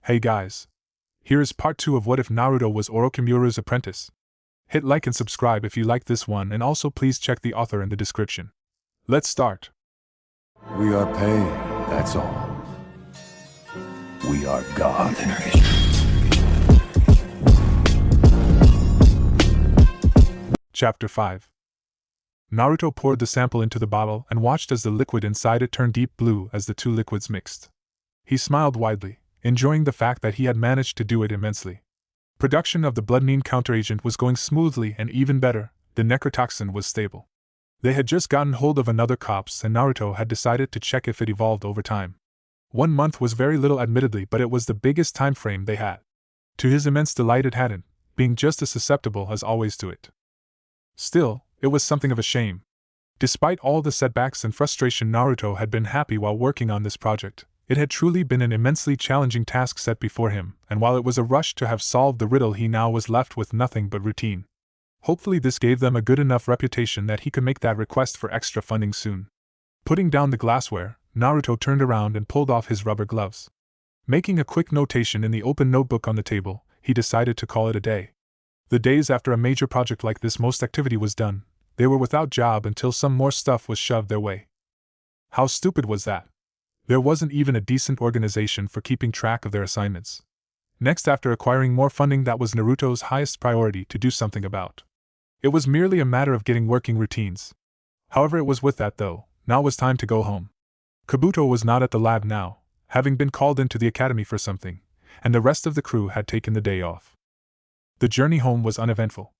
Hey guys. Here is part 2 of What If Naruto Was Orochimaru's Apprentice. Hit like and subscribe if you like this one, and also please check the author in the description. Let's start. We are pain, that's all. We are God. Chapter 5. Naruto poured the sample into the bottle and watched as the liquid inside it turned deep blue as the two liquids mixed. He smiled widely, enjoying the fact that he had managed to do it immensely. Production of the blood-mean counteragent was going smoothly, and even better, the necrotoxin was stable. They had just gotten hold of another corpse, and Naruto had decided to check if it evolved over time. 1 month was very little admittedly, but it was the biggest time frame they had. To his immense delight it hadn't, being just as susceptible as always to it. Still, it was something of a shame. Despite all the setbacks and frustration, Naruto had been happy while working on this project. It had truly been an immensely challenging task set before him, and while it was a rush to have solved the riddle, he now was left with nothing but routine. Hopefully this gave them a good enough reputation that he could make that request for extra funding soon. Putting down the glassware, Naruto turned around and pulled off his rubber gloves. Making a quick notation in the open notebook on the table, he decided to call it a day. The days after a major project like this, most activity was done. They were without job until some more stuff was shoved their way. How stupid was that? There wasn't even a decent organization for keeping track of their assignments. Next, after acquiring more funding, that was Naruto's highest priority to do something about. It was merely a matter of getting working routines. However, it was with that though, now was time to go home. Kabuto was not at the lab now, having been called into the academy for something, and the rest of the crew had taken the day off. The journey home was uneventful.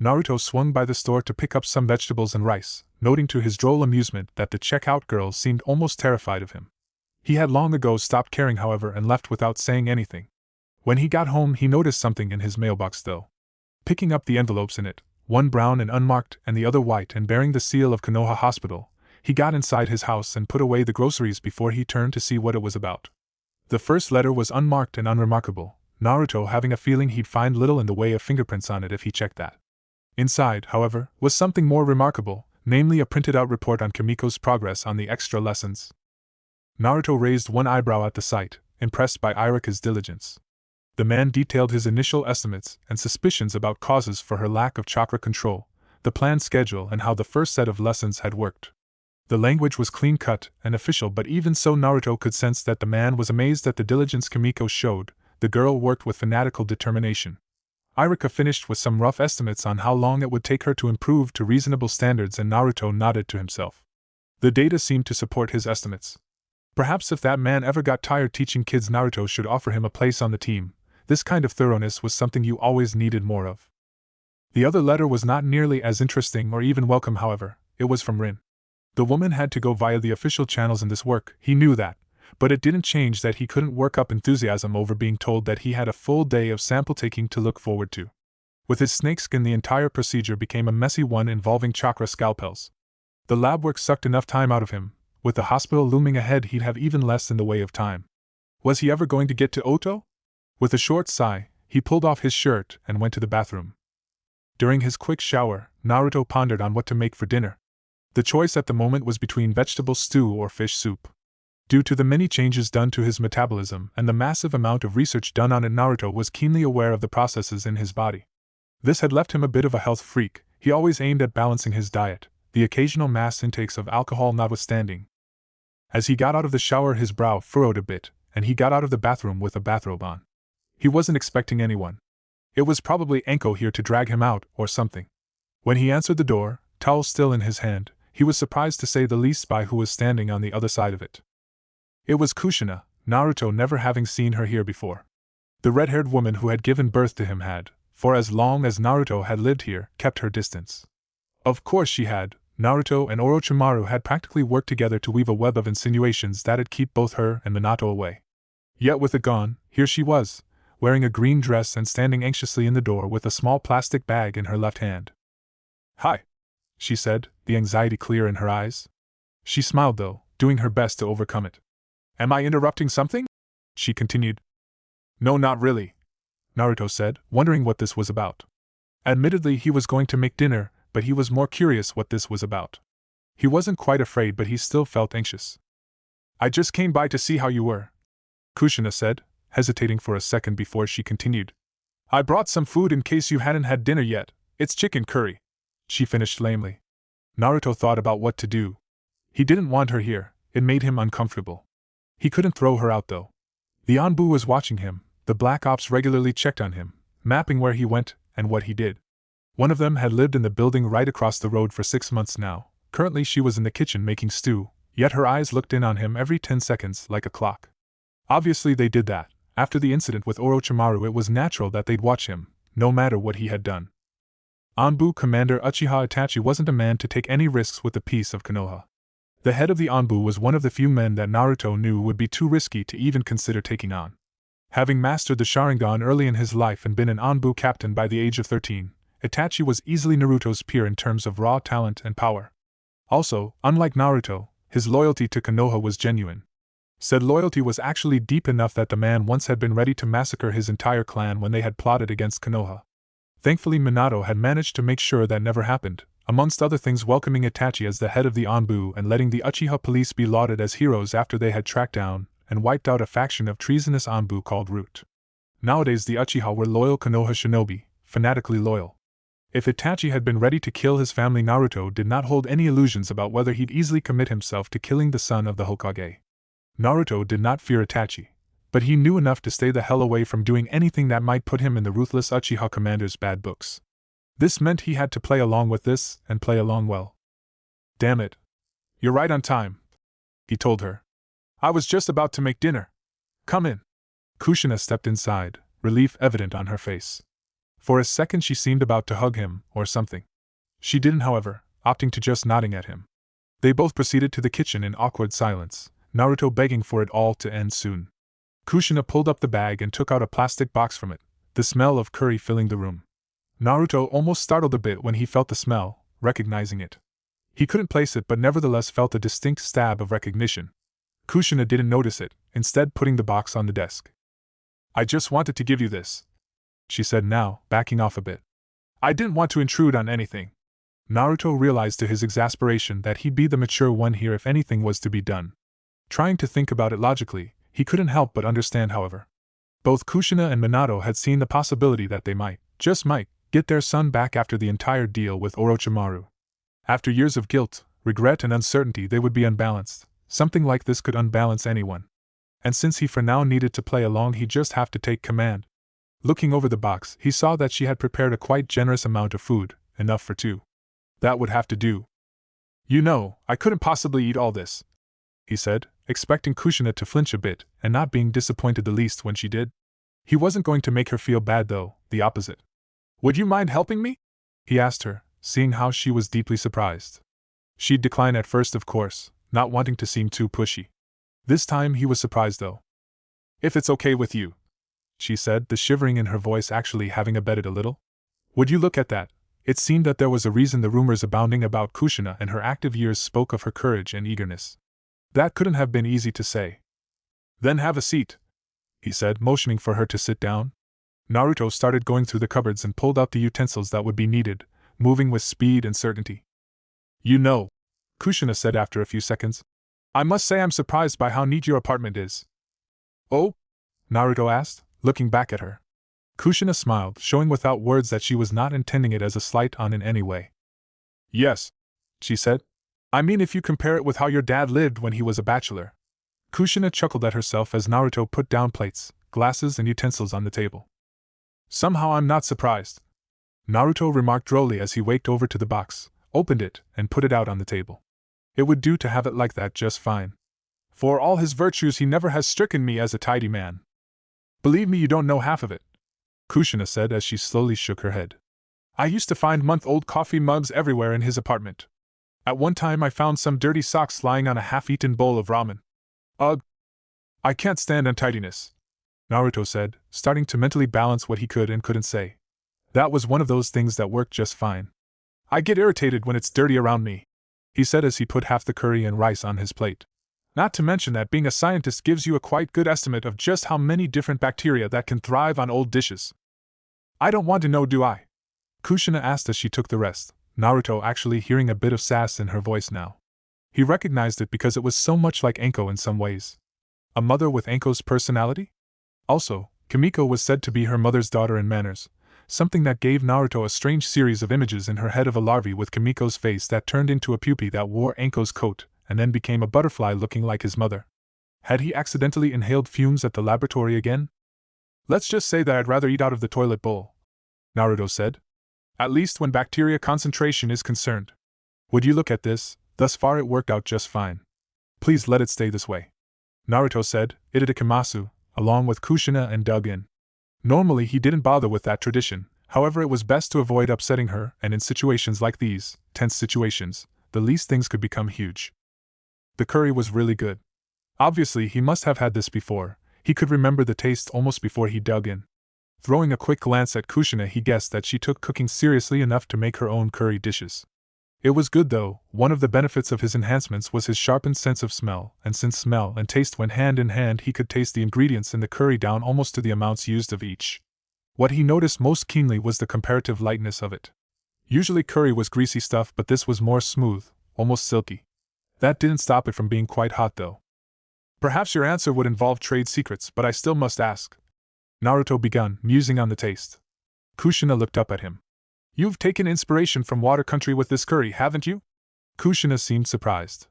Naruto swung by the store to pick up some vegetables and rice, noting to his droll amusement that the checkout girl seemed almost terrified of him. He had long ago stopped caring, however, and left without saying anything. When he got home, he noticed something in his mailbox though. Picking up the envelopes in it, one brown and unmarked and the other white and bearing the seal of Konoha Hospital, he got inside his house and put away the groceries before he turned to see what it was about. The first letter was unmarked and unremarkable, Naruto having a feeling he'd find little in the way of fingerprints on it if he checked that. Inside, however, was something more remarkable, namely a printed-out report on Kimiko's progress on the extra lessons. Naruto raised one eyebrow at the sight, impressed by Irika's diligence. The man detailed his initial estimates and suspicions about causes for her lack of chakra control, the planned schedule, and how the first set of lessons had worked. The language was clean-cut and official, but even so Naruto could sense that the man was amazed at the diligence Kimiko showed. The girl worked with fanatical determination. Irika finished with some rough estimates on how long it would take her to improve to reasonable standards, and Naruto nodded to himself. The data seemed to support his estimates. Perhaps if that man ever got tired teaching kids, Naruto should offer him a place on the team. This kind of thoroughness was something you always needed more of. The other letter was not nearly as interesting or even welcome, however. It was from Rin. The woman had to go via the official channels in this work, he knew that, but it didn't change that he couldn't work up enthusiasm over being told that he had a full day of sample taking to look forward to. With his snakeskin, the entire procedure became a messy one involving chakra scalpels. The lab work sucked enough time out of him. With the hospital looming ahead, he'd have even less in the way of time. Was he ever going to get to Oto? With a short sigh, he pulled off his shirt and went to the bathroom. During his quick shower, Naruto pondered on what to make for dinner. The choice at the moment was between vegetable stew or fish soup. Due to the many changes done to his metabolism and the massive amount of research done on it, Naruto was keenly aware of the processes in his body. This had left him a bit of a health freak. He always aimed at balancing his diet, the occasional mass intakes of alcohol notwithstanding. As he got out of the shower, his brow furrowed a bit, and he got out of the bathroom with a bathrobe on. He wasn't expecting anyone. It was probably Enko here to drag him out, or something. When he answered the door, towel still in his hand, he was surprised to say the least by who was standing on the other side of it. It was Kushina, Naruto never having seen her here before. The red-haired woman who had given birth to him had, for as long as Naruto had lived here, kept her distance. Of course she had. Naruto and Orochimaru had practically worked together to weave a web of insinuations that'd keep both her and Minato away. Yet with it gone, here she was, wearing a green dress and standing anxiously in the door with a small plastic bag in her left hand. "Hi," she said, the anxiety clear in her eyes. She smiled though, doing her best to overcome it. "Am I interrupting something?" she continued. "No, not really," Naruto said, wondering what this was about. Admittedly, he was going to make dinner, but he was more curious what this was about. He wasn't quite afraid, but he still felt anxious. "I just came by to see how you were," Kushina said, hesitating for a second before she continued. I brought some food in case you hadn't had dinner yet. It's chicken curry. She finished lamely. Naruto thought about what to do. He didn't want her here, it made him uncomfortable. He couldn't throw her out though. The Anbu was watching him, the Black Ops regularly checked on him, mapping where he went and what he did. One of them had lived in the building right across the road for 6 months now. Currently she was in the kitchen making stew, yet her eyes looked in on him every 10 seconds like a clock. Obviously they did that. After the incident with Orochimaru, it was natural that they'd watch him, no matter what he had done. Anbu Commander Uchiha Itachi wasn't a man to take any risks with the peace of Konoha. The head of the Anbu was one of the few men that Naruto knew would be too risky to even consider taking on. Having mastered the Sharingan early in his life and been an Anbu captain by the age of 13, Itachi was easily Naruto's peer in terms of raw talent and power. Also, unlike Naruto, his loyalty to Konoha was genuine. Said loyalty was actually deep enough that the man once had been ready to massacre his entire clan when they had plotted against Konoha. Thankfully Minato had managed to make sure that never happened, amongst other things welcoming Itachi as the head of the Anbu and letting the Uchiha police be lauded as heroes after they had tracked down and wiped out a faction of treasonous Anbu called Root. Nowadays the Uchiha were loyal Konoha shinobi, fanatically loyal. If Itachi had been ready to kill his family, Naruto did not hold any illusions about whether he'd easily commit himself to killing the son of the Hokage. Naruto did not fear Itachi, but he knew enough to stay the hell away from doing anything that might put him in the ruthless Uchiha commander's bad books. This meant he had to play along with this, and play along well. Damn it. You're right on time, he told her. I was just about to make dinner. Come in. Kushina stepped inside, relief evident on her face. For a second she seemed about to hug him, or something. She didn't, however, opting to just nodding at him. They both proceeded to the kitchen in awkward silence, Naruto begging for it all to end soon. Kushina pulled up the bag and took out a plastic box from it, the smell of curry filling the room. Naruto almost startled a bit when he felt the smell, recognizing it. He couldn't place it but nevertheless felt a distinct stab of recognition. Kushina didn't notice it, instead putting the box on the desk. I just wanted to give you this, she said now, backing off a bit. I didn't want to intrude on anything. Naruto realized to his exasperation that he'd be the mature one here if anything was to be done. Trying to think about it logically, he couldn't help but understand, however. Both Kushina and Minato had seen the possibility that they might, just might, get their son back after the entire deal with Orochimaru. After years of guilt, regret and uncertainty they would be unbalanced. Something like this could unbalance anyone. And since he for now needed to play along, he'd just have to take command. Looking over the box, he saw that she had prepared a quite generous amount of food, enough for two. That would have to do. You know, I couldn't possibly eat all this, he said, expecting Kushina to flinch a bit, and not being disappointed the least when she did. He wasn't going to make her feel bad though, the opposite. Would you mind helping me? He asked her, seeing how she was deeply surprised. She'd decline at first, of course, not wanting to seem too pushy. This time he was surprised though. If it's okay with you, she said, the shivering in her voice actually having abated a little. Would you look at that? It seemed that there was a reason the rumors abounding about Kushina and her active years spoke of her courage and eagerness. That couldn't have been easy to say. Then have a seat, he said, motioning for her to sit down. Naruto started going through the cupboards and pulled out the utensils that would be needed, moving with speed and certainty. You know, Kushina said after a few seconds, I must say I'm surprised by how neat your apartment is. Oh? Naruto asked, looking back at her. Kushina smiled, showing without words that she was not intending it as a slight on in any way. Yes, she said. I mean, if you compare it with how your dad lived when he was a bachelor. Kushina chuckled at herself as Naruto put down plates, glasses and utensils on the table. Somehow I'm not surprised, Naruto remarked drolly as he waked over to the box, opened it, and put it out on the table. It would do to have it like that just fine. For all his virtues he never has stricken me as a tidy man. Believe me, you don't know half of it, Kushina said as she slowly shook her head. I used to find month-old coffee mugs everywhere in his apartment. At one time I found some dirty socks lying on a half-eaten bowl of ramen. Ugh! I can't stand untidiness, Naruto said, starting to mentally balance what he could and couldn't say. That was one of those things that worked just fine. I get irritated when it's dirty around me, he said as he put half the curry and rice on his plate. Not to mention that being a scientist gives you a quite good estimate of just how many different bacteria that can thrive on old dishes. I don't want to know, do I? Kushina asked as she took the rest, Naruto actually hearing a bit of sass in her voice now. He recognized it because it was so much like Anko in some ways. A mother with Anko's personality? Also, Kimiko was said to be her mother's daughter in manners, something that gave Naruto a strange series of images in her head of a larvae with Kimiko's face that turned into a pupae that wore Anko's coat and then became a butterfly looking like his mother. Had he accidentally inhaled fumes at the laboratory again? Let's just say that I'd rather eat out of the toilet bowl, Naruto said. At least when bacteria concentration is concerned. Would you look at this, thus far it worked out just fine. Please let it stay this way. Naruto said, Itadakimasu, along with Kushina and dug in. Normally he didn't bother with that tradition, however it was best to avoid upsetting her, and in situations like these, tense situations, the least things could become huge. The curry was really good. Obviously he must have had this before, he could remember the taste almost before he dug in. Throwing a quick glance at Kushina, he guessed that she took cooking seriously enough to make her own curry dishes. It was good though. One of the benefits of his enhancements was his sharpened sense of smell, and since smell and taste went hand in hand, he could taste the ingredients in the curry down almost to the amounts used of each. What he noticed most keenly was the comparative lightness of it. Usually curry was greasy stuff, but this was more smooth, almost silky. That didn't stop it from being quite hot though. Perhaps your answer would involve trade secrets, but I still must ask. Naruto began, musing on the taste. Kushina looked up at him. You've taken inspiration from Water Country with this curry, haven't you? Kushina seemed surprised.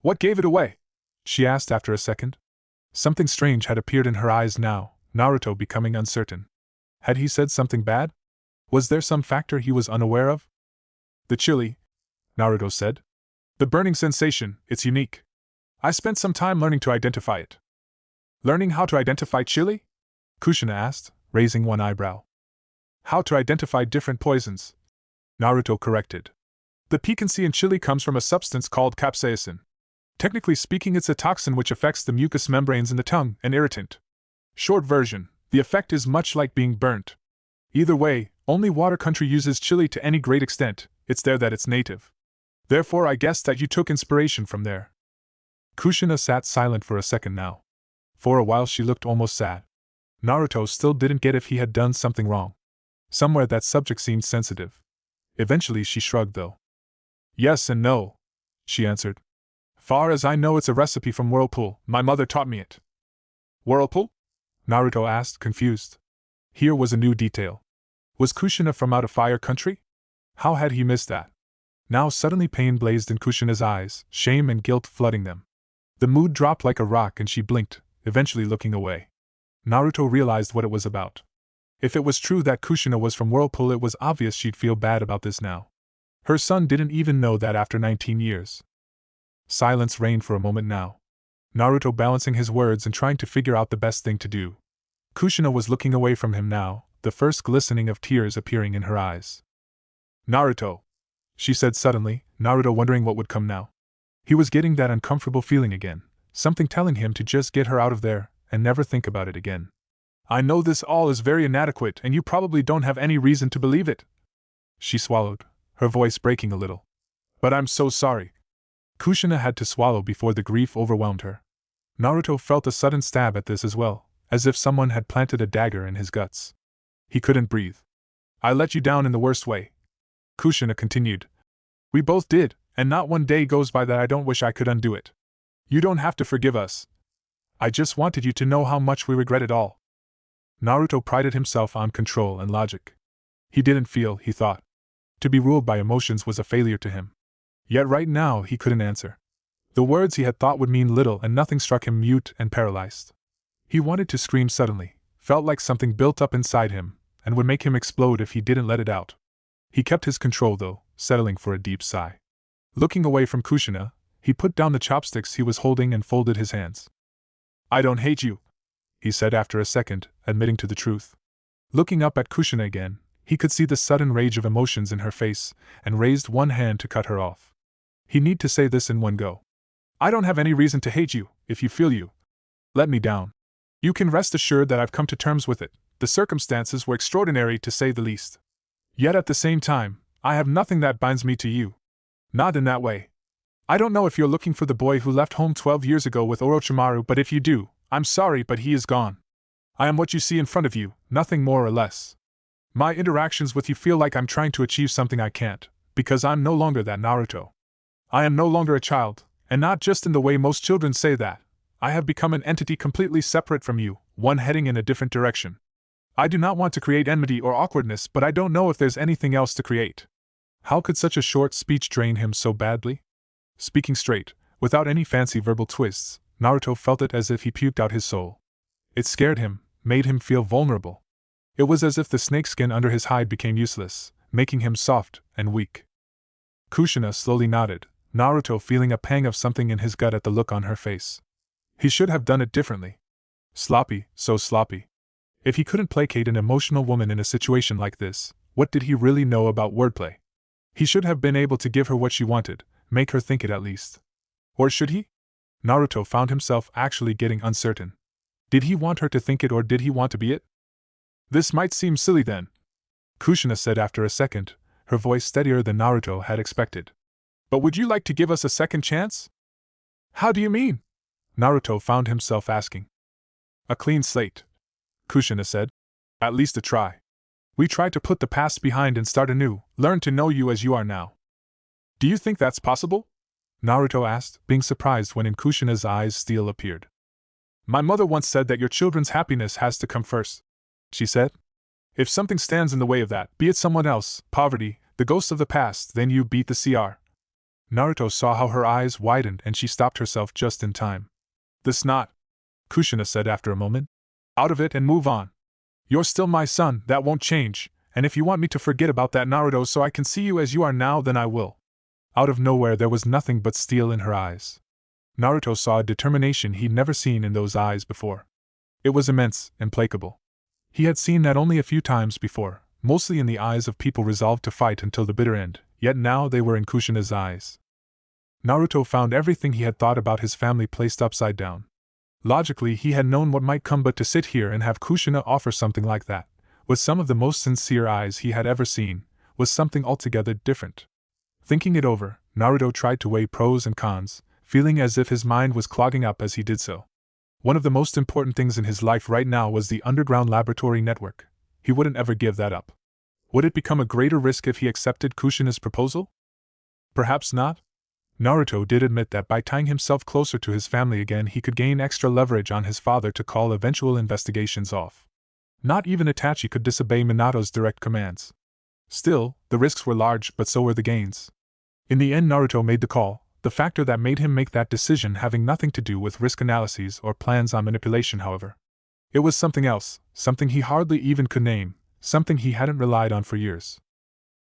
What gave it away? She asked after a second. Something strange had appeared in her eyes now, Naruto becoming uncertain. Had he said something bad? Was there some factor he was unaware of? The chili, Naruto said. The burning sensation, it's unique. I spent some time learning to identify it. Learning how to identify chili? Kushina asked, raising one eyebrow. How to identify different poisons, Naruto corrected. The piquancy in chili comes from a substance called capsaicin. Technically speaking, it's a toxin which affects the mucous membranes in the tongue, an irritant. Short version, the effect is much like being burnt. Either way, only Water Country uses chili to any great extent, it's there that it's native. Therefore I guess that you took inspiration from there. Kushina sat silent for a second now. For a while she looked almost sad. Naruto still didn't get if he had done something wrong. Somewhere that subject seemed sensitive. Eventually she shrugged though. Yes and no, she answered. Far as I know it's a recipe from Whirlpool, my mother taught me it. Whirlpool? Naruto asked, confused. Here was a new detail. Was Kushina from out of Fire Country? How had he missed that? Now suddenly pain blazed in Kushina's eyes, shame and guilt flooding them. The mood dropped like a rock and she blinked, eventually looking away. Naruto realized what it was about. If it was true that Kushina was from Whirlpool, it was obvious she'd feel bad about this now. Her son didn't even know that after 19 years. Silence reigned for a moment now. Naruto balancing his words and trying to figure out the best thing to do. Kushina was looking away from him now, the first glistening of tears appearing in her eyes. Naruto, she said suddenly, Naruto wondering what would come now. He was getting that uncomfortable feeling again, something telling him to just get her out of there and never think about it again. I know this all is very inadequate and you probably don't have any reason to believe it. She swallowed, her voice breaking a little. But I'm so sorry. Kushina had to swallow before the grief overwhelmed her. Naruto felt a sudden stab at this as well, as if someone had planted a dagger in his guts. He couldn't breathe. I let you down in the worst way. Kushina continued. We both did, and not one day goes by that I don't wish I could undo it. You don't have to forgive us. I just wanted you to know how much we regret it all. Naruto prided himself on control and logic. He didn't feel, he thought. To be ruled by emotions was a failure to him. Yet right now he couldn't answer. The words he had thought would mean little and nothing struck him mute and paralyzed. He wanted to scream suddenly, felt like something built up inside him, and would make him explode if he didn't let it out. He kept his control though, settling for a deep sigh. Looking away from Kushina, he put down the chopsticks he was holding and folded his hands. I don't hate you, he said after a second, admitting to the truth. Looking up at Kushina again, he could see the sudden rage of emotions in her face, and raised one hand to cut her off. He need to say this in one go. I don't have any reason to hate you, if you feel you let me down. You can rest assured that I've come to terms with it. The circumstances were extraordinary to say the least. Yet at the same time, I have nothing that binds me to you. Not in that way. I don't know if you're looking for the boy who left home 12 years ago with Orochimaru, but if you do, I'm sorry, but he is gone. I am what you see in front of you, nothing more or less. My interactions with you feel like I'm trying to achieve something I can't, because I'm no longer that Naruto. I am no longer a child, and not just in the way most children say that. I have become an entity completely separate from you, one heading in a different direction. I do not want to create enmity or awkwardness, but I don't know if there's anything else to create. How could such a short speech drain him so badly? Speaking straight, without any fancy verbal twists, Naruto felt it as if he puked out his soul. It scared him, made him feel vulnerable. It was as if the snakeskin under his hide became useless, making him soft and weak. Kushina slowly nodded, Naruto feeling a pang of something in his gut at the look on her face. He should have done it differently. Sloppy, so sloppy. If he couldn't placate an emotional woman in a situation like this, what did he really know about wordplay? He should have been able to give her what she wanted, make her think it at least. Or should he? Naruto found himself actually getting uncertain. Did he want her to think it or did he want to be it? This might seem silly then, Kushina said after a second, her voice steadier than Naruto had expected. But would you like to give us a second chance? How do you mean? Naruto found himself asking. A clean slate, Kushina said. At least a try. We try to put the past behind and start anew, learn to know you as you are now. Do you think that's possible? Naruto asked, being surprised when in Kushina's eyes steel appeared. My mother once said that your children's happiness has to come first, she said. If something stands in the way of that, be it someone else, poverty, the ghost of the past, then you beat the CR. Naruto saw how her eyes widened and she stopped herself just in time. This not, Kushina said after a moment. Out of it and move on. You're still my son, that won't change, and if you want me to forget about that, Naruto, so I can see you as you are now, then I will. Out of nowhere there was nothing but steel in her eyes. Naruto saw a determination he'd never seen in those eyes before. It was immense, implacable. He had seen that only a few times before, mostly in the eyes of people resolved to fight until the bitter end, yet now they were in Kushina's eyes. Naruto found everything he had thought about his family placed upside down. Logically, he had known what might come, but to sit here and have Kushina offer something like that, with some of the most sincere eyes he had ever seen, was something altogether different. Thinking it over, Naruto tried to weigh pros and cons, feeling as if his mind was clogging up as he did so. One of the most important things in his life right now was the underground laboratory network. He wouldn't ever give that up. Would it become a greater risk if he accepted Kushina's proposal? Perhaps not. Naruto did admit that by tying himself closer to his family again he could gain extra leverage on his father to call eventual investigations off. Not even Itachi could disobey Minato's direct commands. Still, the risks were large, but so were the gains. In the end, Naruto made the call, the factor that made him make that decision having nothing to do with risk analyses or plans on manipulation, however. It was something else, something he hardly even could name, something he hadn't relied on for years.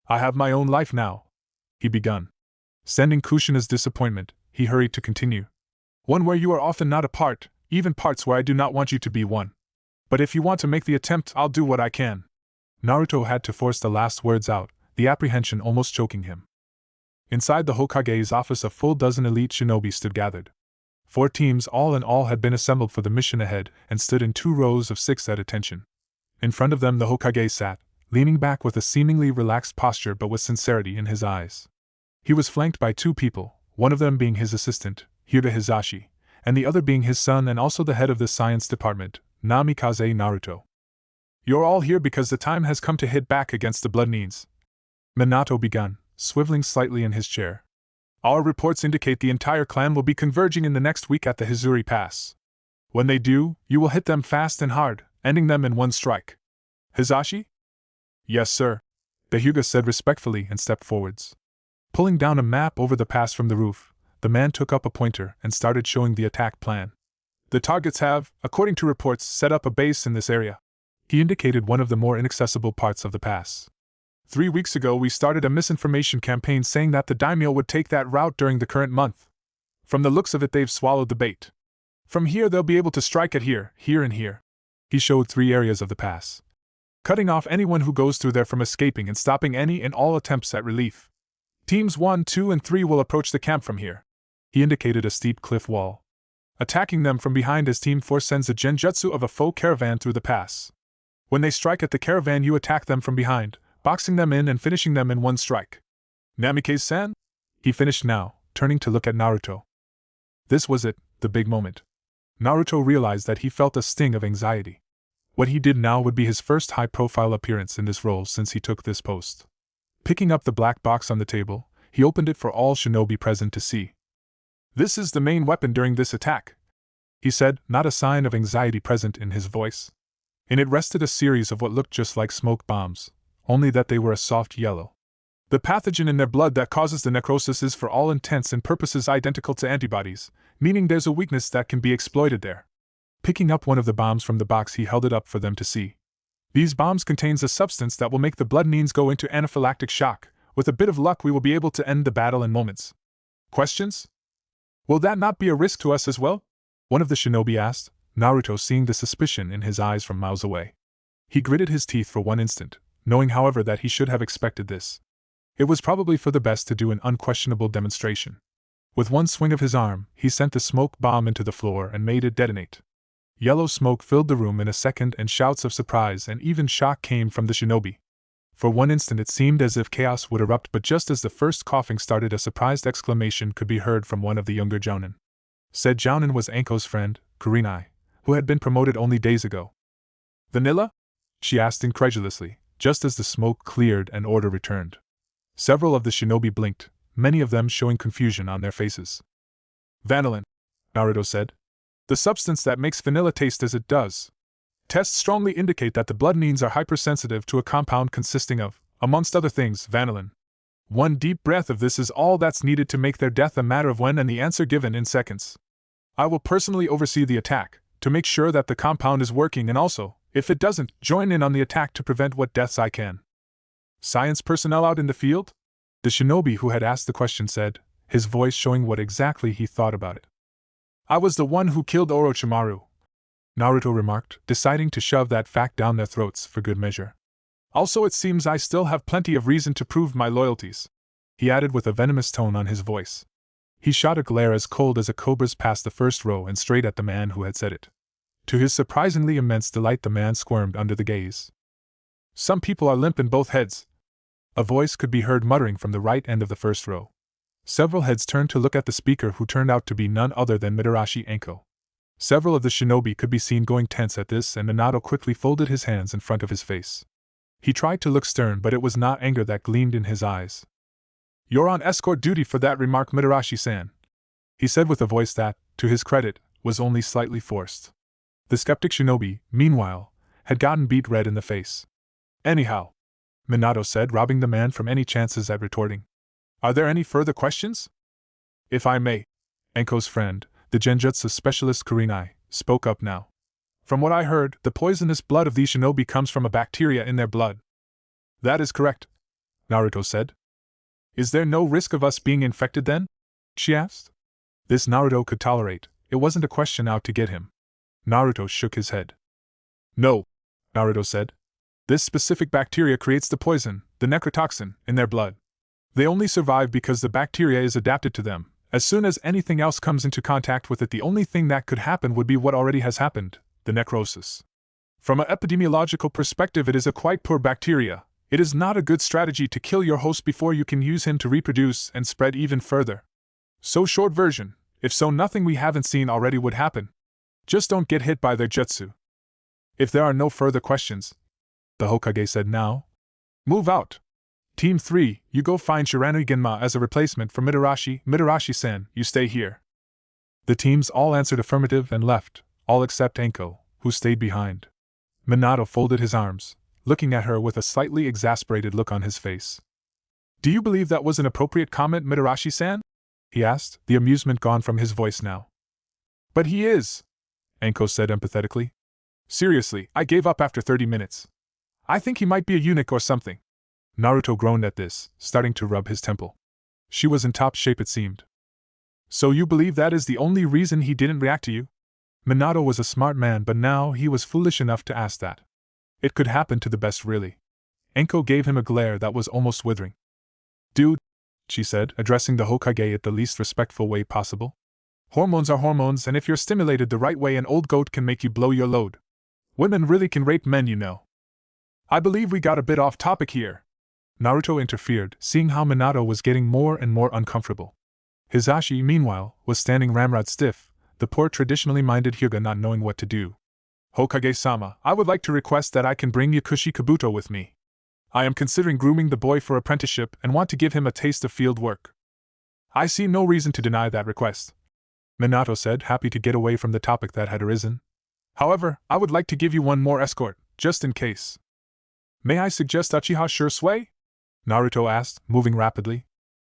I have my own life now, he begun. Sending Kushina's disappointment, he hurried to continue. One where you are often not a part, even parts where I do not want you to be one. But if you want to make the attempt, I'll do what I can. Naruto had to force the last words out, the apprehension almost choking him. Inside the Hokage's office a full dozen elite shinobi stood gathered. 4 teams all in all had been assembled for the mission ahead and stood in 2 rows of 6 at attention. In front of them the Hokage sat, leaning back with a seemingly relaxed posture but with sincerity in his eyes. He was flanked by 2 people, one of them being his assistant, Hyuga Hizashi, and the other being his son and also the head of the science department, Namikaze Naruto. You're all here because the time has come to hit back against the Blood Needs. Minato begun, swiveling slightly in his chair. Our reports indicate the entire clan will be converging in the next week at the Hizuri Pass. When they do, you will hit them fast and hard, ending them in one strike. Hizashi? Yes, sir, the Hyuga said respectfully and stepped forwards. Pulling down a map over the pass from the roof, the man took up a pointer and started showing the attack plan. The targets have, according to reports, set up a base in this area. He indicated one of the more inaccessible parts of the pass. 3 weeks ago we started a misinformation campaign saying that the daimyo would take that route during the current month. From the looks of it they've swallowed the bait. From here they'll be able to strike at here, here and here. He showed 3 areas of the pass, cutting off anyone who goes through there from escaping and stopping any and all attempts at relief. Teams 1, 2, and 3 will approach the camp from here. He indicated a steep cliff wall. Attacking them from behind as Team 4 sends a genjutsu of a foe caravan through the pass. When they strike at the caravan you attack them from behind, boxing them in and finishing them in one strike. Namikaze-san? He finished now, turning to look at Naruto. This was it, the big moment. Naruto realized that he felt a sting of anxiety. What he did now would be his first high-profile appearance in this role since he took this post. Picking up the black box on the table, he opened it for all shinobi present to see. This is the main weapon during this attack. he said, not a sign of anxiety present in his voice. In it rested a series of what looked just like smoke bombs, only that they were a soft yellow. The pathogen in their blood that causes the necrosis is for all intents and purposes identical to antibodies, meaning there's a weakness that can be exploited there. Picking up one of the bombs from the box, he held it up for them to see. These bombs contains a substance that will make the blood neens go into anaphylactic shock. With a bit of luck we will be able to end the battle in moments. Questions? Will that not be a risk to us as well? One of the shinobi asked, Naruto seeing the suspicion in his eyes from miles away. He gritted his teeth for one instant, knowing however that he should have expected this. It was probably for the best to do an unquestionable demonstration. With one swing of his arm, he sent the smoke bomb into the floor and made it detonate. Yellow smoke filled the room in a second and shouts of surprise and even shock came from the shinobi. For one instant it seemed as if chaos would erupt, but just as the first coughing started, a surprised exclamation could be heard from one of the younger jounin. Said jounin was Anko's friend, Kurenai, who had been promoted only days ago. Vanilla? She asked incredulously, just as the smoke cleared and order returned. Several of the shinobi blinked, many of them showing confusion on their faces. Vanillin, Naruto said. The substance that makes vanilla taste as it does. Tests strongly indicate that the blood neens are hypersensitive to a compound consisting of, amongst other things, vanillin. One deep breath of this is all that's needed to make their death a matter of when and the answer given in seconds. I will personally oversee the attack, to make sure that the compound is working, and also, if it doesn't, join in on the attack to prevent what deaths I can. Science personnel out in the field? The shinobi who had asked the question said, his voice showing what exactly he thought about it. I was the one who killed Orochimaru, Naruto remarked, deciding to shove that fact down their throats for good measure. Also it seems I still have plenty of reason to prove my loyalties, he added with a venomous tone on his voice. He shot a glare as cold as a cobra's past the first row and straight at the man who had said it. To his surprisingly immense delight the man squirmed under the gaze. Some people are limp in both heads, a voice could be heard muttering from the right end of the first row. Several heads turned to look at the speaker, who turned out to be none other than Mitarashi Anko. Several of the shinobi could be seen going tense at this, and Minato quickly folded his hands in front of his face. He tried to look stern, but it was not anger that gleamed in his eyes. You're on escort duty for that remark, Mitarashi-san, he said with a voice that, to his credit, was only slightly forced. The skeptic shinobi, meanwhile, had gotten beet red in the face. Anyhow, Minato said, robbing the man from any chances at retorting. Are there any further questions? If I may, Anko's friend, the genjutsu specialist Kurenai, spoke up now. From what I heard, the poisonous blood of these shinobi comes from a bacteria in their blood. That is correct, Naruto said. Is there no risk of us being infected then? She asked. This Naruto could tolerate, it wasn't a question out to get him. Naruto shook his head. No, Naruto said. This specific bacteria creates the poison, the necrotoxin, in their blood. They only survive because the bacteria is adapted to them. As soon as anything else comes into contact with it, the only thing that could happen would be what already has happened, the necrosis. From an epidemiological perspective, it is a quite poor bacteria. It is not a good strategy to kill your host before you can use him to reproduce and spread even further. So short version, if so nothing we haven't seen already would happen. Just don't get hit by their jutsu. If there are no further questions, the Hokage said now, move out. Team 3, you go find Shiranu Genma as a replacement for Mitarashi. Mitarashi-san, you stay here. The teams all answered affirmative and left, all except Anko, who stayed behind. Minato folded his arms, looking at her with a slightly exasperated look on his face. Do you believe that was an appropriate comment, Mitarashi-san? He asked, the amusement gone from his voice now. But he is, Anko said empathetically. Seriously, I gave up after 30 minutes. I think he might be a eunuch or something. Naruto groaned at this, starting to rub his temple. She was in top shape, it seemed. So you believe that is the only reason he didn't react to you? Minato was a smart man, but now he was foolish enough to ask that. It could happen to the best, really. Anko gave him a glare that was almost withering. Dude, she said, addressing the Hokage at the least respectful way possible. Hormones are hormones, and if you're stimulated the right way, an old goat can make you blow your load. Women really can rape men, you know. I believe we got a bit off topic here. Naruto interfered, seeing how Minato was getting more and more uncomfortable. Hizashi, meanwhile, was standing ramrod stiff, the poor traditionally minded Hyuga not knowing what to do. Hokage-sama, I would like to request that I can bring Yakushi Kabuto with me. I am considering grooming the boy for apprenticeship and want to give him a taste of field work. I see no reason to deny that request. Minato said, happy to get away from the topic that had arisen. However, I would like to give you one more escort, just in case. May I suggest Uchiha Shursui? Naruto asked, moving rapidly.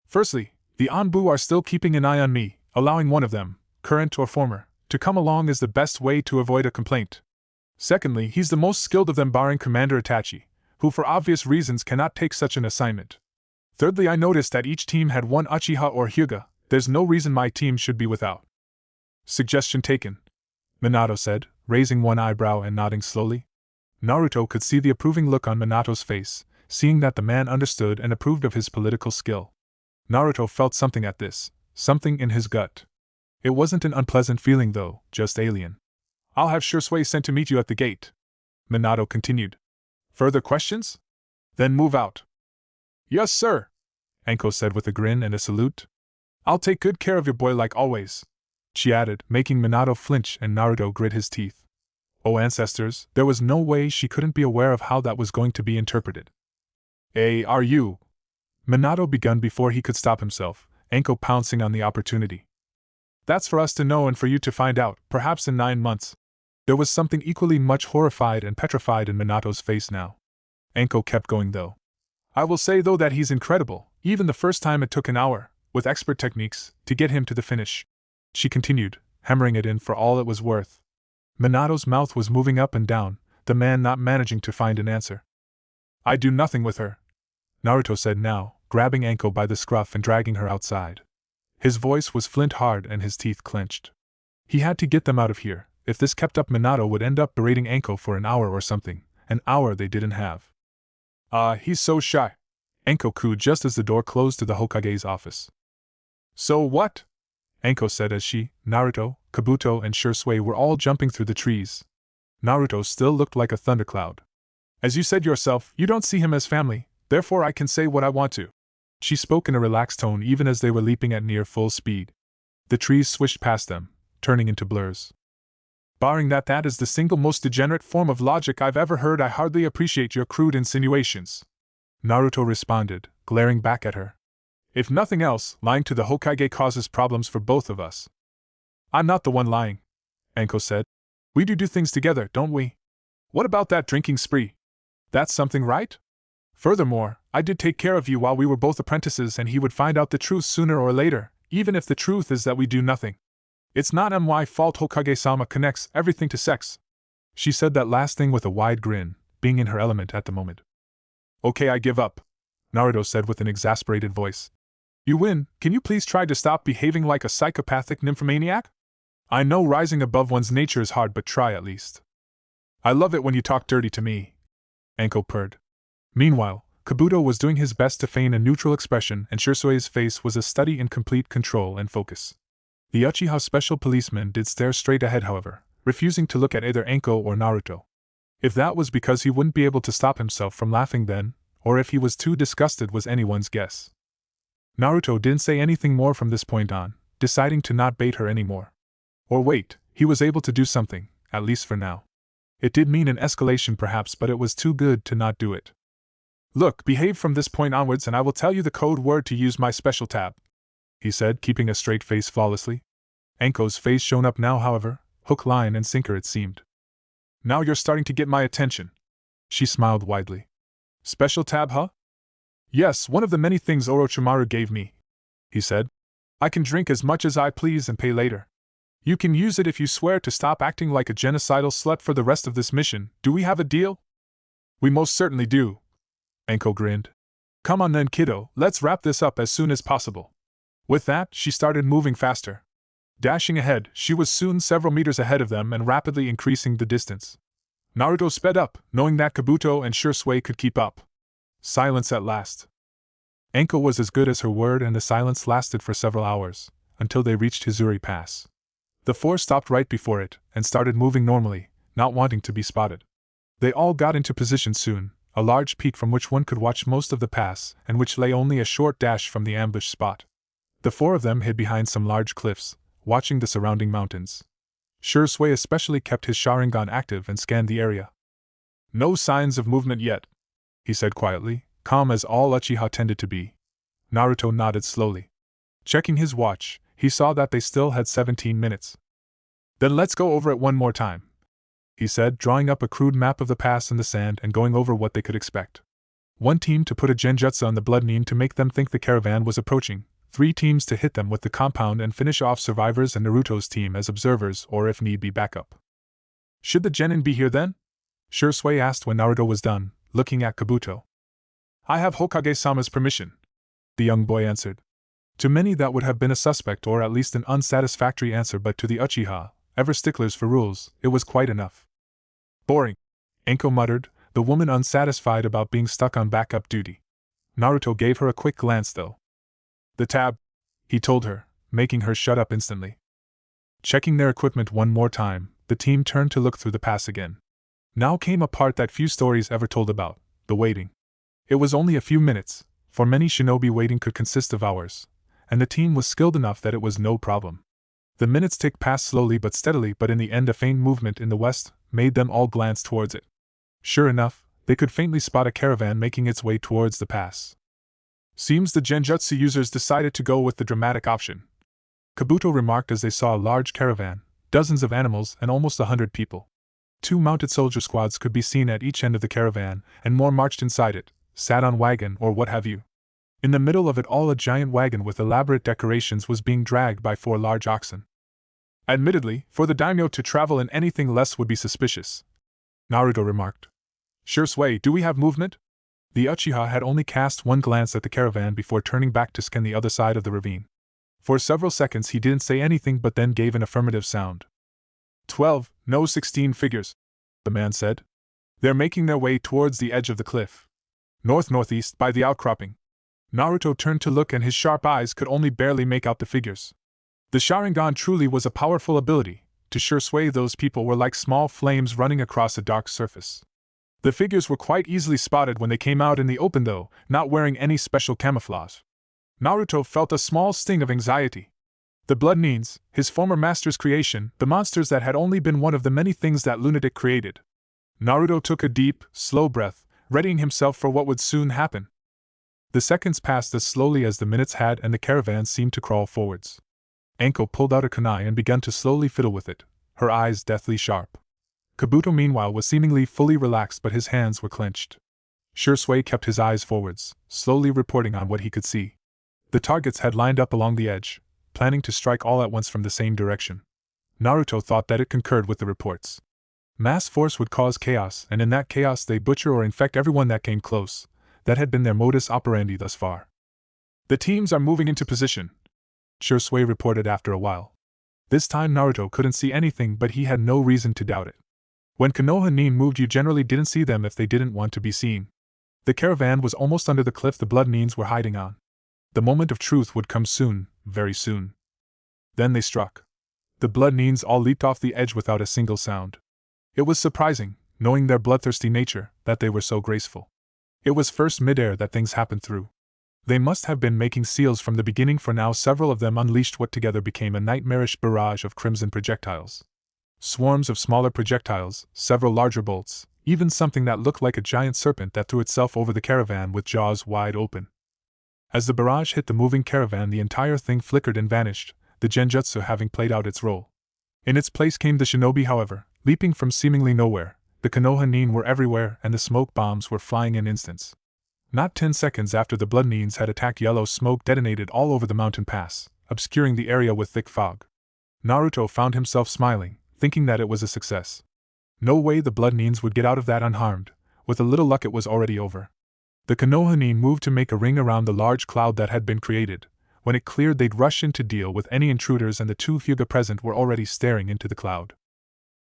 Firstly, the Anbu are still keeping an eye on me, allowing one of them, current or former, to come along is the best way to avoid a complaint. Secondly, he's the most skilled of them barring Commander Itachi, who for obvious reasons cannot take such an assignment. Thirdly, I noticed that each team had one Uchiha or Hyuga, there's no reason my team should be without. Suggestion taken, Minato said, raising one eyebrow and nodding slowly. Naruto could see the approving look on Minato's face, seeing that the man understood and approved of his political skill. Naruto felt something at this, something in his gut. It wasn't an unpleasant feeling though, just alien. I'll have Shursui sent to meet you at the gate, Minato continued. Further questions? Then move out. Yes, sir, Anko said with a grin and a salute. I'll take good care of your boy like always, she added, making Minato flinch and Naruto grit his teeth. Oh ancestors, there was no way she couldn't be aware of how that was going to be interpreted. Are you? Minato begun before he could stop himself, Anko pouncing on the opportunity. That's for us to know and for you to find out, perhaps in 9 months. There was something equally much horrified and petrified in Minato's face now. Anko kept going though. I will say though that he's incredible, even the first time it took an hour, with expert techniques, to get him to the finish. She continued, hammering it in for all it was worth. Minato's mouth was moving up and down, the man not managing to find an answer. I do nothing with her, Naruto said now, grabbing Anko by the scruff and dragging her outside. His voice was flint hard and his teeth clenched. He had to get them out of here. If this kept up, Minato would end up berating Anko for an hour or something, an hour they didn't have. He's so shy, Anko cooed just as the door closed to the Hokage's office. So what? Anko said as she, Naruto, Kabuto and Shursui were all jumping through the trees. Naruto still looked like a thundercloud. As you said yourself, you don't see him as family, therefore I can say what I want to. She spoke in a relaxed tone even as they were leaping at near full speed. The trees swished past them, turning into blurs. Barring that, that is the single most degenerate form of logic I've ever heard. I hardly appreciate your crude insinuations, Naruto responded, glaring back at her. If nothing else, lying to the Hokage causes problems for both of us. I'm not the one lying, Anko said. We do things together, don't we? What about that drinking spree? That's something, right? Furthermore, I did take care of you while we were both apprentices, and he would find out the truth sooner or later, even if the truth is that we do nothing. It's not my fault Hokage-sama connects everything to sex. She said that last thing with a wide grin, being in her element at the moment. Okay, I give up, Naruto said with an exasperated voice. You win, can you please try to stop behaving like a psychopathic nymphomaniac? I know rising above one's nature is hard, but try at least. I love it when you talk dirty to me, Anko purred. Meanwhile, Kabuto was doing his best to feign a neutral expression, and Shursui's face was a study in complete control and focus. The Uchiha special policeman did stare straight ahead, however, refusing to look at either Anko or Naruto. If that was because he wouldn't be able to stop himself from laughing then, or if he was too disgusted was anyone's guess. Naruto didn't say anything more from this point on, deciding to not bait her anymore. Or wait, he was able to do something, at least for now. It did mean an escalation perhaps, but it was too good to not do it. Look, behave from this point onwards and I will tell you the code word to use my special tab, he said, keeping a straight face flawlessly. Anko's face shone up now, however, hook, line, and sinker it seemed. Now you're starting to get my attention. She smiled widely. Special tab, huh? Yes, one of the many things Orochimaru gave me, he said. I can drink as much as I please and pay later. You can use it if you swear to stop acting like a genocidal slut for the rest of this mission. Do we have a deal? We most certainly do, Anko grinned. Come on then, kiddo, let's wrap this up as soon as possible. With that, she started moving faster. Dashing ahead, she was soon several meters ahead of them and rapidly increasing the distance. Naruto sped up, knowing that Kabuto and Shursui could keep up. Silence at last. Anko was as good as her word, and the silence lasted for several hours, until they reached Hizuri Pass. The four stopped right before it, and started moving normally, not wanting to be spotted. They all got into position soon, a large peak from which one could watch most of the pass, and which lay only a short dash from the ambush spot. The four of them hid behind some large cliffs, watching the surrounding mountains. Shursui especially kept his Sharingan active and scanned the area. No signs of movement yet, he said quietly, calm as all Uchiha tended to be. Naruto nodded slowly. Checking his watch, he saw that they still had 17 minutes. Then let's go over it one more time, he said, drawing up a crude map of the pass in the sand and going over what they could expect. 1 team to put a genjutsu on the blood nin to make them think the caravan was approaching, 3 teams to hit them with the compound and finish off survivors and Naruto's team as observers or if need be backup. Should the genin be here then? Shursui asked when Naruto was done, looking at Kabuto. I have Hokage-sama's permission, the young boy answered. To many that would have been a suspect or at least an unsatisfactory answer, but to the Uchiha, ever sticklers for rules, it was quite enough. Boring, Enko muttered, the woman unsatisfied about being stuck on backup duty. Naruto gave her a quick glance though. The tab, he told her, making her shut up instantly. Checking their equipment one more time, the team turned to look through the pass again. Now came a part that few stories ever told about, the waiting. It was only a few minutes, for many shinobi waiting could consist of hours, and the team was skilled enough that it was no problem. The minutes ticked past slowly but steadily, but in the end a faint movement in the west made them all glance towards it. Sure enough, they could faintly spot a caravan making its way towards the pass. Seems the genjutsu users decided to go with the dramatic option, Kabuto remarked as they saw a large caravan, dozens of animals and almost 100 people. 2 mounted soldier squads could be seen at each end of the caravan, and more marched inside it, sat on wagon or what have you. In the middle of it all a giant wagon with elaborate decorations was being dragged by 4 large oxen. Admittedly, for the daimyo to travel in anything less would be suspicious, Naruto remarked. Shursui, do we have movement? The Uchiha had only cast one glance at the caravan before turning back to scan the other side of the ravine. For several seconds he didn't say anything but then gave an affirmative sound. 12, no 16 figures, the man said. They're making their way towards the edge of the cliff. North-northeast by the outcropping. Naruto turned to look and his sharp eyes could only barely make out the figures. The Sharingan truly was a powerful ability. To Shursui those people were like small flames running across a dark surface. The figures were quite easily spotted when they came out in the open though, not wearing any special camouflage. Naruto felt a small sting of anxiety. The blood nins, his former master's creation, the monsters that had only been one of the many things that lunatic created. Naruto took a deep, slow breath, readying himself for what would soon happen. The seconds passed as slowly as the minutes had and the caravan seemed to crawl forwards. Enko pulled out a kunai and began to slowly fiddle with it, her eyes deathly sharp. Kabuto meanwhile was seemingly fully relaxed but his hands were clenched. Shursui kept his eyes forwards, slowly reporting on what he could see. The targets had lined up along the edge, planning to strike all at once from the same direction. Naruto thought that it concurred with the reports. Mass force would cause chaos, and in that chaos they butcher or infect everyone that came close. That had been their modus operandi thus far. The teams are moving into position, Shursui reported after a while. This time Naruto couldn't see anything but he had no reason to doubt it. When Konoha nin moved you generally didn't see them if they didn't want to be seen. The caravan was almost under the cliff the blood nins were hiding on. The moment of truth would come soon, very soon. Then they struck. The blood nins all leaped off the edge without a single sound. It was surprising, knowing their bloodthirsty nature, that they were so graceful. It was first midair that things happened through. They must have been making seals from the beginning, for now several of them unleashed what together became a nightmarish barrage of crimson projectiles. Swarms of smaller projectiles, several larger bolts, even something that looked like a giant serpent that threw itself over the caravan with jaws wide open. As the barrage hit the moving caravan the entire thing flickered and vanished, the genjutsu having played out its role. In its place came the shinobi however, leaping from seemingly nowhere. The Konoha nin were everywhere and the smoke bombs were flying in instants. Not 10 seconds after the blood nins had attacked, yellow smoke detonated all over the mountain pass, obscuring the area with thick fog. Naruto found himself smiling, thinking that it was a success. No way the blood nins would get out of that unharmed. With a little luck it was already over. The Konoha nin moved to make a ring around the large cloud that had been created. When it cleared they'd rush in to deal with any intruders, and the 2 Hyuga present were already staring into the cloud.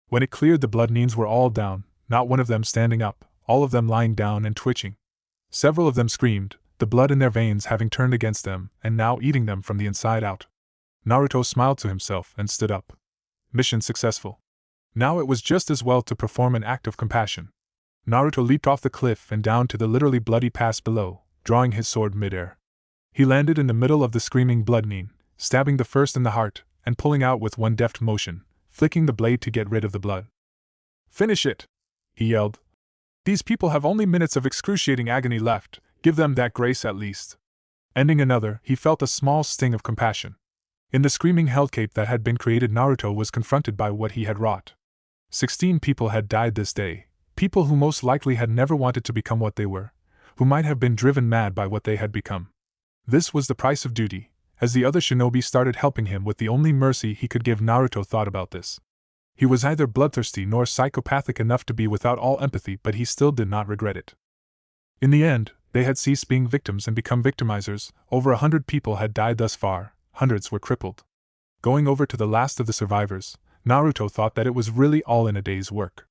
When it cleared the blood nins were all down, not one of them standing up, all of them lying down and twitching. Several of them screamed, the blood in their veins having turned against them and now eating them from the inside out. Naruto smiled to himself and stood up. Mission successful. Now it was just as well to perform an act of compassion. Naruto leaped off the cliff and down to the literally bloody pass below, drawing his sword midair. He landed in the middle of the screaming blood nin, stabbing the first in the heart, and pulling out with one deft motion, flicking the blade to get rid of the blood. Finish it! He yelled. These people have only minutes of excruciating agony left, give them that grace at least. Ending another, he felt a small sting of compassion. In the screaming hellcape that had been created, Naruto was confronted by what he had wrought. 16 people had died this day, people who most likely had never wanted to become what they were, who might have been driven mad by what they had become. This was the price of duty. As the other shinobi started helping him with the only mercy he could give, Naruto thought about this. He was neither bloodthirsty nor psychopathic enough to be without all empathy, but he still did not regret it. In the end, they had ceased being victims and become victimizers. Over 100 people had died thus far, hundreds were crippled. Going over to the last of the survivors, Naruto thought that it was really all in a day's work.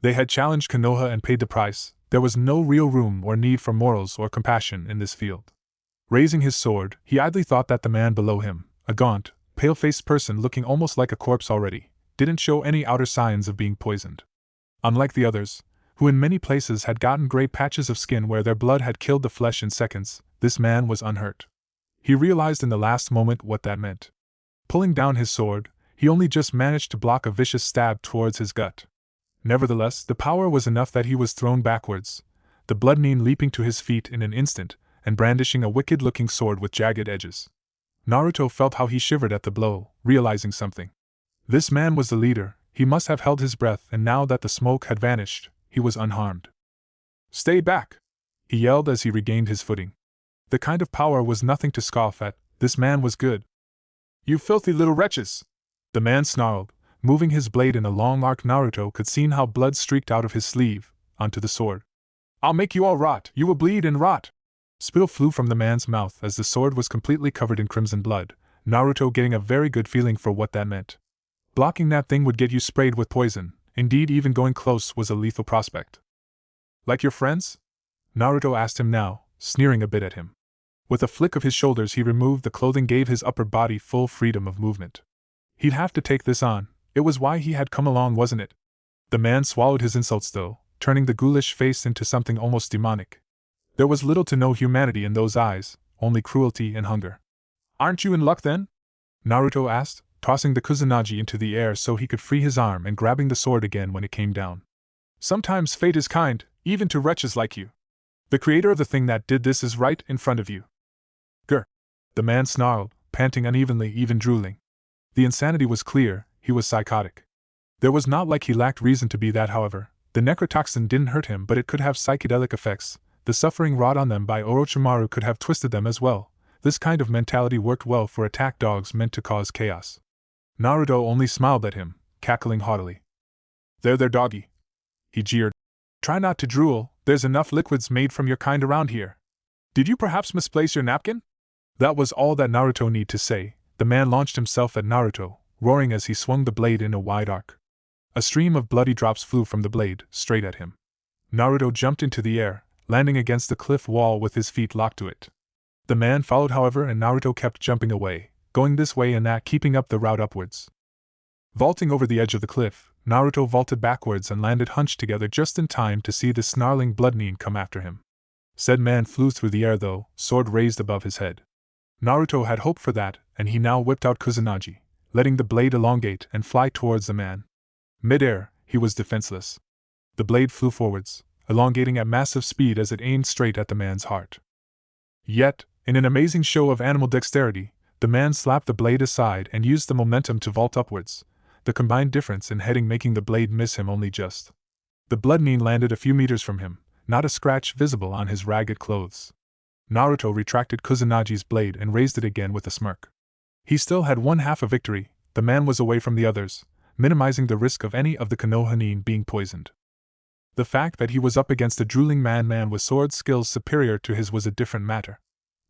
They had challenged Konoha and paid the price. There was no real room or need for morals or compassion in this field. Raising his sword, he idly thought that the man below him, a gaunt, pale-faced person looking almost like a corpse already, didn't show any outer signs of being poisoned. Unlike the others, who in many places had gotten gray patches of skin where their blood had killed the flesh in seconds, this man was unhurt. He realized in the last moment what that meant. Pulling down his sword, he only just managed to block a vicious stab towards his gut. Nevertheless, the power was enough that he was thrown backwards, the blood Nin leaping to his feet in an instant, and brandishing a wicked-looking sword with jagged edges. Naruto felt how he shivered at the blow, realizing something. This man was the leader, he must have held his breath, and now that the smoke had vanished, he was unharmed. "Stay back!" he yelled as he regained his footing. The kind of power was nothing to scoff at, this man was good. "You filthy little wretches!" the man snarled, moving his blade in a long arc. Naruto could see how blood streaked out of his sleeve, onto the sword. "I'll make you all rot, you will bleed and rot!" Spittle flew from the man's mouth as the sword was completely covered in crimson blood, Naruto getting a very good feeling for what that meant. Blocking that thing would get you sprayed with poison, indeed even going close was a lethal prospect. "Like your friends?" Naruto asked him now, sneering a bit at him. With a flick of his shoulders he removed the clothing, gave his upper body full freedom of movement. He'd have to take this on, it was why he had come along, wasn't it? The man swallowed his insults though, turning the ghoulish face into something almost demonic. There was little to no humanity in those eyes, only cruelty and hunger. "Aren't you in luck then?" Naruto asked, tossing the kusanagi into the air so he could free his arm and grabbing the sword again when it came down. "Sometimes fate is kind, even to wretches like you. The creator of the thing that did this is right in front of you." "Grr!" the man snarled, panting unevenly, even drooling. The insanity was clear, he was psychotic. There was not like he lacked reason to be that, however. The necrotoxin didn't hurt him, but it could have psychedelic effects. The suffering wrought on them by Orochimaru could have twisted them as well. This kind of mentality worked well for attack dogs meant to cause chaos. Naruto only smiled at him, cackling haughtily. There, doggy," he jeered. "Try not to drool, there's enough liquids made from your kind around here. Did you perhaps misplace your napkin?" That was all that Naruto needed to say. The man launched himself at Naruto, roaring as he swung the blade in a wide arc. A stream of bloody drops flew from the blade, straight at him. Naruto jumped into the air, landing against the cliff wall with his feet locked to it. The man followed, however, and Naruto kept jumping away, going this way and that, keeping up the route upwards. Vaulting over the edge of the cliff, Naruto vaulted backwards and landed hunched together just in time to see the snarling blood Nin come after him. Said man flew through the air though, sword raised above his head. Naruto had hoped for that, and he now whipped out kusanagi, letting the blade elongate and fly towards the man. Mid-air, he was defenseless. The blade flew forwards, elongating at massive speed as it aimed straight at the man's heart. Yet, in an amazing show of animal dexterity, the man slapped the blade aside and used the momentum to vault upwards, the combined difference in heading making the blade miss him only just. The blood Nin landed a few meters from him, not a scratch visible on his ragged clothes. Naruto retracted Kusanagi's blade and raised it again with a smirk. He still had one half a victory, the man was away from the others, minimizing the risk of any of the Konoha Nin being poisoned. The fact that he was up against a drooling man with sword skills superior to his was a different matter.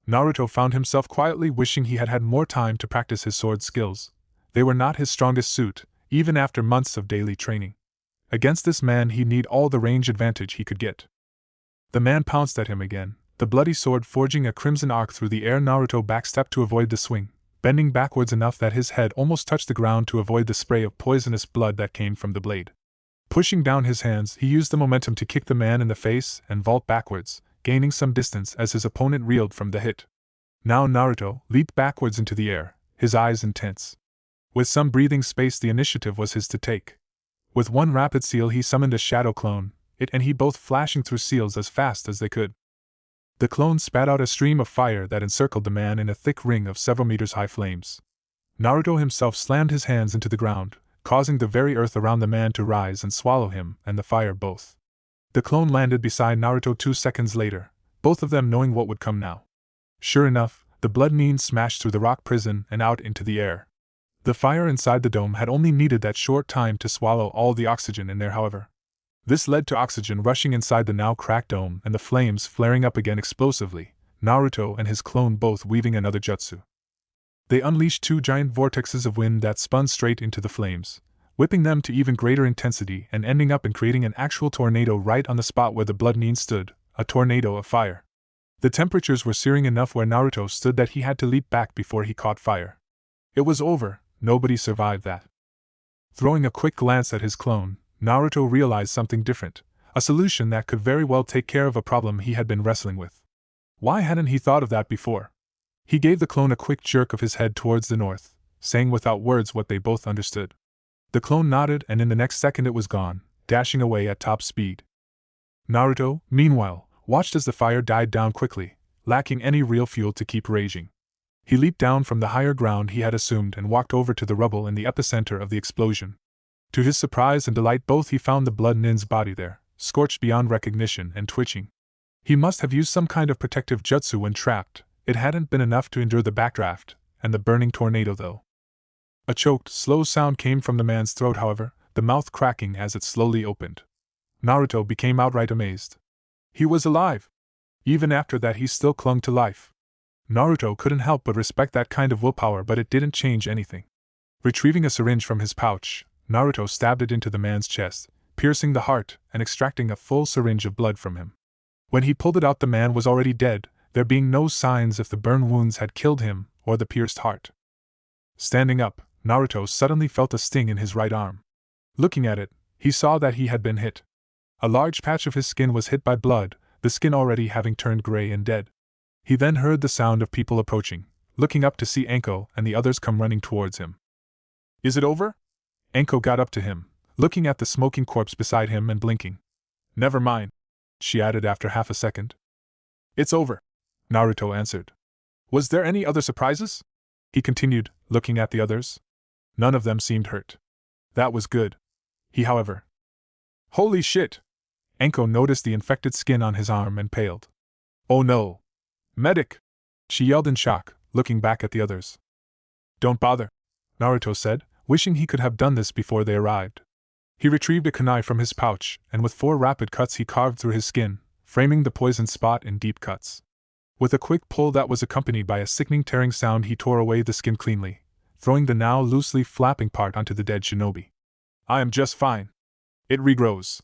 Naruto found himself quietly wishing he had had more time to practice his sword skills. They were not his strongest suit, even after months of daily training. Against this man he'd need all the range advantage he could get. The man pounced at him again, the bloody sword forging a crimson arc through the air. Naruto backstepped to avoid the swing, bending backwards enough that his head almost touched the ground to avoid the spray of poisonous blood that came from the blade. Pushing down his hands, he used the momentum to kick the man in the face and vault backwards, gaining some distance as his opponent reeled from the hit. Now Naruto leaped backwards into the air, his eyes intense. With some breathing space, the initiative was his to take. With one rapid seal he summoned a shadow clone, it and he both flashing through seals as fast as they could. The clone spat out a stream of fire that encircled the man in a thick ring of several meters high flames. Naruto himself slammed his hands into the ground, causing the very earth around the man to rise and swallow him and the fire both. The clone landed beside Naruto 2 seconds later, both of them knowing what would come now. Sure enough, the blood mean smashed through the rock prison and out into the air. The fire inside the dome had only needed that short time to swallow all the oxygen in there, however. This led to oxygen rushing inside the now cracked dome and the flames flaring up again explosively, Naruto and his clone both weaving another jutsu. They unleashed 2 giant vortexes of wind that spun straight into the flames, whipping them to even greater intensity and ending up in creating an actual tornado right on the spot where the blood mean stood, a tornado of fire. The temperatures were searing enough where Naruto stood that he had to leap back before he caught fire. It was over, nobody survived that. Throwing a quick glance at his clone, Naruto realized something different, a solution that could very well take care of a problem he had been wrestling with. Why hadn't he thought of that before? He gave the clone a quick jerk of his head towards the north, saying without words what they both understood. The clone nodded and in the next second it was gone, dashing away at top speed. Naruto, meanwhile, watched as the fire died down quickly, lacking any real fuel to keep raging. He leaped down from the higher ground he had assumed and walked over to the rubble in the epicenter of the explosion. To his surprise and delight both he found the blood nin's body there, scorched beyond recognition and twitching. He must have used some kind of protective jutsu when trapped. It hadn't been enough to endure the backdraft and the burning tornado though. A choked, slow sound came from the man's throat, however, the mouth cracking as it slowly opened. Naruto became outright amazed. He was alive! Even after that he still clung to life. Naruto couldn't help but respect that kind of willpower, but it didn't change anything. Retrieving a syringe from his pouch, Naruto stabbed it into the man's chest, piercing the heart and extracting a full syringe of blood from him. When he pulled it out, the man was already dead, there being no signs if the burn wounds had killed him or the pierced heart. Standing up, Naruto suddenly felt a sting in his right arm. Looking at it, he saw that he had been hit. A large patch of his skin was hit by blood, the skin already having turned gray and dead. He then heard the sound of people approaching, looking up to see Anko and the others come running towards him. "Is it over?" Anko got up to him, looking at the smoking corpse beside him and blinking. "Never mind," she added after half a second. "It's over," Naruto answered. "Was there any other surprises?" he continued, looking at the others. None of them seemed hurt. That was good. However. Holy shit! Anko noticed the infected skin on his arm and paled. "Oh no! Medic!" she yelled in shock, looking back at the others. "Don't bother," Naruto said, wishing he could have done this before they arrived. He retrieved a kunai from his pouch, and with 4 rapid cuts he carved through his skin, framing the poisoned spot in deep cuts. With a quick pull that was accompanied by a sickening tearing sound, he tore away the skin cleanly, throwing the now loosely flapping part onto the dead shinobi. "I am just fine. It regrows."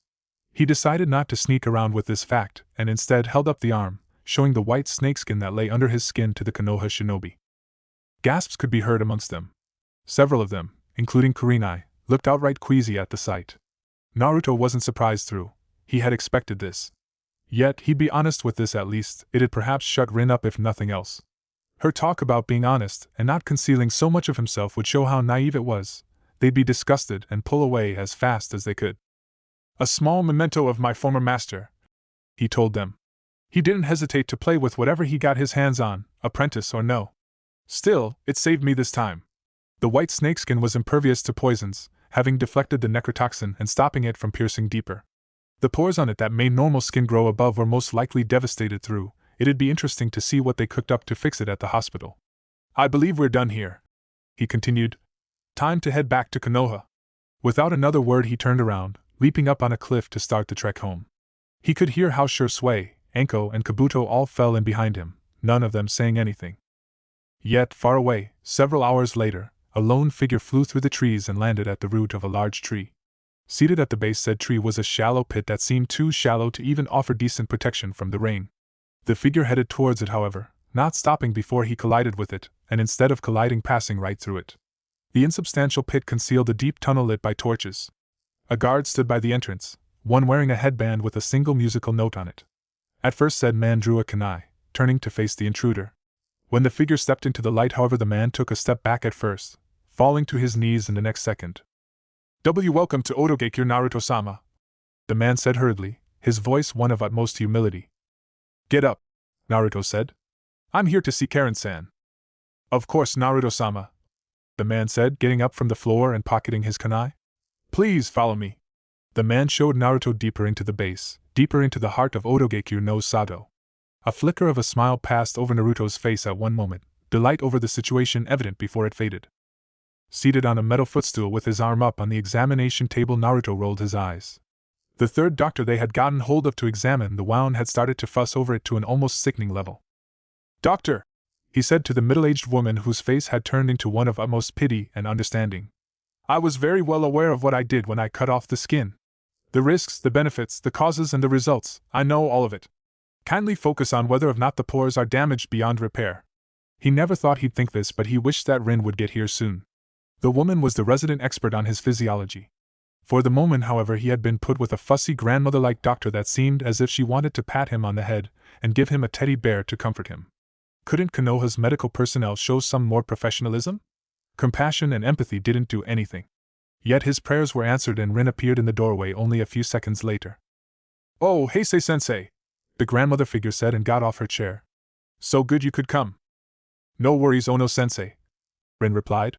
He decided not to sneak around with this fact, and instead held up the arm, showing the white snakeskin that lay under his skin to the Konoha shinobi. Gasps could be heard amongst them. Several of them, including Kurenai, looked outright queasy at the sight. Naruto wasn't surprised through. He had expected this. Yet, he'd be honest with this at least, it'd perhaps shut Rin up if nothing else. Her talk about being honest and not concealing so much of himself would show how naive it was. They'd be disgusted and pull away as fast as they could. "A small memento of my former master," he told them. He didn't hesitate to play with whatever he got his hands on, apprentice or no. Still, it saved me this time. The white snakeskin was impervious to poisons, having deflected the necrotoxin and stopping it from piercing deeper. The pores on it that made normal skin grow above were most likely devastated through. It'd be interesting to see what they cooked up to fix it at the hospital. "I believe we're done here," he continued. "Time to head back to Konoha." Without another word he turned around, leaping up on a cliff to start the trek home. He could hear how Shursui, Anko and Kabuto all fell in behind him, none of them saying anything. Yet, far away, several hours later, a lone figure flew through the trees and landed at the root of a large tree. Seated at the base said tree was a shallow pit that seemed too shallow to even offer decent protection from the rain. The figure headed towards it, however, not stopping before he collided with it, and instead of colliding passing right through it. The insubstantial pit concealed a deep tunnel lit by torches. A guard stood by the entrance, one wearing a headband with a single musical note on it. At first said man drew a kunai, turning to face the intruder. When the figure stepped into the light, however, the man took a step back at first, falling to his knees in the next second. "Welcome to Odogekure Naruto-sama," the man said hurriedly, his voice one of utmost humility. "Get up," Naruto said. "I'm here to see Karen-san." "Of course, Naruto-sama." the man said, getting up from the floor and pocketing his kunai. Please follow me. The man showed Naruto deeper into the base, deeper into the heart of Odogekyu no Sado. A flicker of a smile passed over Naruto's face at one moment, delight over the situation evident before it faded. Seated on a metal footstool with his arm up on the examination table, Naruto rolled his eyes. The third doctor they had gotten hold of to examine the wound had started to fuss over it to an almost sickening level. Doctor, he said to the middle-aged woman whose face had turned into one of utmost pity and understanding. I was very well aware of what I did when I cut off the skin. The risks, the benefits, the causes and the results, I know all of it. Kindly focus on whether or not the pores are damaged beyond repair. He never thought he'd think this, but he wished that Rin would get here soon. The woman was the resident expert on his physiology. For the moment, however, he had been put with a fussy grandmother-like doctor that seemed as if she wanted to pat him on the head and give him a teddy bear to comfort him. Couldn't Konoha's medical personnel show some more professionalism? Compassion and empathy didn't do anything. Yet his prayers were answered and Rin appeared in the doorway only a few seconds later. Oh, Heisei-sensei, the grandmother figure said and got off her chair. So good you could come. No worries, Ono-sensei, Rin replied.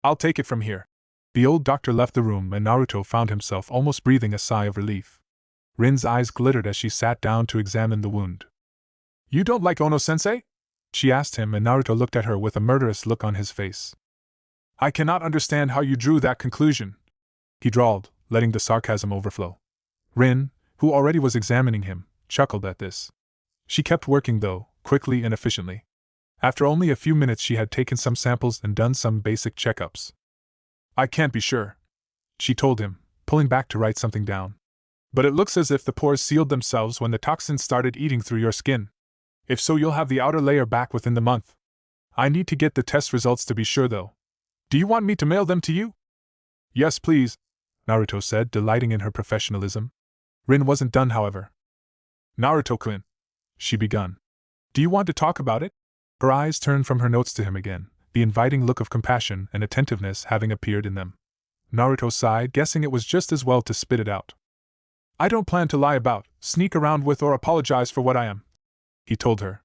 I'll take it from here. The old doctor left the room and Naruto found himself almost breathing a sigh of relief. Rin's eyes glittered as she sat down to examine the wound. You don't like Ono-sensei? She asked him, and Naruto looked at her with a murderous look on his face. I cannot understand how you drew that conclusion, he drawled, letting the sarcasm overflow. Rin, who already was examining him, chuckled at this. She kept working though, quickly and efficiently. After only a few minutes she had taken some samples and done some basic checkups. I can't be sure, she told him, pulling back to write something down. But it looks as if the pores sealed themselves when the toxins started eating through your skin. If so, you'll have the outer layer back within the month. I need to get the test results to be sure though. Do you want me to mail them to you? Yes, please, Naruto said, delighting in her professionalism. Rin wasn't done, however. Naruto-kun, she begun. Do you want to talk about it? Her eyes turned from her notes to him again, the inviting look of compassion and attentiveness having appeared in them. Naruto sighed, guessing it was just as well to spit it out. I don't plan to lie about, sneak around with, or apologize for what I am, he told her.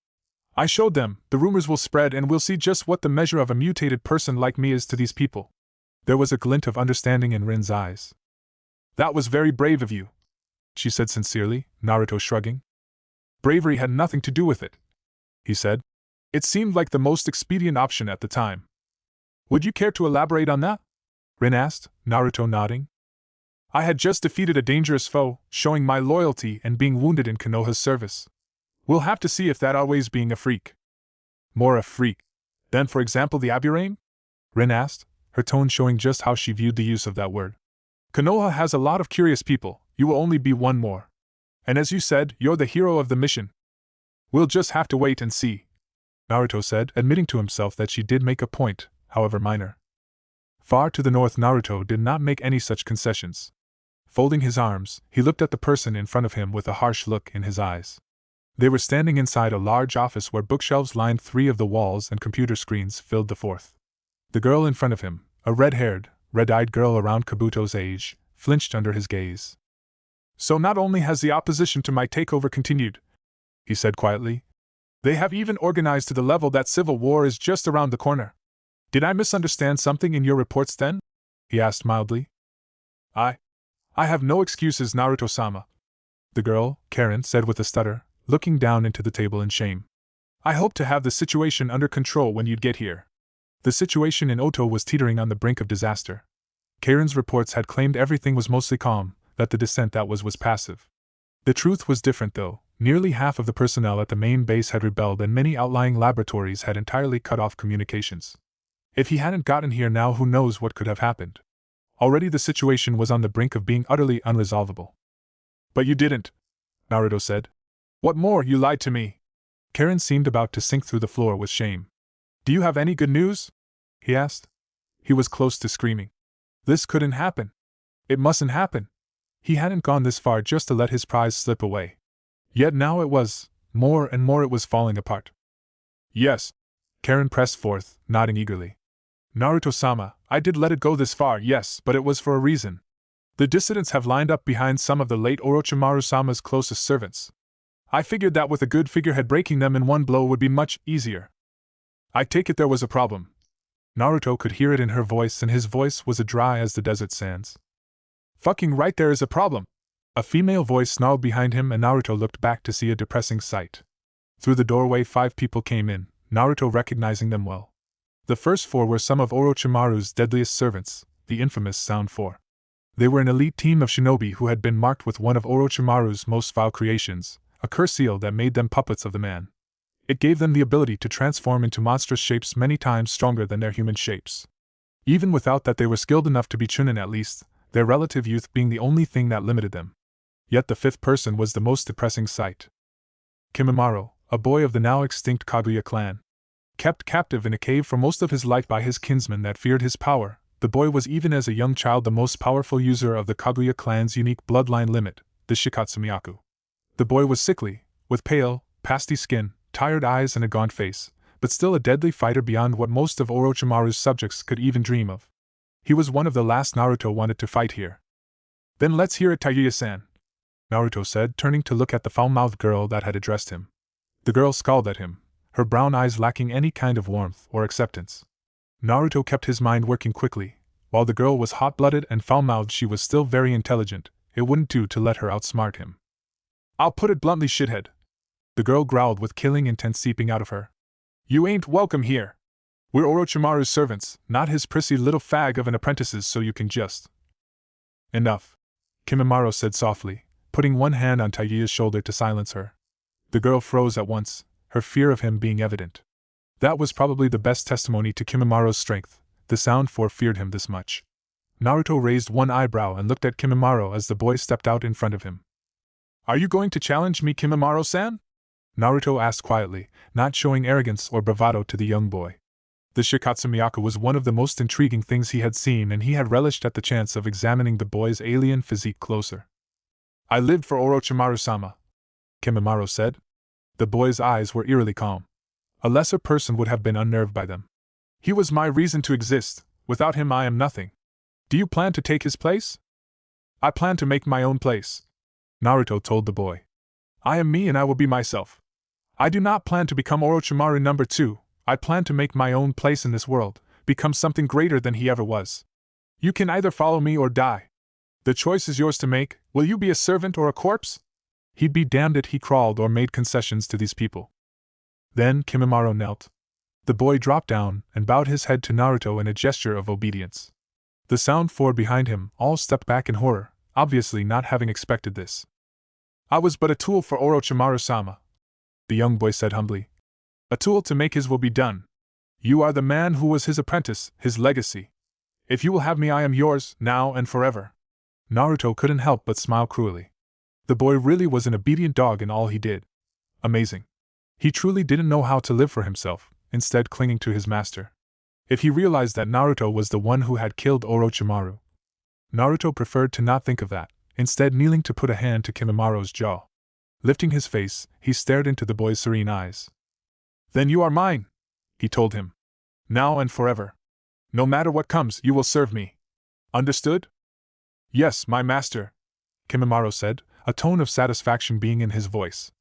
I showed them, the rumors will spread and we'll see just what the measure of a mutated person like me is to these people. There was a glint of understanding in Rin's eyes. That was very brave of you, she said sincerely, Naruto shrugging. Bravery had nothing to do with it, he said. It seemed like the most expedient option at the time. Would you care to elaborate on that? Rin asked, Naruto nodding. I had just defeated a dangerous foe, showing my loyalty and being wounded in Konoha's service. We'll have to see if that outweighs being a freak. More a freak than, for example, the Aburame? Rin asked, her tone showing just how she viewed the use of that word. Konoha has a lot of curious people, you will only be one more. And as you said, you're the hero of the mission. We'll just have to wait and see, Naruto said, admitting to himself that she did make a point, however minor. Far to the north, Naruto did not make any such concessions. Folding his arms, he looked at the person in front of him with a harsh look in his eyes. They were standing inside a large office where bookshelves lined 3 of the walls and computer screens filled the 4th. The girl in front of him, a red-haired, red-eyed girl around Kabuto's age, flinched under his gaze. So not only has the opposition to my takeover continued, he said quietly, they have even organized to the level that civil war is just around the corner. Did I misunderstand something in your reports then? He asked mildly. I have no excuses, Naruto-sama, the girl, Karen, said with a stutter, looking down into the table in shame. I hoped to have the situation under control when you'd get here. The situation in Oto was teetering on the brink of disaster. Karen's reports had claimed everything was mostly calm, that the dissent that was passive. The truth was different though. Nearly half of the personnel at the main base had rebelled and many outlying laboratories had entirely cut off communications. If he hadn't gotten here now, who knows what could have happened. Already the situation was on the brink of being utterly unresolvable. But you didn't, Naruto said. What more, you lied to me. Karen seemed about to sink through the floor with shame. Do you have any good news? He asked. He was close to screaming. This couldn't happen. It mustn't happen. He hadn't gone this far just to let his prize slip away. Yet now it was, more and more it was falling apart. Yes, Karen pressed forth, nodding eagerly. Naruto-sama, I did let it go this far, yes, but it was for a reason. The dissidents have lined up behind some of the late Orochimaru-sama's closest servants. I figured that with a good figurehead breaking them in one blow would be much easier. I take it there was a problem. Naruto could hear it in her voice, and his voice was as dry as the desert sands. Fucking right, there is a problem! A female voice snarled behind him, and Naruto looked back to see a depressing sight. Through the doorway 5 people came in, Naruto recognizing them well. The first 4 were some of Orochimaru's deadliest servants, the infamous Sound 4. They were an elite team of shinobi who had been marked with one of Orochimaru's most vile creations, a curse seal that made them puppets of the man. It gave them the ability to transform into monstrous shapes many times stronger than their human shapes. Even without that, they were skilled enough to be chunin, at least, their relative youth being the only thing that limited them. Yet the 5th person was the most depressing sight. Kimimaro, a boy of the now extinct Kaguya clan. Kept captive in a cave for most of his life by his kinsmen that feared his power, the boy was even as a young child the most powerful user of the Kaguya clan's unique bloodline limit, the Shikatsumiyaku. The boy was sickly, with pale, pasty skin, tired eyes and a gaunt face, but still a deadly fighter beyond what most of Orochimaru's subjects could even dream of. He was one of the last Naruto wanted to fight here. Then let's hear it, Tayuya-san, Naruto said, turning to look at the foul-mouthed girl that had addressed him. The girl scowled at him, her brown eyes lacking any kind of warmth or acceptance. Naruto kept his mind working quickly. While the girl was hot-blooded and foul-mouthed, she was still very intelligent. It wouldn't do to let her outsmart him. I'll put it bluntly, shithead, the girl growled with killing intent seeping out of her. You ain't welcome here. We're Orochimaru's servants, not his prissy little fag of an apprentice's, so you can just... Enough, Kimimaro said softly, putting one hand on Tayuya's shoulder to silence her. The girl froze at once, her fear of him being evident. That was probably the best testimony to Kimimaro's strength. The Sound 4 feared him this much. Naruto raised one eyebrow and looked at Kimimaro as the boy stepped out in front of him. Are you going to challenge me, Kimimaro-san? Naruto asked quietly, not showing arrogance or bravado to the young boy. The Shikatsumiyaku was one of the most intriguing things he had seen, and he had relished at the chance of examining the boy's alien physique closer. I lived for Orochimaru-sama, Kimimaro said. The boy's eyes were eerily calm. A lesser person would have been unnerved by them. He was my reason to exist. Without him I am nothing. Do you plan to take his place? I plan to make my own place, Naruto told the boy. I am me and I will be myself. I do not plan to become Orochimaru number 2, I plan to make my own place in this world, become something greater than he ever was. You can either follow me or die. The choice is yours to make. Will you be a servant or a corpse? He'd be damned if he crawled or made concessions to these people. Then Kimimaro knelt. The boy dropped down and bowed his head to Naruto in a gesture of obedience. The Sound 4 behind him all stepped back in horror, obviously not having expected this. I was but a tool for Orochimaru-sama, the young boy said humbly. A tool to make his will be done. You are the man who was his apprentice, his legacy. If you will have me, I am yours, now and forever. Naruto couldn't help but smile cruelly. The boy really was an obedient dog in all he did. Amazing. He truly didn't know how to live for himself, instead clinging to his master. If he realized that Naruto was the one who had killed Orochimaru, Naruto preferred to not think of that, instead kneeling to put a hand to Kimimaro's jaw. Lifting his face, he stared into the boy's serene eyes. Then you are mine, he told him. Now and forever. No matter what comes, you will serve me. Understood? Yes, my master, Kimimaro said, a tone of satisfaction being in his voice.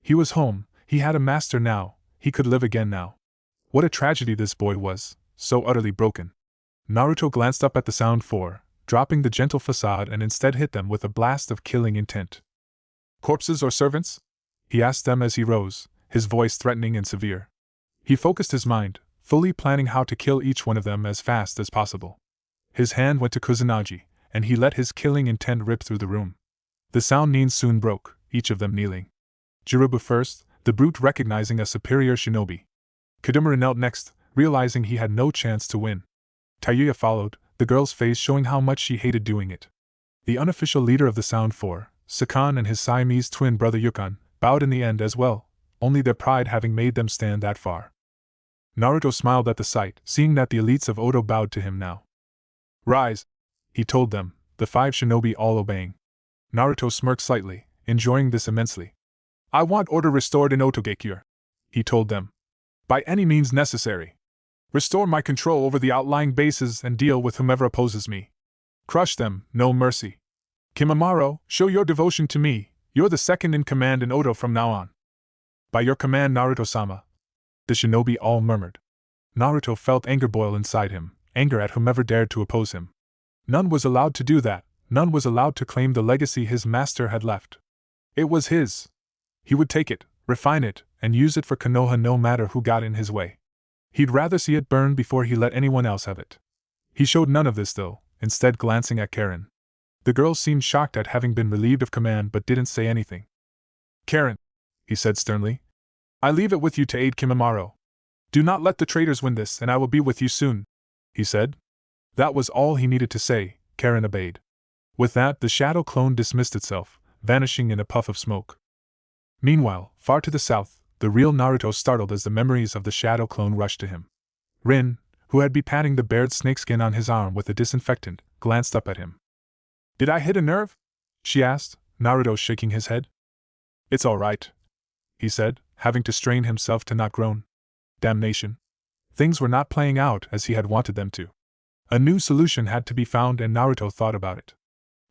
He was home, he had a master now, he could live again now. What a tragedy this boy was, so utterly broken. Naruto glanced up at the Sound 4, dropping the gentle facade, and instead hit them with a blast of killing intent. Corpses or servants? He asked them as he rose, his voice threatening and severe. He focused his mind, fully planning how to kill each one of them as fast as possible. His hand went to Kusanagi, and he let his killing intent rip through the room. The Sound Nines soon broke, each of them kneeling. Jirubu first, the brute recognizing a superior shinobi. Kidomaru knelt next, realizing he had no chance to win. Tayuya followed, the girl's face showing how much she hated doing it. The unofficial leader of the Sound 4, Sakan, and his Siamese twin brother Yukon, bowed in the end as well, only their pride having made them stand that far. Naruto smiled at the sight, seeing that the elites of Oto bowed to him now. Rise, he told them, the 5 shinobi all obeying. Naruto smirked slightly, enjoying this immensely. I want order restored in Otogekure, he told them. By any means necessary. Restore my control over the outlying bases and deal with whomever opposes me. Crush them, no mercy. Kimimaro, show your devotion to me, you're the second in command in Oto from now on. By your command, Naruto-sama, the shinobi all murmured. Naruto felt anger boil inside him, anger at whomever dared to oppose him. None was allowed to do that, none was allowed to claim the legacy his master had left. It was his. He would take it, refine it, and use it for Konoha no matter who got in his way. He'd rather see it burn before he let anyone else have it. He showed none of this though, instead glancing at Karen. The girl seemed shocked at having been relieved of command but didn't say anything. Karen, he said sternly, I leave it with you to aid Kimimaro. Do not let the traitors win this and I will be with you soon, he said. That was all he needed to say. Karen obeyed. With that, the shadow clone dismissed itself, vanishing in a puff of smoke. Meanwhile, far to the south, the real Naruto startled as the memories of the shadow clone rushed to him. Rin, who had been patting the bared snakeskin on his arm with a disinfectant, glanced up at him. Did I hit a nerve? She asked, Naruto shaking his head. It's all right, he said, having to strain himself to not groan. Damnation. Things were not playing out as he had wanted them to. A new solution had to be found and Naruto thought about it.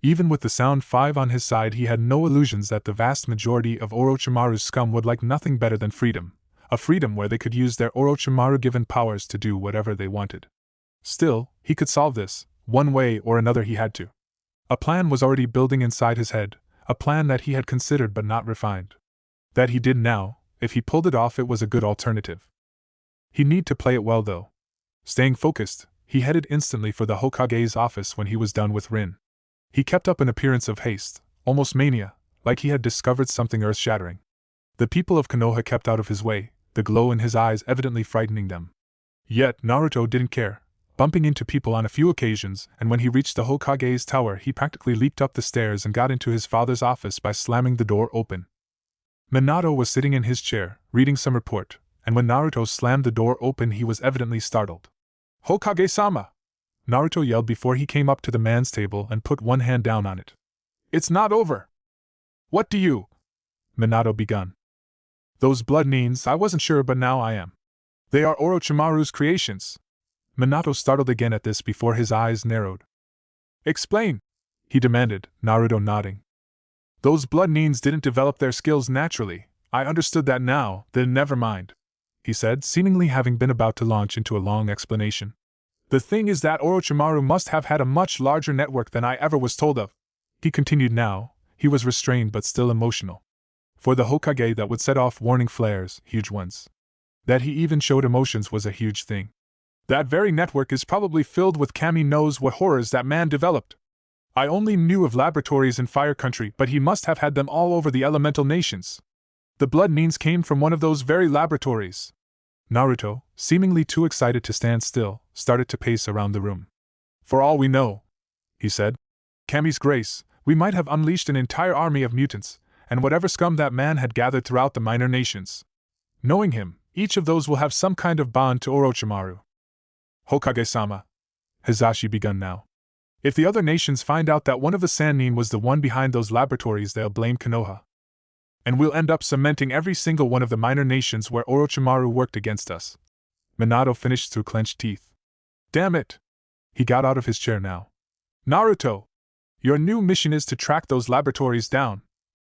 Even with the Sound 5 on his side, he had no illusions that the vast majority of Orochimaru's scum would like nothing better than freedom, a freedom where they could use their Orochimaru-given powers to do whatever they wanted. Still, he could solve this, one way or another he had to. A plan was already building inside his head, a plan that he had considered but not refined. That he did now, if he pulled it off it was a good alternative. He'd need to play it well though. Staying focused, he headed instantly for the Hokage's office when he was done with Rin. He kept up an appearance of haste, almost mania, like he had discovered something earth-shattering. The people of Konoha kept out of his way, the glow in his eyes evidently frightening them. Yet Naruto didn't care, bumping into people on a few occasions, and when he reached the Hokage's tower he practically leaped up the stairs and got into his father's office by slamming the door open. Minato was sitting in his chair, reading some report, and when Naruto slammed the door open he was evidently startled. Hokage-sama! Naruto yelled before he came up to the man's table and put one hand down on it. It's not over! What do you? Minato begun. Those blood neens, I wasn't sure but now I am. They are Orochimaru's creations. Minato startled again at this before his eyes narrowed. Explain, he demanded, Naruto nodding. Those blood neens didn't develop their skills naturally, I understood that now, then never mind, he said, seemingly having been about to launch into a long explanation. The thing is that Orochimaru must have had a much larger network than I ever was told of. He continued now, he was restrained but still emotional. For the Hokage that would set off warning flares, huge ones. That he even showed emotions was a huge thing. That very network is probably filled with Kami knows what horrors that man developed. I only knew of laboratories in Fire Country, but he must have had them all over the elemental nations. The blood neens came from one of those very laboratories. Naruto, seemingly too excited to stand still, started to pace around the room. For all we know, he said, Kami's grace, we might have unleashed an entire army of mutants, and whatever scum that man had gathered throughout the minor nations. Knowing him, each of those will have some kind of bond to Orochimaru. Hokage-sama, Hizashi begun now. If the other nations find out that one of the Sannin was the one behind those laboratories, they'll blame Konoha. And we'll end up cementing every single one of the minor nations where Orochimaru worked against us. Minato finished through clenched teeth. Damn it! He got out of his chair now. Naruto! Your new mission is to track those laboratories down.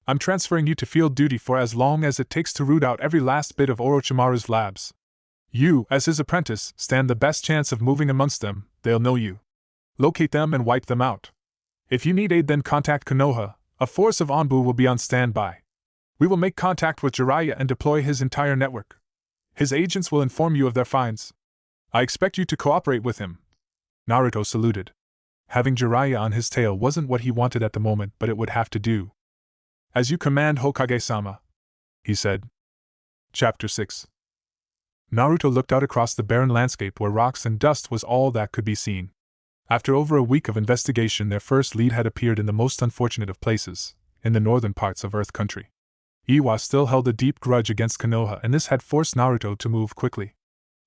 I'm transferring you to field duty for as long as it takes to root out every last bit of Orochimaru's labs. You, as his apprentice, stand the best chance of moving amongst them, they'll know you. Locate them and wipe them out. If you need aid then contact Konoha, a force of Anbu will be on standby. We will make contact with Jiraiya and deploy his entire network. His agents will inform you of their finds. I expect you to cooperate with him. Naruto saluted. Having Jiraiya on his tail wasn't what he wanted at the moment, but it would have to do. As you command, Hokage-sama, he said. Chapter 6. Naruto looked out across the barren landscape where rocks and dust was all that could be seen. After over a week of investigation, their first lead had appeared in the most unfortunate of places, in the northern parts of Earth Country. Iwa still held a deep grudge against Konoha, and this had forced Naruto to move quickly.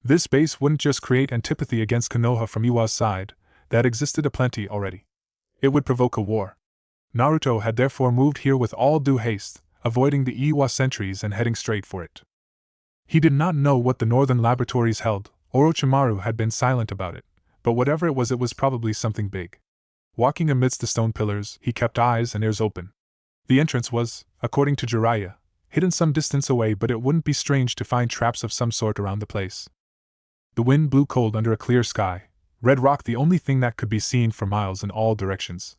This base wouldn't just create antipathy against Konoha from Iwa's side, that existed aplenty already. It would provoke a war. Naruto had therefore moved here with all due haste, avoiding the Iwa sentries and heading straight for it. He did not know what the northern laboratories held, Orochimaru had been silent about it, but whatever it was probably something big. Walking amidst the stone pillars, he kept eyes and ears open. The entrance was, according to Jiraiya, hidden some distance away, but it wouldn't be strange to find traps of some sort around the place. The wind blew cold under a clear sky, red rock the only thing that could be seen for miles in all directions.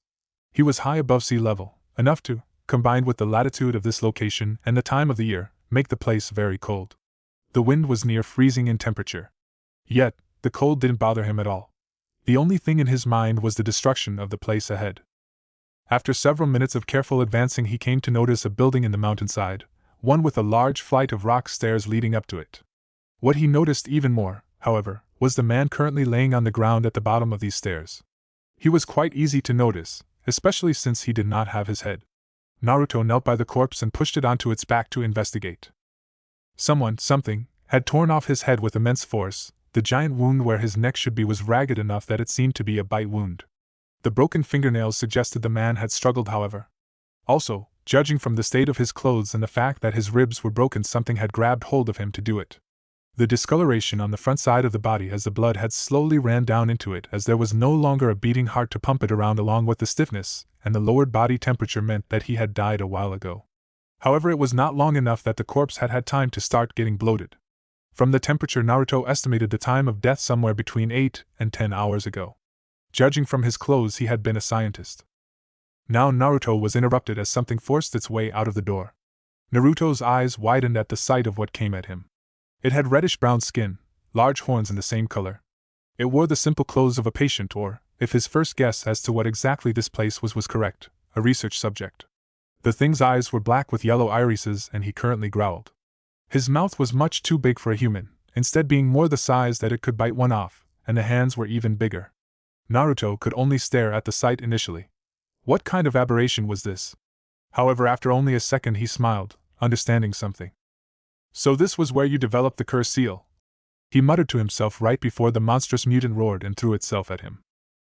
He was high above sea level, enough to, combined with the latitude of this location and the time of the year, make the place very cold. The wind was near freezing in temperature. Yet, the cold didn't bother him at all. The only thing in his mind was the destruction of the place ahead. After several minutes of careful advancing, he came to notice a building in the mountainside, one with a large flight of rock stairs leading up to it. What he noticed even more, however, was the man currently laying on the ground at the bottom of these stairs. He was quite easy to notice, especially since he did not have his head. Naruto knelt by the corpse and pushed it onto its back to investigate. Something, had torn off his head with immense force. The giant wound where his neck should be was ragged enough that it seemed to be a bite wound. The broken fingernails suggested the man had struggled, however. Also, judging from the state of his clothes and the fact that his ribs were broken, something had grabbed hold of him to do it. The discoloration on the front side of the body as the blood had slowly ran down into it, as there was no longer a beating heart to pump it around, along with the stiffness, and the lowered body temperature meant that he had died a while ago. However, it was not long enough that the corpse had had time to start getting bloated. From the temperature, Naruto estimated the time of death somewhere between 8 and 10 hours ago. Judging from his clothes, he had been a scientist. Now Naruto was interrupted as something forced its way out of the door. Naruto's eyes widened at the sight of what came at him. It had reddish-brown skin, large horns in the same color. It wore the simple clothes of a patient, or, if his first guess as to what exactly this place was correct, a research subject. The thing's eyes were black with yellow irises, and he currently growled. His mouth was much too big for a human, instead being more the size that it could bite one off, and the hands were even bigger. Naruto could only stare at the sight initially. What kind of aberration was this? However, after only a second he smiled, understanding something. So this was where you developed the curse seal, he muttered to himself right before the monstrous mutant roared and threw itself at him.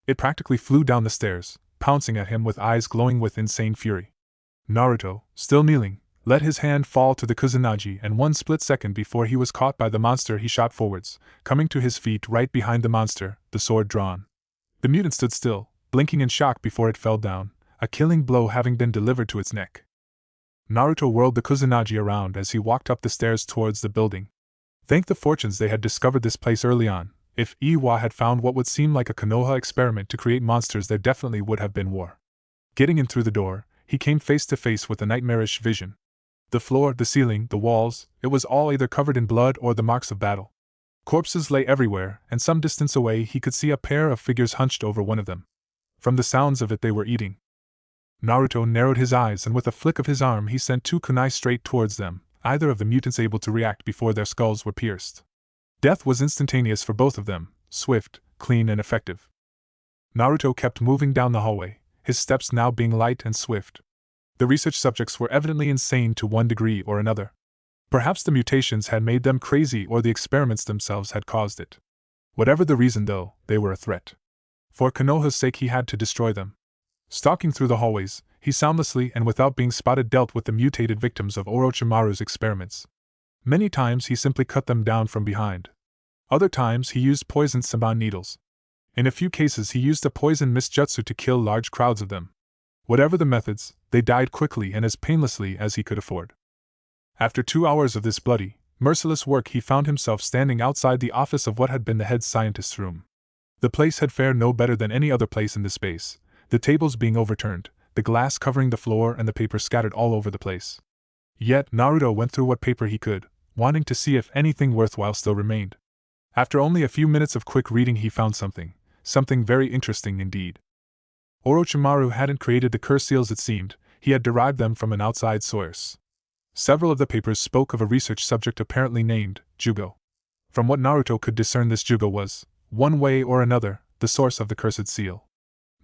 It practically flew down the stairs, pouncing at him with eyes glowing with insane fury. Naruto, still kneeling, let his hand fall to the kusanagi, and 1 split second before he was caught by the monster he shot forwards, coming to his feet right behind the monster, the sword drawn. The mutant stood still, blinking in shock before it fell down, a killing blow having been delivered to its neck. Naruto whirled the kusanagi around as he walked up the stairs towards the building. Thank the fortunes they had discovered this place early on. If Iwa had found what would seem like a Konoha experiment to create monsters, there definitely would have been war. Getting in through the door, he came face to face with a nightmarish vision. The floor, the ceiling, the walls, it was all either covered in blood or the marks of battle. Corpses lay everywhere, and some distance away he could see a pair of figures hunched over one of them. From the sounds of it, they were eating. Naruto narrowed his eyes, and with a flick of his arm he sent 2 kunai straight towards them, either of the mutants able to react before their skulls were pierced. Death was instantaneous for both of them, swift, clean, and effective. Naruto kept moving down the hallway, his steps now being light and swift. The research subjects were evidently insane to one degree or another. Perhaps the mutations had made them crazy, or the experiments themselves had caused it. Whatever the reason, though, they were a threat. For Konoha's sake he had to destroy them. Stalking through the hallways, he soundlessly and without being spotted dealt with the mutated victims of Orochimaru's experiments. Many times he simply cut them down from behind. Other times he used poisoned saban needles. In a few cases he used a poison mist jutsu to kill large crowds of them. Whatever the methods, they died quickly and as painlessly as he could afford. After 2 hours of this bloody, merciless work, he found himself standing outside the office of what had been the head scientist's room. The place had fared no better than any other place in the space, the tables being overturned, the glass covering the floor, and the paper scattered all over the place. Yet Naruto went through what paper he could, wanting to see if anything worthwhile still remained. After only a few minutes of quick reading he found something very interesting indeed. Orochimaru hadn't created the curse seals, it seemed, he had derived them from an outside source. Several of the papers spoke of a research subject apparently named Jugo. From what Naruto could discern, this Jugo was, one way or another, the source of the cursed seal.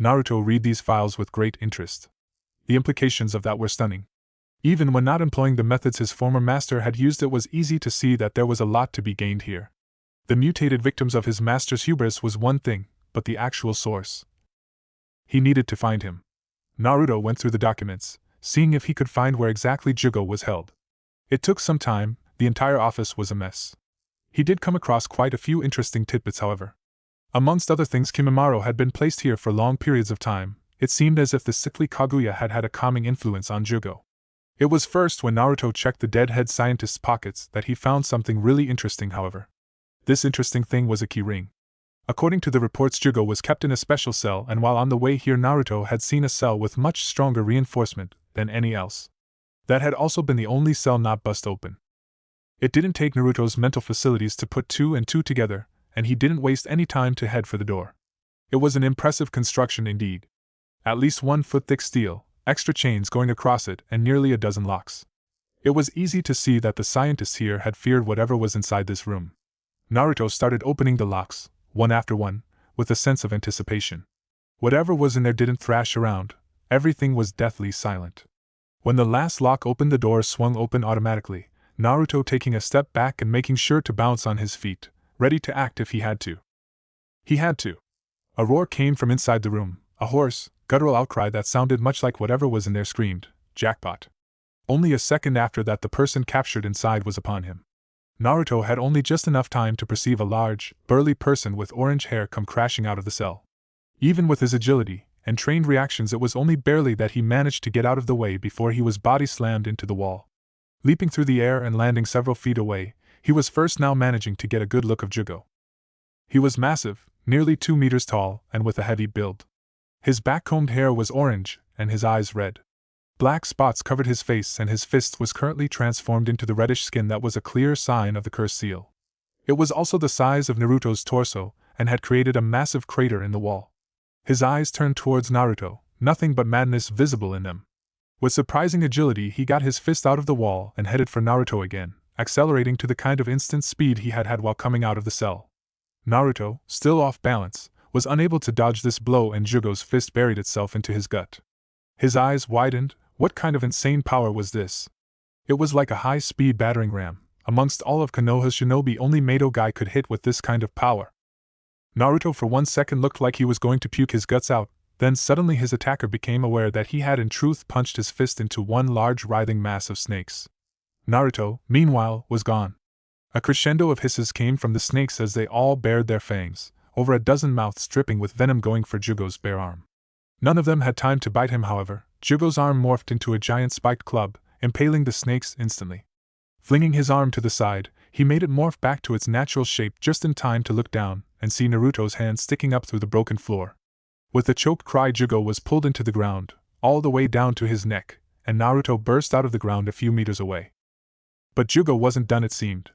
Naruto read these files with great interest. The implications of that were stunning. Even when not employing the methods his former master had used, it was easy to see that there was a lot to be gained here. The mutated victims of his master's hubris was one thing, but the actual source. He needed to find him. Naruto went through the documents, seeing if he could find where exactly Jugo was held. It took some time, the entire office was a mess. He did come across quite a few interesting tidbits, however. Amongst other things, Kimimaro had been placed here for long periods of time. It seemed as if the sickly Kaguya had had a calming influence on Jugo. It was first when Naruto checked the dead head scientist's pockets that he found something really interesting, however. This interesting thing was a key ring. According to the reports, Jugo was kept in a special cell, and while on the way here Naruto had seen a cell with much stronger reinforcement than any else. That had also been the only cell not bust open. It didn't take Naruto's mental facilities to put two and two together, and he didn't waste any time to head for the door. It was an impressive construction indeed. At least 1 foot thick steel, extra chains going across it, and nearly a dozen locks. It was easy to see that the scientists here had feared whatever was inside this room. Naruto started opening the locks, one after one, with a sense of anticipation. Whatever was in there didn't thrash around, everything was deathly silent. When the last lock opened, the door swung open automatically, Naruto taking a step back and making sure to bounce on his feet, ready to act if he had to. He had to. A roar came from inside the room, a hoarse, guttural outcry that sounded much like whatever was in there screamed, "Jackpot." Only a second after that the person captured inside was upon him. Naruto had only just enough time to perceive a large, burly person with orange hair come crashing out of the cell. Even with his agility and trained reactions, it was only barely that he managed to get out of the way before he was body slammed into the wall. Leaping through the air and landing several feet away, he was first now managing to get a good look of Jugo. He was massive, nearly 2 meters tall, and with a heavy build. His back-combed hair was orange, and his eyes red. Black spots covered his face, and his fist was currently transformed into the reddish skin that was a clear sign of the curse seal. It was also the size of Naruto's torso, and had created a massive crater in the wall. His eyes turned towards Naruto, nothing but madness visible in them. With surprising agility he got his fist out of the wall and headed for Naruto again, accelerating to the kind of instant speed he had had while coming out of the cell. Naruto, still off balance, was unable to dodge this blow, and Jugo's fist buried itself into his gut. His eyes widened. What kind of insane power was this? It was like a high-speed battering ram. Amongst all of Konoha's shinobi, only Mato Guy could hit with this kind of power. Naruto for 1 second looked like he was going to puke his guts out, then suddenly his attacker became aware that he had in truth punched his fist into one large writhing mass of snakes. Naruto, meanwhile, was gone. A crescendo of hisses came from the snakes as they all bared their fangs, over a dozen mouths dripping with venom going for Jugo's bare arm. None of them had time to bite him, however. Jugo's arm morphed into a giant spiked club, impaling the snakes instantly. Flinging his arm to the side, he made it morph back to its natural shape just in time to look down and see Naruto's hand sticking up through the broken floor. With a choked cry, Jugo was pulled into the ground, all the way down to his neck, and Naruto burst out of the ground a few meters away. But Jugo wasn't done, it seemed.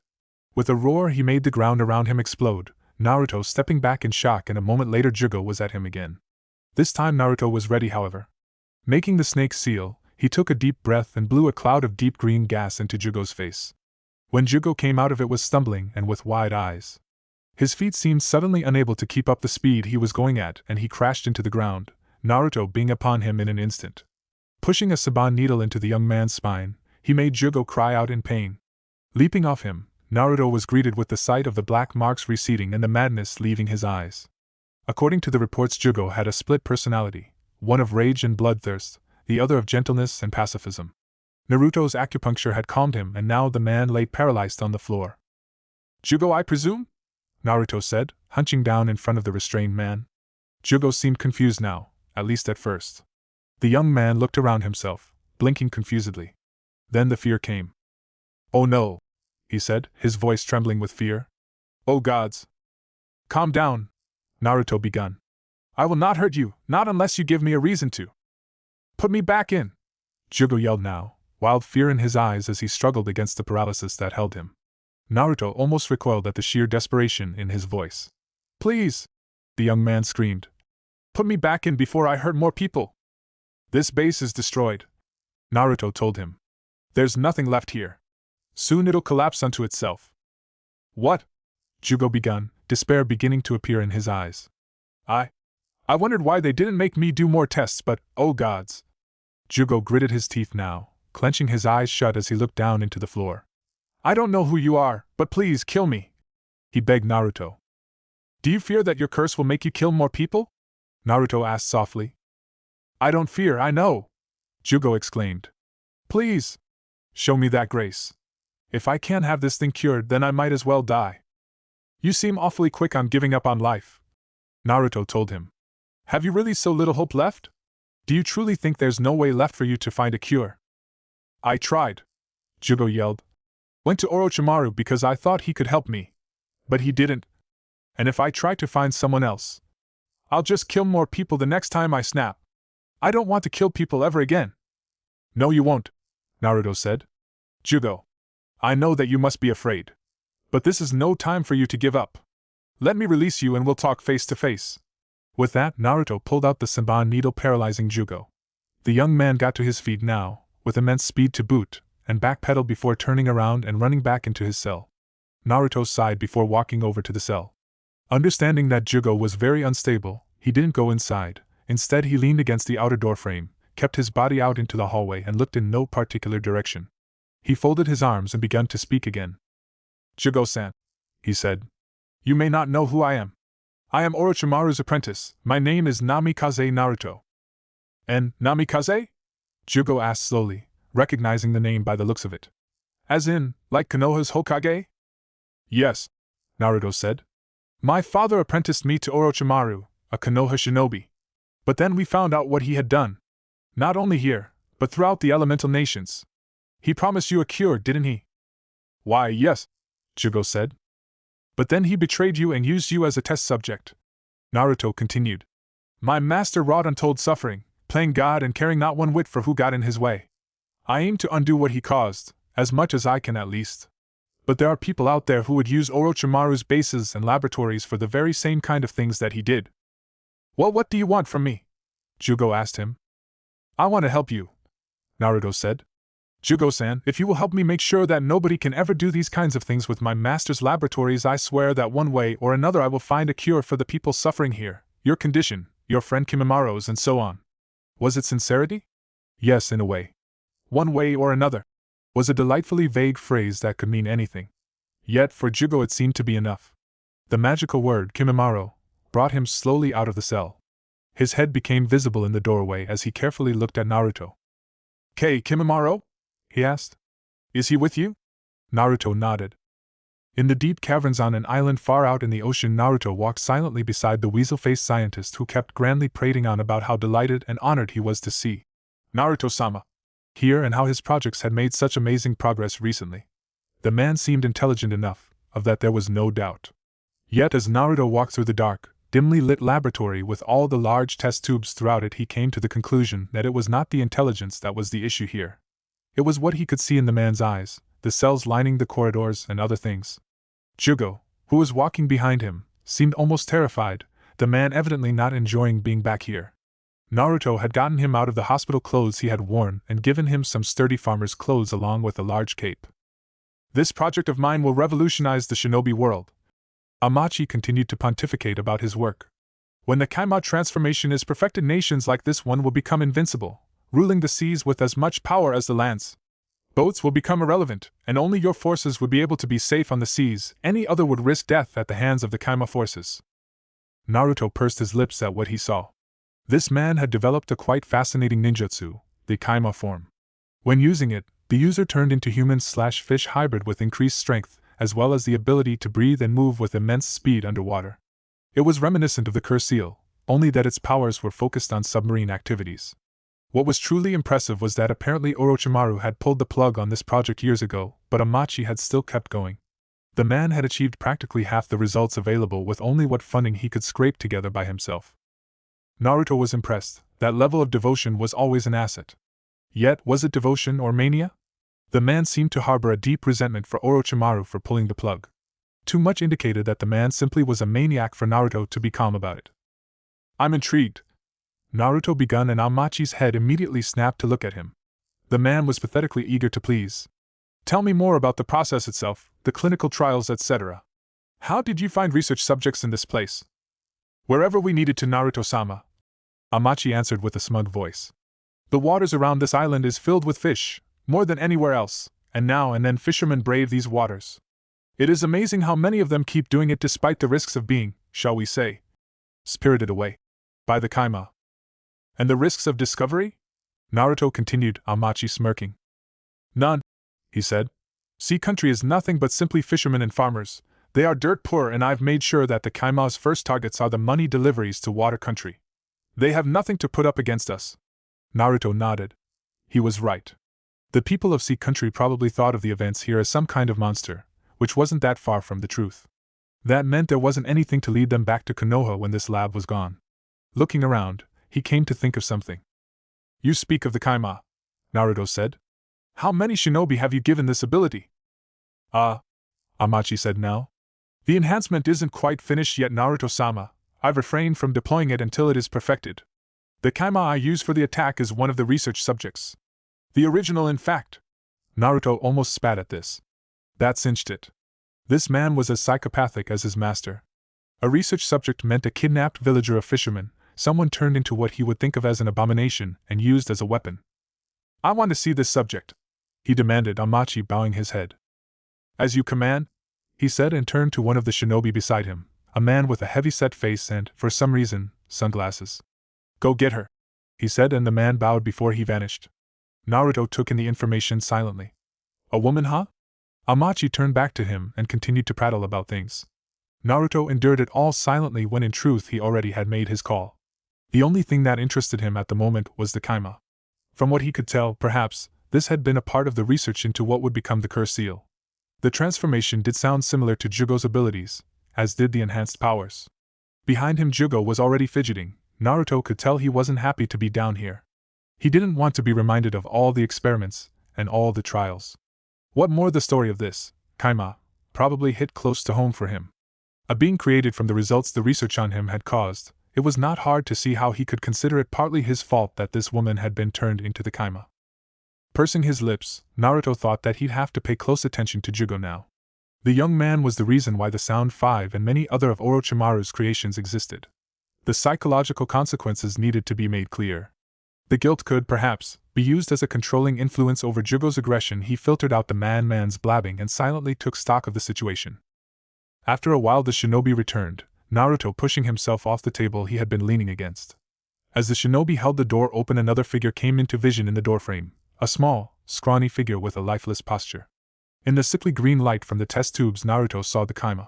With a roar he made the ground around him explode, Naruto stepping back in shock, and a moment later Jugo was at him again. This time Naruto was ready, however. Making the snake seal, he took a deep breath and blew a cloud of deep green gas into Jugo's face. When Jugo came out of it was stumbling and with wide eyes. His feet seemed suddenly unable to keep up the speed he was going at, and he crashed into the ground, Naruto being upon him in an instant. Pushing a Saban needle into the young man's spine, he made Jugo cry out in pain. Leaping off him, Naruto was greeted with the sight of the black marks receding and the madness leaving his eyes. According to the reports, Jugo had a split personality, one of rage and bloodthirst, the other of gentleness and pacifism. Naruto's acupuncture had calmed him, and now the man lay paralyzed on the floor. "Jugo, I presume?" Naruto said, hunching down in front of the restrained man. Jugo seemed confused now, at least at first. The young man looked around himself, blinking confusedly. Then the fear came. "Oh no," he said, his voice trembling with fear. "Oh gods!" "Calm down," Naruto begun. "I will not hurt you, not unless you give me a reason to." "Put me back in!" Jugo yelled now, wild fear in his eyes as he struggled against the paralysis that held him. Naruto almost recoiled at the sheer desperation in his voice. "Please!" the young man screamed. "Put me back in before I hurt more people." "This base is destroyed," Naruto told him. "There's nothing left here. Soon it'll collapse unto itself." "What?" Jugo begun, despair beginning to appear in his eyes. I wondered why they didn't make me do more tests, but, oh gods." Jugo gritted his teeth now, clenching his eyes shut as he looked down into the floor. "I don't know who you are, but please kill me," he begged Naruto. "Do you fear that your curse will make you kill more people?" Naruto asked softly. "I don't fear, I know," Jugo exclaimed. "Please, show me that grace. If I can't have this thing cured, then I might as well die." "You seem awfully quick on giving up on life," Naruto told him. "Have you really so little hope left? Do you truly think there's no way left for you to find a cure?" "I tried," Jugo yelled. "Went to Orochimaru because I thought he could help me. But he didn't. And if I try to find someone else, I'll just kill more people the next time I snap. I don't want to kill people ever again. No, you won't, Naruto said. Jugo, I know that you must be afraid. But this is no time for you to give up. Let me release you and we'll talk face to face. With that, Naruto pulled out the Senbon needle paralyzing Jugo. The young man got to his feet now, with immense speed to boot, and backpedaled before turning around and running back into his cell. Naruto sighed before walking over to the cell. Understanding that Jugo was very unstable, he didn't go inside. Instead, he leaned against the outer door frame, kept his body out into the hallway and looked in no particular direction. He folded his arms and began to speak again. Jugo-san, he said. You may not know who I am. I am Orochimaru's apprentice. My name is Namikaze Naruto. And Namikaze? Jugo asked slowly, recognizing the name by the looks of it. As in, like Konoha's Hokage? Yes, Naruto said. My father apprenticed me to Orochimaru, a Konoha shinobi. But then we found out what he had done. Not only here, but throughout the elemental nations. He promised you a cure, didn't he? Why, yes, Jugo said. But then he betrayed you and used you as a test subject. Naruto continued. My master wrought untold suffering, playing God and caring not one whit for who got in his way. I aim to undo what he caused, as much as I can at least. But there are people out there who would use Orochimaru's bases and laboratories for the very same kind of things that he did. Well, what do you want from me? Jugo asked him. I want to help you, Naruto said. Jugo-san, if you will help me make sure that nobody can ever do these kinds of things with my master's laboratories, I swear that one way or another I will find a cure for the people suffering here, your condition, your friend Kimimara's, and so on. Was it sincerity? Yes, in a way. One way or another was a delightfully vague phrase that could mean anything. Yet for Jugo it seemed to be enough. The magical word Kimimaro brought him slowly out of the cell. His head became visible in the doorway as he carefully looked at Naruto. Kimimaro? He asked. Is he with you? Naruto nodded. In the deep caverns on an island far out in the ocean, Naruto walked silently beside the weasel-faced scientist who kept grandly prating on about how delighted and honored he was to see Naruto-sama here and how his projects had made such amazing progress recently. The man seemed intelligent enough, of that there was no doubt. Yet as Naruto walked through the dark, dimly lit laboratory with all the large test tubes throughout it, he came to the conclusion that it was not the intelligence that was the issue here. It was what he could see in the man's eyes, the cells lining the corridors and other things. Jugo, who was walking behind him, seemed almost terrified, the man evidently not enjoying being back here. Naruto had gotten him out of the hospital clothes he had worn and given him some sturdy farmer's clothes along with a large cape. This project of mine will revolutionize the shinobi world. Amachi continued to pontificate about his work. When the Kaima transformation is perfected, nations like this one will become invincible, ruling the seas with as much power as the lands. Boats will become irrelevant, and only your forces would be able to be safe on the seas. Any other would risk death at the hands of the Kaima forces. Naruto pursed his lips at what he saw. This man had developed a quite fascinating ninjutsu, the Kaima form. When using it, the user turned into human/fish hybrid with increased strength, as well as the ability to breathe and move with immense speed underwater. It was reminiscent of the Curse Seal, only that its powers were focused on submarine activities. What was truly impressive was that apparently Orochimaru had pulled the plug on this project years ago, but Amachi had still kept going. The man had achieved practically half the results available with only what funding he could scrape together by himself. Naruto was impressed. That level of devotion was always an asset. Yet, was it devotion or mania? The man seemed to harbor a deep resentment for Orochimaru for pulling the plug. Too much indicated that the man simply was a maniac for Naruto to be calm about it. I'm intrigued, Naruto begun, and Amachi's head immediately snapped to look at him. The man was pathetically eager to please. Tell me more about the process itself, the clinical trials, etc. How did you find research subjects in this place? Wherever we needed to, Naruto-sama, Amachi answered with a smug voice. The waters around this island is filled with fish, more than anywhere else, and now and then fishermen brave these waters. It is amazing how many of them keep doing it despite the risks of being, shall we say, spirited away by the Kaima. And the risks of discovery? Naruto continued, Amachi smirking. None, he said. Sea country is nothing but simply fishermen and farmers. They are dirt poor, and I've made sure that the Kaima's first targets are the money deliveries to water country. They have nothing to put up against us. Naruto nodded. He was right. The people of Sea country probably thought of the events here as some kind of monster, which wasn't that far from the truth. That meant there wasn't anything to lead them back to Konoha when this lab was gone. Looking around, he came to think of something. You speak of the Kaima, Naruto said. How many shinobi have you given this ability? Amachi said now. The enhancement isn't quite finished yet, Naruto-sama. I've refrained from deploying it until it is perfected. The Kaima I use for the attack is one of the research subjects. The original, in fact. Naruto almost spat at this. That cinched it. This man was as psychopathic as his master. A research subject meant a kidnapped villager or fisherman, someone turned into what he would think of as an abomination and used as a weapon. I want to see this subject, he demanded, Amachi bowing his head. As you command, he said and turned to one of the shinobi beside him, a man with a heavy-set face and, for some reason, sunglasses. Go get her, he said, and the man bowed before he vanished. Naruto took in the information silently. A woman, huh? Amachi turned back to him and continued to prattle about things. Naruto endured it all silently when in truth he already had made his call. The only thing that interested him at the moment was the Kaima. From what he could tell, perhaps, this had been a part of the research into what would become the Curse Seal. The transformation did sound similar to Jugo's abilities, as did the enhanced powers. Behind him Jugo was already fidgeting. Naruto could tell he wasn't happy to be down here. He didn't want to be reminded of all the experiments and all the trials. What more, the story of this Kaima probably hit close to home for him. A being created from the results the research on him had caused, it was not hard to see how he could consider it partly his fault that this woman had been turned into the Kaima. Pursing his lips, Naruto thought that he'd have to pay close attention to Jugo now. The young man was the reason why the Sound 5 and many other of Orochimaru's creations existed. The psychological consequences needed to be made clear. The guilt could, perhaps, be used as a controlling influence over Jugo's aggression. He filtered out the man's blabbing and silently took stock of the situation. After a while the shinobi returned, Naruto pushing himself off the table he had been leaning against. As the shinobi held the door open, another figure came into vision in the doorframe, a small, scrawny figure with a lifeless posture. In the sickly green light from the test tubes Naruto saw the Kaima.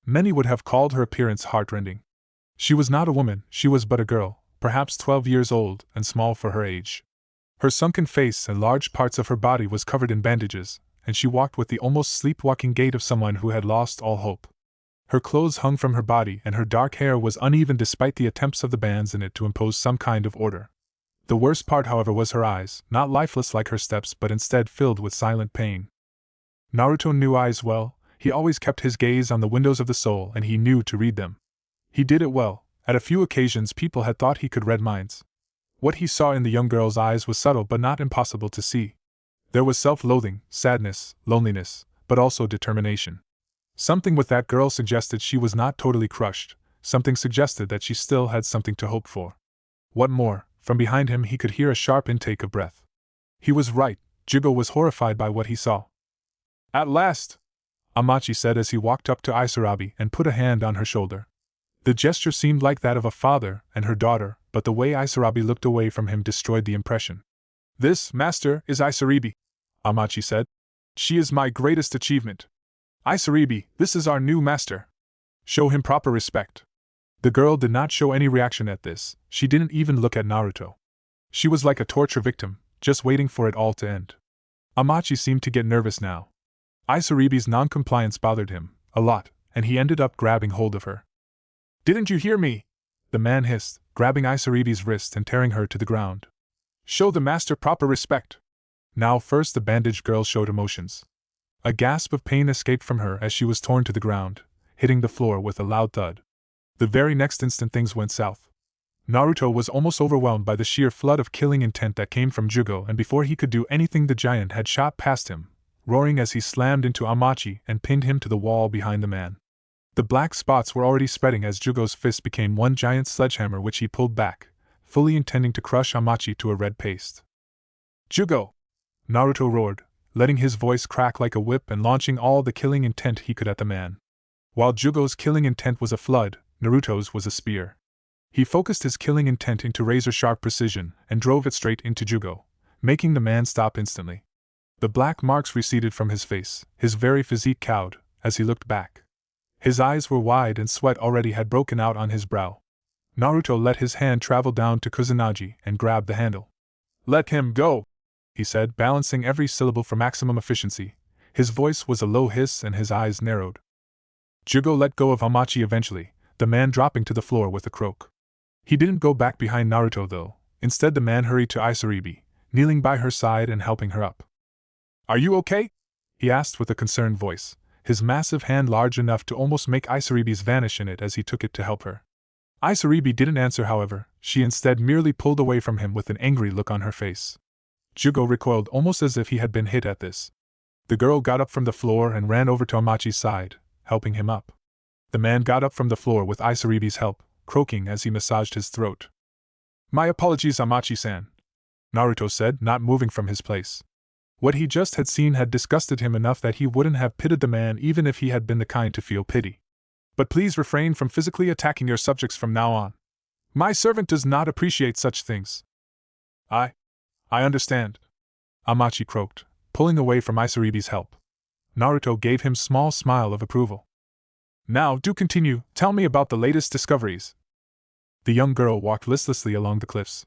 Many would have called her appearance heartrending. She was not a woman, she was but a girl, perhaps 12 years old and small for her age. Her sunken face and large parts of her body was covered in bandages, and she walked with the almost sleepwalking gait of someone who had lost all hope. Her clothes hung from her body and her dark hair was uneven despite the attempts of the bands in it to impose some kind of order. The worst part, however, was her eyes, not lifeless like her steps but instead filled with silent pain. Naruto knew eyes well. He always kept his gaze on the windows of the soul and he knew to read them. He did it well. At a few occasions people had thought he could read minds. What he saw in the young girl's eyes was subtle but not impossible to see. There was self-loathing, sadness, loneliness, but also determination. Something with that girl suggested she was not totally crushed, something suggested that she still had something to hope for. What more, from behind him he could hear a sharp intake of breath. He was right, Jugo was horrified by what he saw. At last! Amachi said as he walked up to Isarabi and put a hand on her shoulder. The gesture seemed like that of a father and her daughter, but the way Isarabi looked away from him destroyed the impression. This, master, is Isarabi, Amachi said. She is my greatest achievement. Isarabi, this is our new master. Show him proper respect. The girl did not show any reaction at this, she didn't even look at Naruto. She was like a torture victim, just waiting for it all to end. Amachi seemed to get nervous now. Isarabi's non-compliance bothered him a lot, and he ended up grabbing hold of her. Didn't you hear me? The man hissed, grabbing Isarabi's wrist and tearing her to the ground. Show the master proper respect. Now first the bandaged girl showed emotions. A gasp of pain escaped from her as she was torn to the ground, hitting the floor with a loud thud. The very next instant things went south. Naruto was almost overwhelmed by the sheer flood of killing intent that came from Jugo, and before he could do anything the giant had shot past him, roaring as he slammed into Amachi and pinned him to the wall behind the man. The black spots were already spreading as Jugo's fist became one giant sledgehammer which he pulled back, fully intending to crush Amachi to a red paste. Jugo! Naruto roared, letting his voice crack like a whip and launching all the killing intent he could at the man. While Jugo's killing intent was a flood, Naruto's was a spear. He focused his killing intent into razor-sharp precision and drove it straight into Jugo, making the man stop instantly. The black marks receded from his face, his very physique cowed, as he looked back. His eyes were wide and sweat already had broken out on his brow. Naruto let his hand travel down to Kusanagi and grabbed the handle. Let him go, he said, balancing every syllable for maximum efficiency. His voice was a low hiss and his eyes narrowed. Jugo let go of Hamachi eventually, the man dropping to the floor with a croak. He didn't go back behind Naruto though. Instead the man hurried to Isaribi, kneeling by her side and helping her up. "Are you okay?" he asked with a concerned voice, his massive hand large enough to almost make Isaribi's vanish in it as he took it to help her. Isaribi didn't answer however, she instead merely pulled away from him with an angry look on her face. Jugo recoiled almost as if he had been hit at this. The girl got up from the floor and ran over to Hamachi's side, helping him up. The man got up from the floor with Isaribi's help, croaking as he massaged his throat. "My apologies, Hamachi-san," Naruto said, not moving from his place. What he just had seen had disgusted him enough that he wouldn't have pitied the man even if he had been the kind to feel pity. "But please refrain from physically attacking your subjects from now on. My servant does not appreciate such things." I understand," Hamachi croaked, pulling away from Isaribi's help. Naruto gave him a small smile of approval. "Now do continue, tell me about the latest discoveries." The young girl walked listlessly along the cliffs.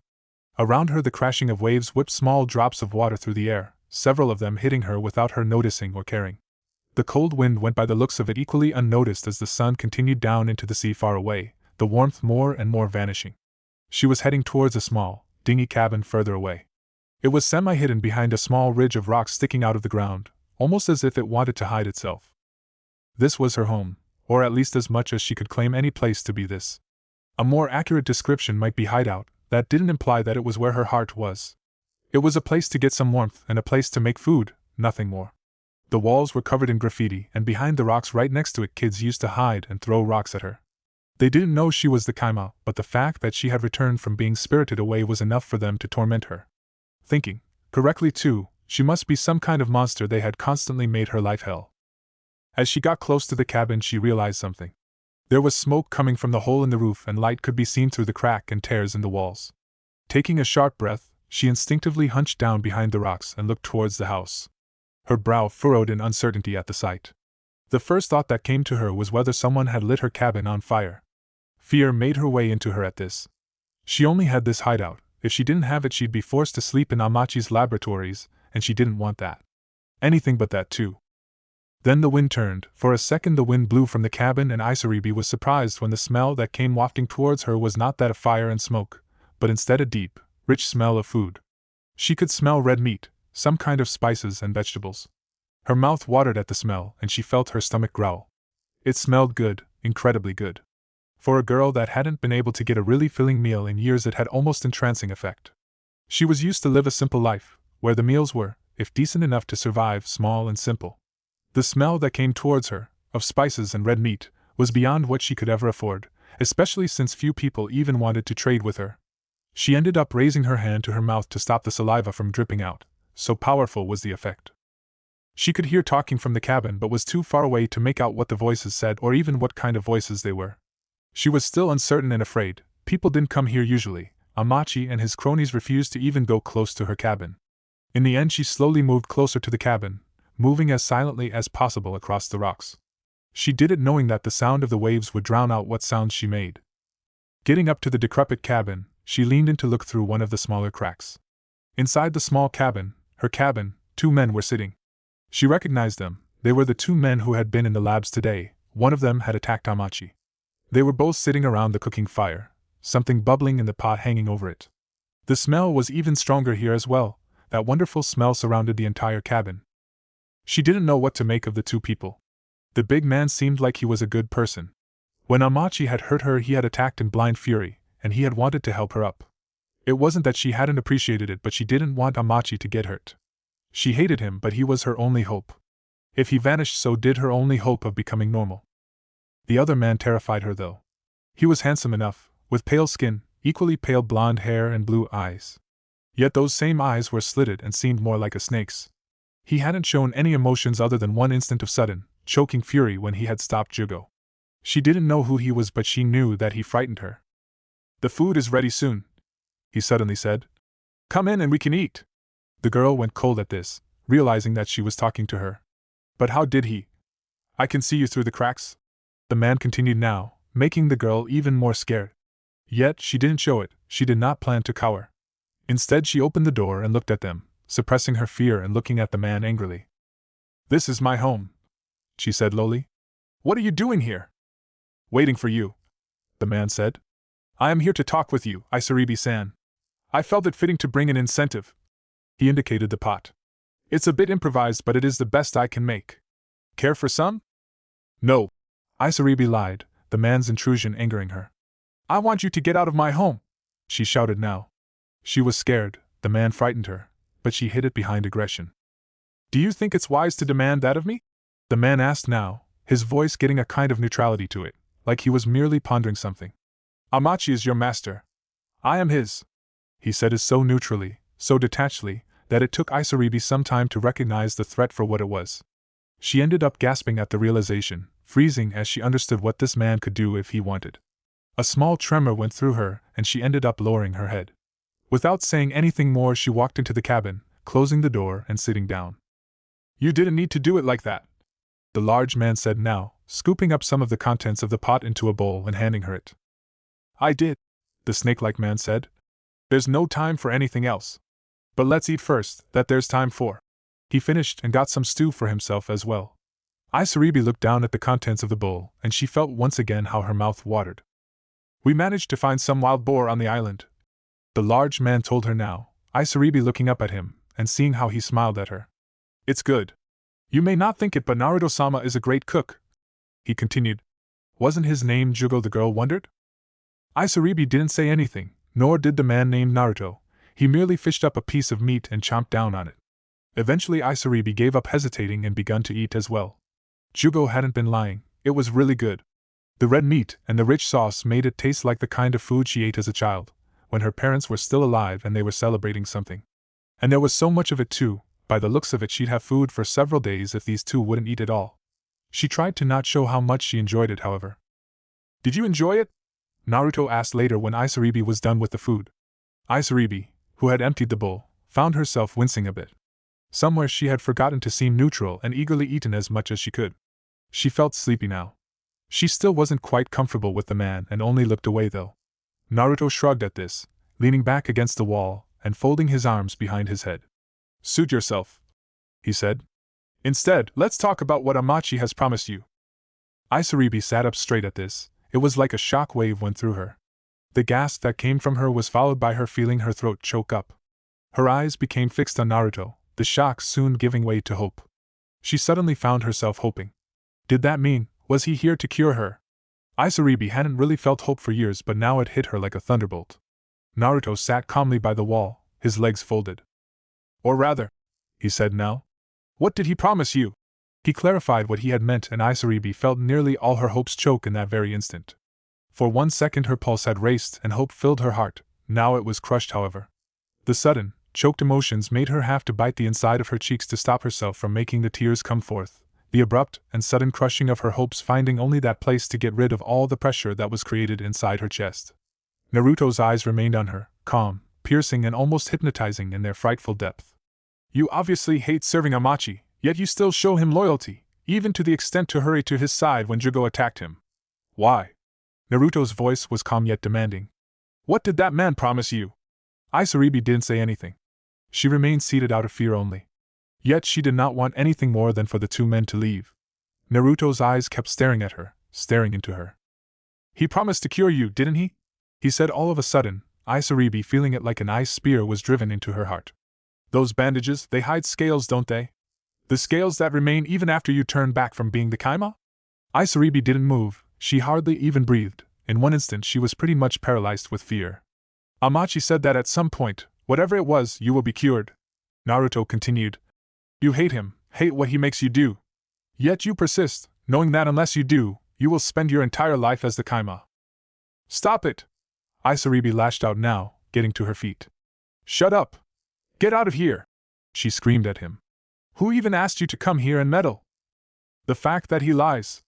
Around her the crashing of waves whipped small drops of water through the air, several of them hitting her without her noticing or caring. The cold wind went by the looks of it equally unnoticed as the sun continued down into the sea far away, the warmth more and more vanishing. She was heading towards a small, dingy cabin further away. It was semi-hidden behind a small ridge of rocks sticking out of the ground, almost as if it wanted to hide itself. This was her home, or at least as much as she could claim any place to be this. A more accurate description might be hideout, that didn't imply that it was where her heart was. It was a place to get some warmth and a place to make food, nothing more. The walls were covered in graffiti, and behind the rocks right next to it kids used to hide and throw rocks at her. They didn't know she was the Kaima, but the fact that she had returned from being spirited away was enough for them to torment her. Thinking, correctly too, she must be some kind of monster they had constantly made her life hell. As she got close to the cabin she realized something. There was smoke coming from the hole in the roof and light could be seen through the crack and tears in the walls. Taking a sharp breath, she instinctively hunched down behind the rocks and looked towards the house. Her brow furrowed in uncertainty at the sight. The first thought that came to her was whether someone had lit her cabin on fire. Fear made her way into her at this. She only had this hideout. If she didn't have it she'd be forced to sleep in Hamachi's laboratories, and she didn't want that. Anything but that too. Then the wind turned. For a second the wind blew from the cabin and Isaribi was surprised when the smell that came wafting towards her was not that of fire and smoke, but instead a deep, rich smell of food. She could smell red meat, some kind of spices and vegetables. Her mouth watered at the smell and she felt her stomach growl. It smelled good, incredibly good. For a girl that hadn't been able to get a really filling meal in years it had almost entrancing effect. She was used to live a simple life, where the meals were, if decent enough to survive, small and simple. The smell that came towards her, of spices and red meat, was beyond what she could ever afford, especially since few people even wanted to trade with her. She ended up raising her hand to her mouth to stop the saliva from dripping out, so powerful was the effect. She could hear talking from the cabin but was too far away to make out what the voices said or even what kind of voices they were. She was still uncertain and afraid. People didn't come here usually. Hamachi and his cronies refused to even go close to her cabin. In the end she slowly moved closer to the cabin, moving as silently as possible across the rocks. She did it knowing that the sound of the waves would drown out what sounds she made. Getting up to the decrepit cabin, she leaned in to look through one of the smaller cracks. Inside the small cabin, her cabin, 2 men were sitting. She recognized them. They were the 2 men who had been in the labs today. One of them had attacked Hamachi. They were both sitting around the cooking fire, something bubbling in the pot hanging over it. The smell was even stronger here as well. That wonderful smell surrounded the entire cabin. She didn't know what to make of the 2 people. The big man seemed like he was a good person. When Hamachi had hurt her he had attacked in blind fury, and he had wanted to help her up. It wasn't that she hadn't appreciated it, but she didn't want Hamachi to get hurt. She hated him, but he was her only hope. If he vanished, so did her only hope of becoming normal. The other man terrified her though. He was handsome enough, with pale skin, equally pale blonde hair and blue eyes. Yet those same eyes were slitted and seemed more like a snake's. He hadn't shown any emotions other than one instant of sudden, choking fury when he had stopped Jugo. She didn't know who he was, but she knew that he frightened her. "The food is ready soon," he suddenly said. "Come in and we can eat." The girl went cold at this, realizing that she was talking to her. "But how did he? I can see you through the cracks," the man continued now, making the girl even more scared. Yet she didn't show it. She did not plan to cower. Instead she opened the door and looked at them, suppressing her fear and looking at the man angrily. "This is my home," she said lowly. What are you doing here? Waiting for you, the man said. I am here to talk with you, Isaribi-san. I felt it fitting to bring an incentive. He indicated the pot. It's a bit improvised, but it is the best I can make. Care for some? No. Isaribi lied, the man's intrusion angering her. I want you to get out of my home, she shouted now. She was scared, the man frightened her, but she hid it behind aggression. Do you think it's wise to demand that of me? The man asked now, his voice getting a kind of neutrality to it, like he was merely pondering something. Amachi is your master. I am his. He said it so neutrally, so detachedly, that it took Isaribi some time to recognize the threat for what it was. She ended up gasping at the realization, freezing as she understood what this man could do if he wanted. A small tremor went through her, and she ended up lowering her head. Without saying anything more, she walked into the cabin, closing the door and sitting down. You didn't need to do it like that, the large man said now, scooping up some of the contents of the pot into a bowl and handing her it. I did, the snake-like man said. There's no time for anything else. But let's eat first, that there's time for. He finished and got some stew for himself as well. Isaribi looked down at the contents of the bowl, and she felt once again how her mouth watered. We managed to find some wild boar on the island, the large man told her now, Isaribi looking up at him, and seeing how he smiled at her. It's good. You may not think it, but Naruto-sama is a great cook, he continued. Wasn't his name Jugo, the girl wondered? Isaribi didn't say anything, nor did the man named Naruto. He merely fished up a piece of meat and chomped down on it. Eventually Isaribi gave up hesitating and begun to eat as well. Jugo hadn't been lying, it was really good. The red meat and the rich sauce made it taste like the kind of food she ate as a child, when her parents were still alive and they were celebrating something. And there was so much of it too, by the looks of it she'd have food for several days if these two wouldn't eat at all. She tried to not show how much she enjoyed it, however. Did you enjoy it? Naruto asked later when Isaribi was done with the food. Isaribi, who had emptied the bowl, found herself wincing a bit. Somewhere she had forgotten to seem neutral and eagerly eaten as much as she could. She felt sleepy now. She still wasn't quite comfortable with the man and only looked away though. Naruto shrugged at this, leaning back against the wall and folding his arms behind his head. Suit yourself, he said. Instead, let's talk about what Amachi has promised you. Isaribi sat up straight at this. It was like a shock wave went through her. The gasp that came from her was followed by her feeling her throat choke up. Her eyes became fixed on Naruto, the shock soon giving way to hope. She suddenly found herself hoping. Did that mean, was he here to cure her? Isaribi hadn't really felt hope for years, but now it hit her like a thunderbolt. Naruto sat calmly by the wall, his legs folded. Or rather, he said now. What did he promise you? He clarified what he had meant, and Isaribi felt nearly all her hopes choke in that very instant. For 1 second her pulse had raced and hope filled her heart, now it was crushed however. The sudden, choked emotions made her have to bite the inside of her cheeks to stop herself from making the tears come forth, the abrupt and sudden crushing of her hopes finding only that place to get rid of all the pressure that was created inside her chest. Naruto's eyes remained on her, calm, piercing and almost hypnotizing in their frightful depth. You obviously hate serving Amachi, yet you still show him loyalty, even to the extent to hurry to his side when Jugo attacked him. Why? Naruto's voice was calm yet demanding. What did that man promise you? Isaribi didn't say anything. She remained seated out of fear only. Yet she did not want anything more than for the two men to leave. Naruto's eyes kept staring at her, staring into her. He promised to cure you, didn't he? He said all of a sudden, Isaribi feeling it like an ice spear was driven into her heart. Those bandages, they hide scales, don't they? The scales that remain even after you turn back from being the Kaima? Isaribi didn't move, she hardly even breathed. In one instant she was pretty much paralyzed with fear. Amachi said that at some point, whatever it was, you will be cured. Naruto continued. You hate him, hate what he makes you do. Yet you persist, knowing that unless you do, you will spend your entire life as the Kaima. Stop it! Isaribi lashed out now, getting to her feet. Shut up! Get out of here! She screamed at him. Who even asked you to come here and meddle? The fact that he lies!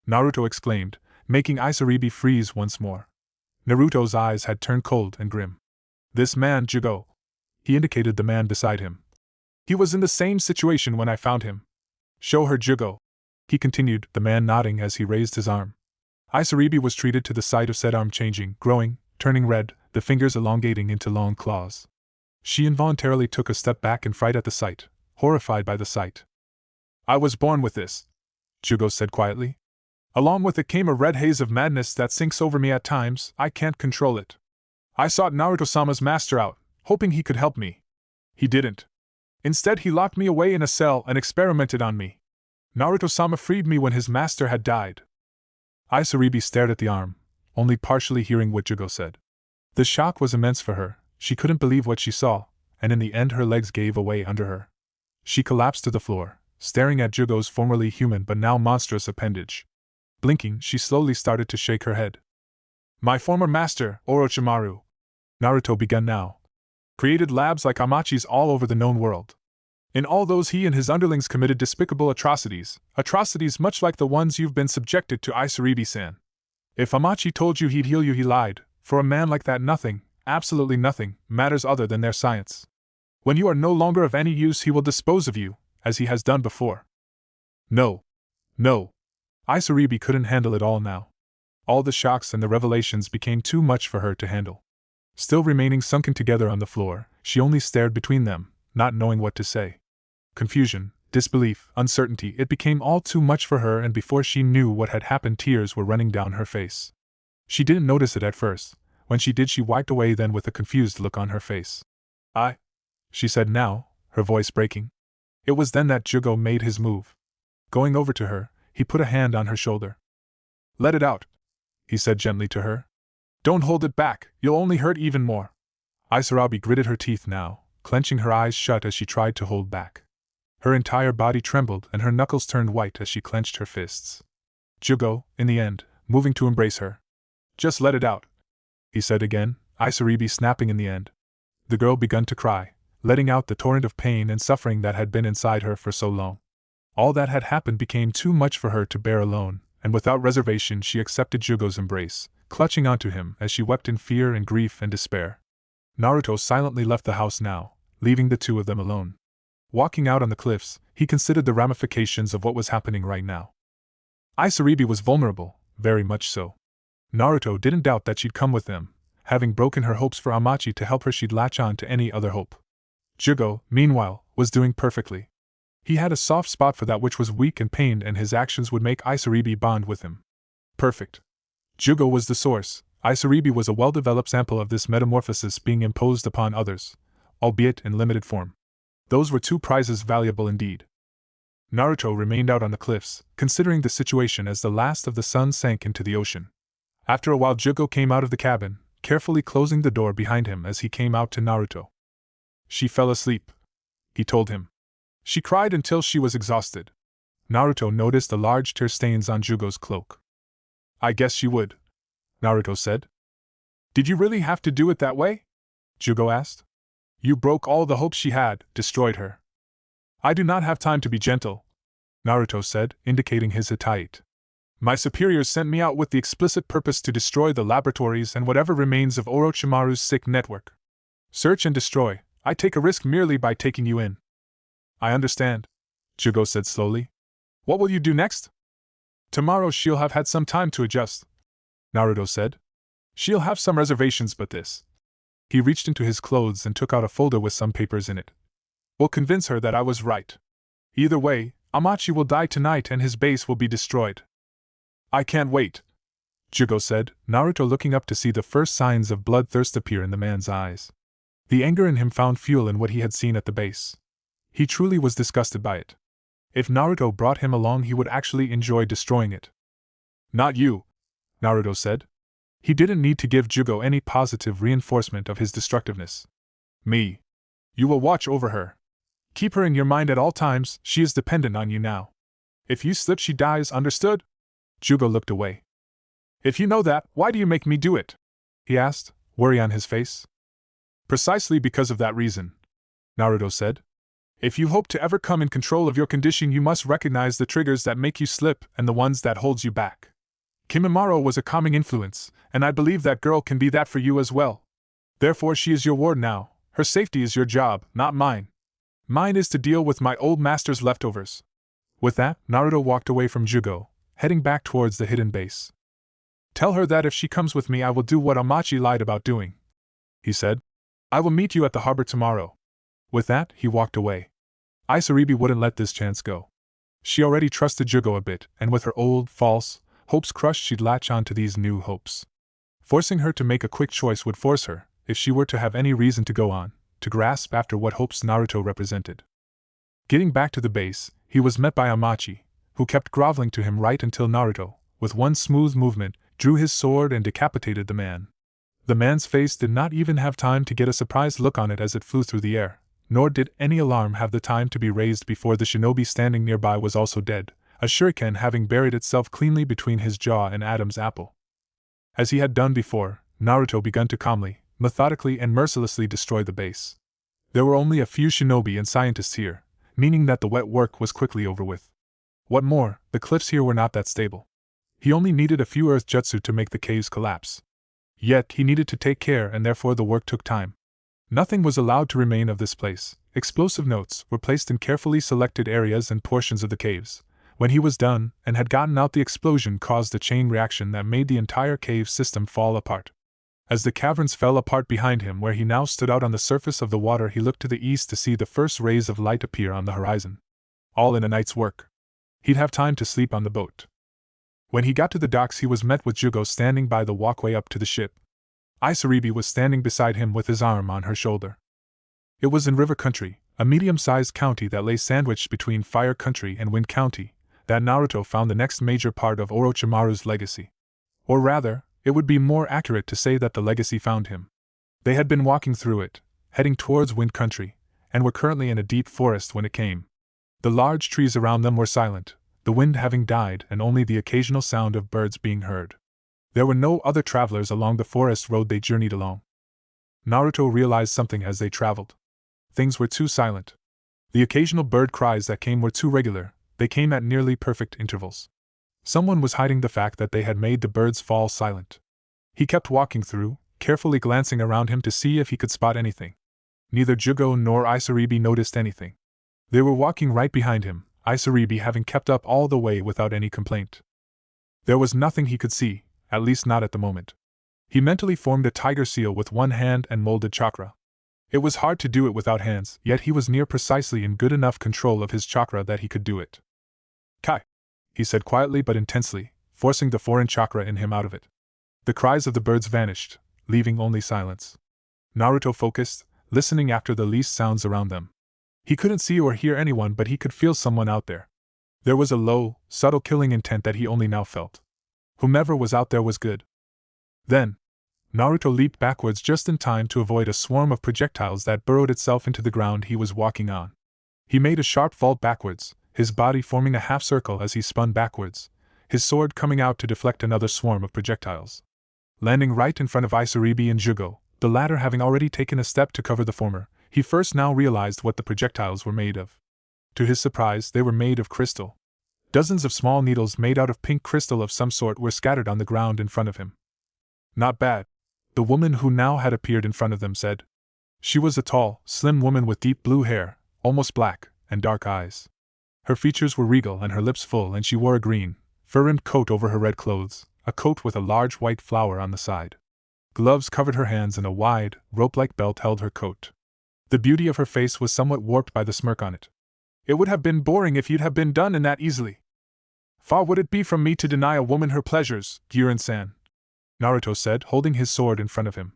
Naruto exclaimed, making Isaribi freeze once more. Naruto's eyes had turned cold and grim. This man, Jugo. He indicated the man beside him. He was in the same situation when I found him. Show her Jugo. He continued, the man nodding as he raised his arm. Isaribi was treated to the sight of said arm changing, growing, turning red, the fingers elongating into long claws. She involuntarily took a step back in fright at the sight, horrified by the sight. I was born with this, Jugo said quietly. Along with it came a red haze of madness that sinks over me at times. I can't control it. I sought Naruto-sama's master out, hoping he could help me. He didn't. Instead, he locked me away in a cell and experimented on me. Naruto-sama freed me when his master had died. Isaribi stared at the arm, only partially hearing what Jugo said. The shock was immense for her. She couldn't believe what she saw, and in the end her legs gave away under her. She collapsed to the floor, staring at Jugo's formerly human but now monstrous appendage. Blinking, she slowly started to shake her head. My former master, Orochimaru, Naruto began now, created labs like Amachi's all over the known world. In all those he and his underlings committed despicable atrocities much like the ones you've been subjected to, Isaribi-san. If Amachi told you he'd heal you, he lied. For a man like that, nothing, absolutely nothing, matters other than their science. When you are no longer of any use, he will dispose of you, as he has done before. No. Isaribi couldn't handle it all now. All the shocks and the revelations became too much for her to handle. Still remaining sunken together on the floor, she only stared between them, not knowing what to say. Confusion, disbelief, uncertainty, it became all too much for her, and before she knew what had happened, tears were running down her face. She didn't notice it at first. When she did, she wiped away then with a confused look on her face. She said now, her voice breaking. It was then that Jugo made his move. Going over to her, he put a hand on her shoulder. Let it out, he said gently to her. Don't hold it back, you'll only hurt even more. Isarabi gritted her teeth now, clenching her eyes shut as she tried to hold back. Her entire body trembled and her knuckles turned white as she clenched her fists. Jugo, in the end, moving to embrace her. Just let it out, he said again, Isaribi snapping in the end. The girl began to cry, letting out the torrent of pain and suffering that had been inside her for so long. All that had happened became too much for her to bear alone, and without reservation she accepted Jugo's embrace, clutching onto him as she wept in fear and grief and despair. Naruto silently left the house now, leaving the two of them alone. Walking out on the cliffs, he considered the ramifications of what was happening right now. Isaribi was vulnerable, very much so. Naruto didn't doubt that she'd come with them. Having broken her hopes for Amachi to help her, she'd latch on to any other hope. Jugo, meanwhile, was doing perfectly. He had a soft spot for that which was weak and pained, and his actions would make Isaribi bond with him. Perfect. Jugo was the source. Isaribi was a well-developed sample of this metamorphosis being imposed upon others, albeit in limited form. Those were two prizes valuable indeed. Naruto remained out on the cliffs, considering the situation as the last of the sun sank into the ocean. After a while, Jugo came out of the cabin, carefully closing the door behind him as he came out to Naruto. She fell asleep, he told him. She cried until she was exhausted. Naruto noticed the large tear stains on Jugo's cloak. I guess she would, Naruto said. Did you really have to do it that way? Jugo asked. You broke all the hopes she had, destroyed her. I do not have time to be gentle, Naruto said, indicating his Hittite. My superiors sent me out with the explicit purpose to destroy the laboratories and whatever remains of Orochimaru's sick network. Search and destroy. I take a risk merely by taking you in. I understand, Jugo said slowly. What will you do next? Tomorrow she'll have had some time to adjust, Naruto said. She'll have some reservations, but this. He reached into his clothes and took out a folder with some papers in it. Will convince her that I was right. Either way, Amachi will die tonight and his base will be destroyed. I can't wait, Jugo said, Naruto looking up to see the first signs of bloodthirst appear in the man's eyes. The anger in him found fuel in what he had seen at the base. He truly was disgusted by it. If Naruto brought him along, he would actually enjoy destroying it. Not you, Naruto said. He didn't need to give Jugo any positive reinforcement of his destructiveness. Me. You will watch over her. Keep her in your mind at all times, she is dependent on you now. If you slip, she dies, understood? Jugo looked away. If you know that, why do you make me do it? He asked, worry on his face. Precisely because of that reason, Naruto said. If you hope to ever come in control of your condition, you must recognize the triggers that make you slip and the ones that holds you back. Kimimaro was a calming influence, and I believe that girl can be that for you as well. Therefore she is your ward now. Her safety is your job, not mine. Mine is to deal with my old master's leftovers. With that, Naruto walked away from Jugo, heading back towards the hidden base. Tell her that if she comes with me, I will do what Amachi lied about doing, he said. I will meet you at the harbor tomorrow. With that, he walked away. Isaribi wouldn't let this chance go. She already trusted Jugo a bit, and with her old, false, hopes crushed, she'd latch on to these new hopes. Forcing her to make a quick choice would force her, if she were to have any reason to go on, to grasp after what hopes Naruto represented. Getting back to the base, he was met by Amachi, who kept groveling to him right until Naruto, with one smooth movement, drew his sword and decapitated the man. The man's face did not even have time to get a surprised look on it as it flew through the air, nor did any alarm have the time to be raised before the shinobi standing nearby was also dead, a shuriken having buried itself cleanly between his jaw and Adam's apple. As he had done before, Naruto began to calmly, methodically and mercilessly destroy the base. There were only a few shinobi and scientists here, meaning that the wet work was quickly over with. What more, the cliffs here were not that stable. He only needed a few earth jutsu to make the caves collapse. Yet he needed to take care and therefore the work took time. Nothing was allowed to remain of this place. Explosive notes were placed in carefully selected areas and portions of the caves. When he was done and had gotten out, the explosion caused a chain reaction that made the entire cave system fall apart. As the caverns fell apart behind him where he now stood out on the surface of the water, he looked to the east to see the first rays of light appear on the horizon. All in a night's work. He'd have time to sleep on the boat. When he got to the docks, he was met with Jugo standing by the walkway up to the ship. Isaribi was standing beside him with his arm on her shoulder. It was in River Country, a medium-sized county that lay sandwiched between Fire Country and Wind County, that Naruto found the next major part of Orochimaru's legacy. Or rather, it would be more accurate to say that the legacy found him. They had been walking through it, heading towards Wind Country, and were currently in a deep forest when it came. The large trees around them were silent, the wind having died and only the occasional sound of birds being heard. There were no other travelers along the forest road they journeyed along. Naruto realized something as they traveled. Things were too silent. The occasional bird cries that came were too regular, they came at nearly perfect intervals. Someone was hiding the fact that they had made the birds fall silent. He kept walking through, carefully glancing around him to see if he could spot anything. Neither Jugo nor Isaribi noticed anything. They were walking right behind him, Isaribi having kept up all the way without any complaint. There was nothing he could see, at least not at the moment. He mentally formed a tiger seal with one hand and molded chakra. It was hard to do it without hands, yet he was near precisely in good enough control of his chakra that he could do it. Kai, he said quietly but intensely, forcing the foreign chakra in him out of it. The cries of the birds vanished, leaving only silence. Naruto focused, listening after the least sounds around them. He couldn't see or hear anyone, but he could feel someone out there. There was a low, subtle killing intent that he only now felt. Whomever was out there was good. Then, Naruto leaped backwards just in time to avoid a swarm of projectiles that burrowed itself into the ground he was walking on. He made a sharp vault backwards, his body forming a half circle as he spun backwards, his sword coming out to deflect another swarm of projectiles. Landing right in front of Isaribi and Jugo, the latter having already taken a step to cover the former, he first now realized what the projectiles were made of. To his surprise, they were made of crystal. Dozens of small needles made out of pink crystal of some sort were scattered on the ground in front of him. Not bad, the woman who now had appeared in front of them said. She was a tall, slim woman with deep blue hair, almost black, and dark eyes. Her features were regal and her lips full, and she wore a green, fur-rimmed coat over her red clothes, a coat with a large white flower on the side. Gloves covered her hands and a wide, rope-like belt held her coat. The beauty of her face was somewhat warped by the smirk on it. It would have been boring if you'd have been done in that easily. Far would it be from me to deny a woman her pleasures, Gyuren-san, Naruto said, holding his sword in front of him.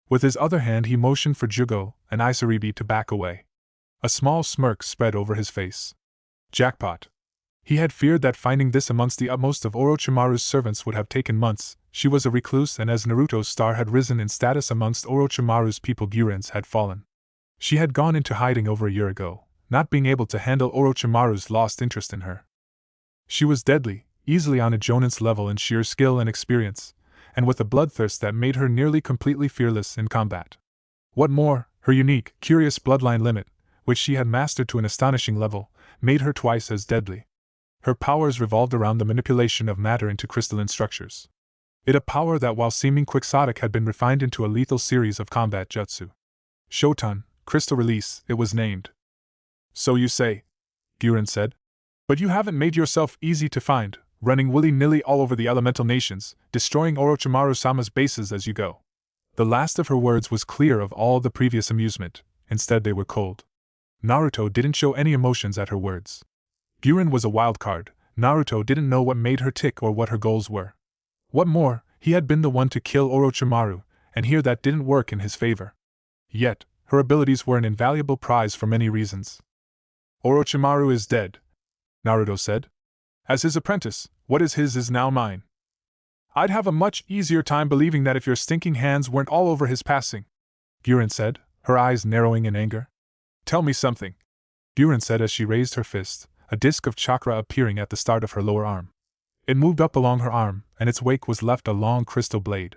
With his other hand he motioned for Jugo and Isaribi to back away. A small smirk spread over his face. Jackpot. He had feared that finding this amongst the utmost of Orochimaru's servants would have taken months. She was a recluse, and as Naruto's star had risen in status amongst Orochimaru's people, Gyuren's had fallen. She had gone into hiding over a year ago, not being able to handle Orochimaru's lost interest in her. She was deadly, easily on a Jonin's level in sheer skill and experience, and with a bloodthirst that made her nearly completely fearless in combat. What more, her unique, curious bloodline limit, which she had mastered to an astonishing level, made her twice as deadly. Her powers revolved around the manipulation of matter into crystalline structures. A power that, while seeming quixotic, had been refined into a lethal series of combat jutsu. Shoton, crystal release, it was named. So you say, Gyuren said. But you haven't made yourself easy to find, running willy-nilly all over the elemental nations, destroying Orochimaru-sama's bases as you go. The last of her words was clear of all the previous amusement, instead they were cold. Naruto didn't show any emotions at her words. Gyuren was a wild card, Naruto didn't know what made her tick or what her goals were. What more, he had been the one to kill Orochimaru, and here that didn't work in his favor. Yet, her abilities were an invaluable prize for many reasons. Orochimaru is dead, Naruto said. As his apprentice, what is his is now mine. I'd have a much easier time believing that if your stinking hands weren't all over his passing, Guren said, her eyes narrowing in anger. Tell me something, Guren said as she raised her fist, a disk of chakra appearing at the start of her lower arm. It moved up along her arm, and its wake was left a long crystal blade.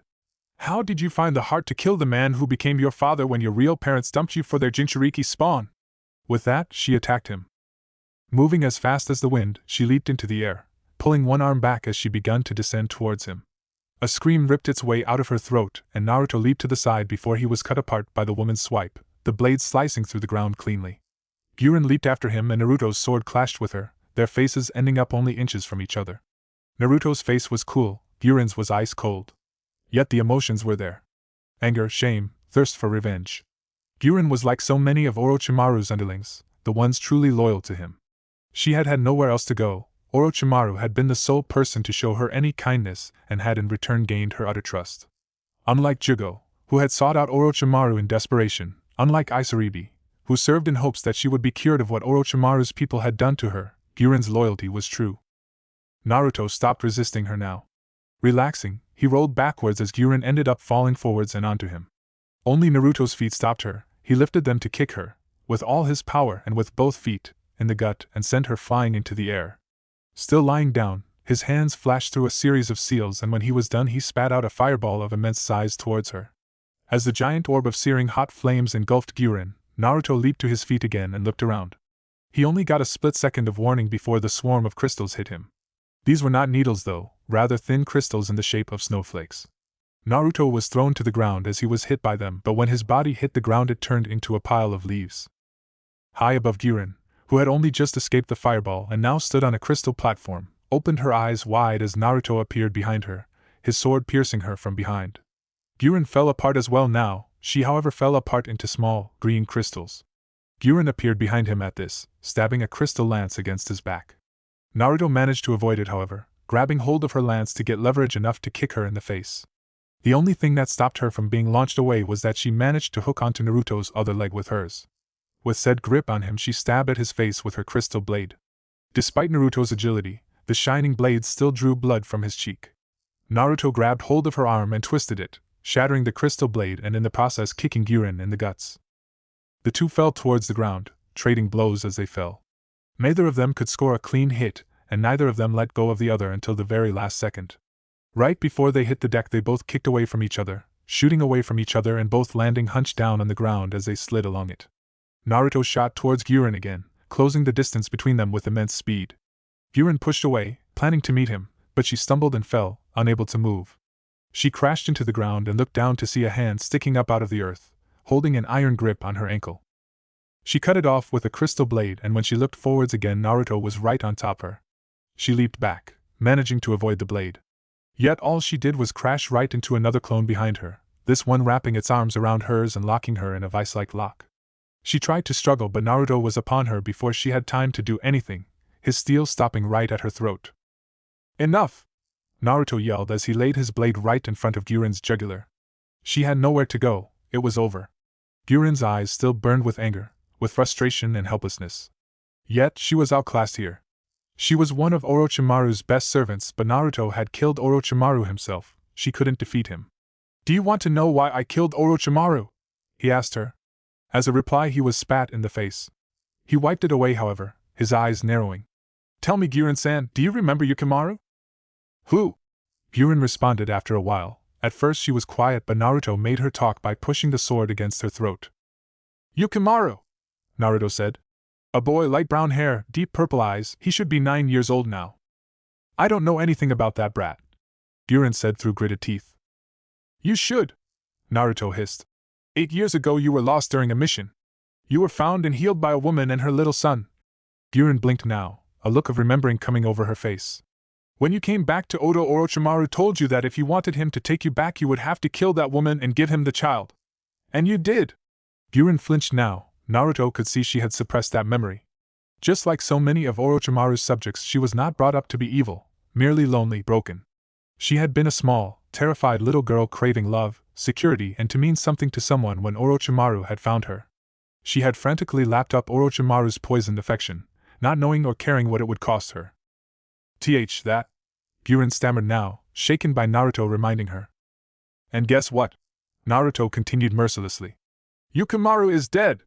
How did you find the heart to kill the man who became your father when your real parents dumped you for their jinchuuruki spawn? With that, she attacked him. Moving as fast as the wind, she leaped into the air, pulling one arm back as she began to descend towards him. A scream ripped its way out of her throat, and Naruto leaped to the side before he was cut apart by the woman's swipe, the blade slicing through the ground cleanly. Guren leaped after him and Naruto's sword clashed with her, their faces ending up only inches from each other. Naruto's face was cool, Guren's was ice cold. Yet the emotions were there. Anger, shame, thirst for revenge. Guren was like so many of Orochimaru's underlings, the ones truly loyal to him. She had had nowhere else to go. Orochimaru had been the sole person to show her any kindness and had in return gained her utter trust. Unlike Jugo, who had sought out Orochimaru in desperation, unlike Isaribi, who served in hopes that she would be cured of what Orochimaru's people had done to her, Guren's loyalty was true. Naruto stopped resisting her now. Relaxing, he rolled backwards as Guren ended up falling forwards and onto him. Only Naruto's feet stopped her. He lifted them to kick her, with all his power and with both feet, in the gut and sent her flying into the air. Still lying down, his hands flashed through a series of seals and when he was done he spat out a fireball of immense size towards her. As the giant orb of searing hot flames engulfed Guren, Naruto leaped to his feet again and looked around. He only got a split second of warning before the swarm of crystals hit him. These were not needles though, rather thin crystals in the shape of snowflakes. Naruto was thrown to the ground as he was hit by them, but when his body hit the ground it turned into a pile of leaves. High above Guren, who had only just escaped the fireball and now stood on a crystal platform, opened her eyes wide as Naruto appeared behind her, his sword piercing her from behind. Guren fell apart as well now, she however fell apart into small, green crystals. Guren appeared behind him at this, stabbing a crystal lance against his back. Naruto managed to avoid it however, grabbing hold of her lance to get leverage enough to kick her in the face. The only thing that stopped her from being launched away was that she managed to hook onto Naruto's other leg with hers. With said grip on him she stabbed at his face with her crystal blade. Despite Naruto's agility, the shining blade still drew blood from his cheek. Naruto grabbed hold of her arm and twisted it, shattering the crystal blade and in the process kicking Guren in the guts. The two fell towards the ground, trading blows as they fell. Neither of them could score a clean hit, and neither of them let go of the other until the very last second. Right before they hit the deck they both kicked away from each other, shooting away from each other and both landing hunched down on the ground as they slid along it. Naruto shot towards Guren again, closing the distance between them with immense speed. Guren pushed away, planning to meet him, but she stumbled and fell, unable to move. She crashed into the ground and looked down to see a hand sticking up out of the earth, holding an iron grip on her ankle. She cut it off with a crystal blade and when she looked forwards again Naruto was right on top her. She leaped back, managing to avoid the blade. Yet all she did was crash right into another clone behind her, this one wrapping its arms around hers and locking her in a vice-like lock. She tried to struggle but Naruto was upon her before she had time to do anything, his steel stopping right at her throat. Enough! Naruto yelled as he laid his blade right in front of Guren's jugular. She had nowhere to go, it was over. Guren's eyes still burned with anger, with frustration and helplessness. Yet she was outclassed here. She was one of Orochimaru's best servants but Naruto had killed Orochimaru himself, she couldn't defeat him. Do you want to know why I killed Orochimaru? He asked her. As a reply he was spat in the face. He wiped it away however, his eyes narrowing. Tell me Guren-san, do you remember Yukimaru? Who? Guren responded after a while. At first she was quiet but Naruto made her talk by pushing the sword against her throat. Yukimaru! Naruto said. A boy, light brown hair, deep purple eyes, he should be 9 years old now. I don't know anything about that brat, Guren said through gritted teeth. You should, Naruto hissed. 8 years ago you were lost during a mission. You were found and healed by a woman and her little son. Guren blinked now, a look of remembering coming over her face. When you came back to Oda Orochimaru told you that if you wanted him to take you back you would have to kill that woman and give him the child. And you did. Guren flinched now, Naruto could see she had suppressed that memory. Just like so many of Orochimaru's subjects, she was not brought up to be evil, merely lonely, broken. She had been a small, terrified little girl craving love, security, and to mean something to someone when Orochimaru had found her. She had frantically lapped up Orochimaru's poisoned affection, not knowing or caring what it would cost her. That? Gyuren stammered now, shaken by Naruto reminding her. And guess what? Naruto continued mercilessly. Orochimaru is dead!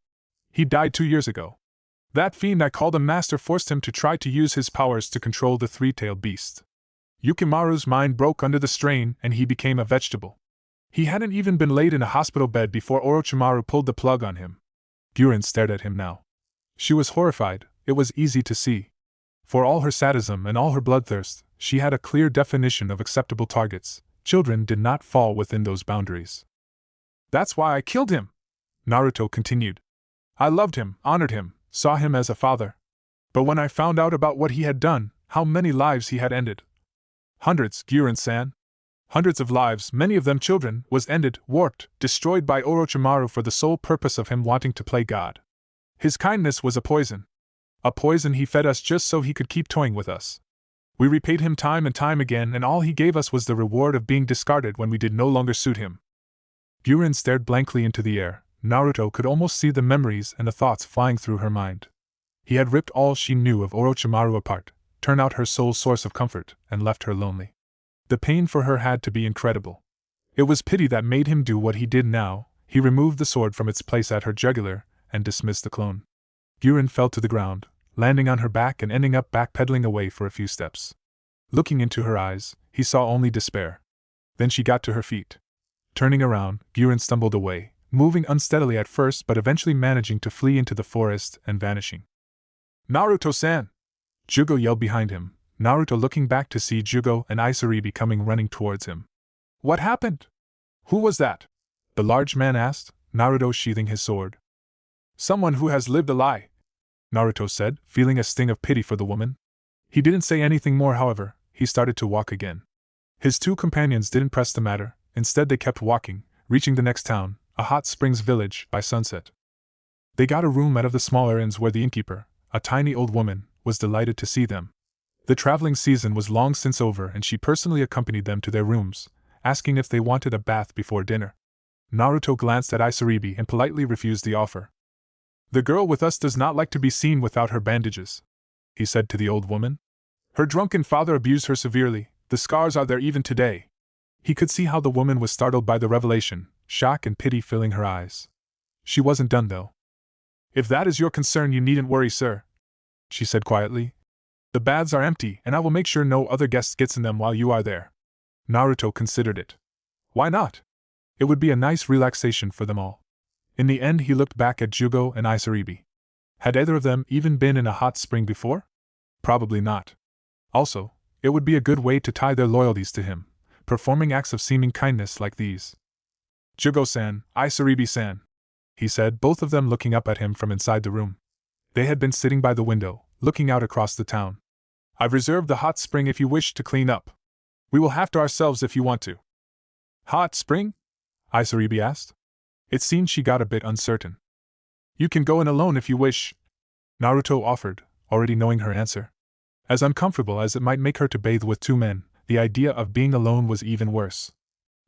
He died 2 years ago. That fiend I called a master forced him to try to use his powers to control the three-tailed beast. Orochimaru's mind broke under the strain and he became a vegetable. He hadn't even been laid in a hospital bed before Orochimaru pulled the plug on him. Gyuren stared at him now. She was horrified, it was easy to see. For all her sadism and all her bloodthirst, she had a clear definition of acceptable targets. Children did not fall within those boundaries. That's why I killed him, Naruto continued. I loved him, honored him, saw him as a father. But when I found out about what he had done, how many lives he had ended. Hundreds, Gyuren-san. Hundreds of lives, many of them children, was ended, warped, destroyed by Orochimaru for the sole purpose of him wanting to play God. His kindness was a poison. A poison he fed us just so he could keep toying with us. We repaid him time and time again, and all he gave us was the reward of being discarded when we did no longer suit him. Gyuren stared blankly into the air. Naruto could almost see the memories and the thoughts flying through her mind. He had ripped all she knew of Orochimaru apart, turned out her sole source of comfort, and left her lonely. The pain for her had to be incredible. It was pity that made him do what he did now. He removed the sword from its place at her jugular, and dismissed the clone. Gyuren fell to the ground, landing on her back and ending up backpedaling away for a few steps. Looking into her eyes, he saw only despair. Then she got to her feet. Turning around, Gyuren stumbled away, moving unsteadily at first but eventually managing to flee into the forest and vanishing. Naruto-san! Jugo yelled behind him, Naruto looking back to see Jugo and Isaribi coming running towards him. What happened? Who was that? The large man asked, Naruto sheathing his sword. Someone who has lived a lie, Naruto said, feeling a sting of pity for the woman. He didn't say anything more, however. He started to walk again. His two companions didn't press the matter, instead they kept walking, reaching the next town, a hot springs village, by sunset. They got a room out of the smaller inns where the innkeeper, a tiny old woman, was delighted to see them. The traveling season was long since over and she personally accompanied them to their rooms, asking if they wanted a bath before dinner. Naruto glanced at Isaribi and politely refused the offer. The girl with us does not like to be seen without her bandages, he said to the old woman. Her drunken father abused her severely, the scars are there even today. He could see how the woman was startled by the revelation, shock and pity filling her eyes. She wasn't done though. If that is your concern, you needn't worry, sir, she said quietly. The baths are empty and I will make sure no other guest gets in them while you are there. Naruto considered it. Why not? It would be a nice relaxation for them all. In the end he looked back at Jugo and Isaribi. Had either of them even been in a hot spring before? Probably not. Also, it would be a good way to tie their loyalties to him, performing acts of seeming kindness like these. Jugo-san, Isaribi-san, he said, both of them looking up at him from inside the room. They had been sitting by the window, looking out across the town. I've reserved the hot spring if you wish to clean up. We will have to ourselves if you want to. Hot spring? Isaribi asked. It seemed she got a bit uncertain. You can go in alone if you wish, Naruto offered, already knowing her answer. As uncomfortable as it might make her to bathe with two men, the idea of being alone was even worse.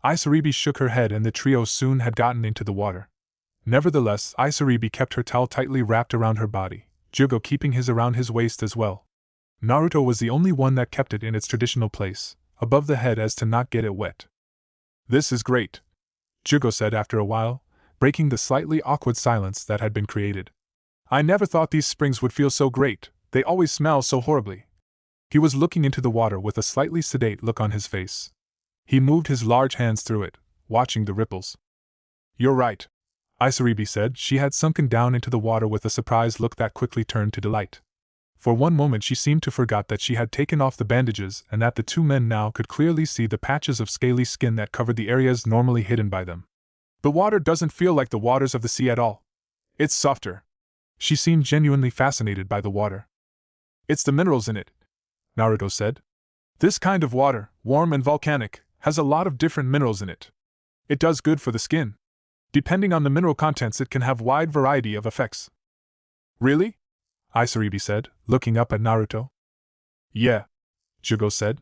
Isaribi shook her head and the trio soon had gotten into the water. Nevertheless, Isaribi kept her towel tightly wrapped around her body, Jugo keeping his around his waist as well. Naruto was the only one that kept it in its traditional place, above the head as to not get it wet. This is great, Jugo said after a while, breaking the slightly awkward silence that had been created. I never thought these springs would feel so great, they always smell so horribly. He was looking into the water with a slightly sedate look on his face. He moved his large hands through it, watching the ripples. You're right, Isaribi said. She had sunken down into the water with a surprised look that quickly turned to delight. For one moment she seemed to forget that she had taken off the bandages and that the two men now could clearly see the patches of scaly skin that covered the areas normally hidden by them. The water doesn't feel like the waters of the sea at all. It's softer. She seemed genuinely fascinated by the water. It's the minerals in it, Naruto said. This kind of water, warm and volcanic, has a lot of different minerals in it. It does good for the skin. Depending on the mineral contents, it can have wide variety of effects. Really? Isaribi said, looking up at Naruto. Yeah, Jugo said.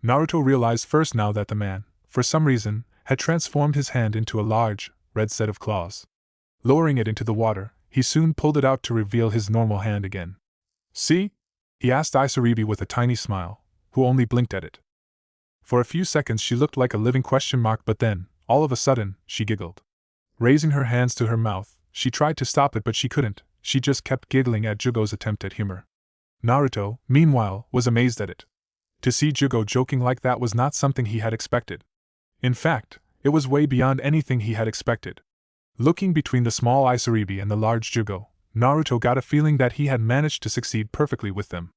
Naruto realized first now that the man, for some reason, had transformed his hand into a large, red set of claws. Lowering it into the water, he soon pulled it out to reveal his normal hand again. See? He asked Isaribi with a tiny smile, who only blinked at it. For a few seconds she looked like a living question mark, but then, all of a sudden, she giggled. Raising her hands to her mouth, she tried to stop it but she couldn't, she just kept giggling at Jugo's attempt at humor. Naruto, meanwhile, was amazed at it. To see Jugo joking like that was not something he had expected. In fact, it was way beyond anything he had expected. Looking between the small Isaribi and the large Jugo, Naruto got a feeling that he had managed to succeed perfectly with them.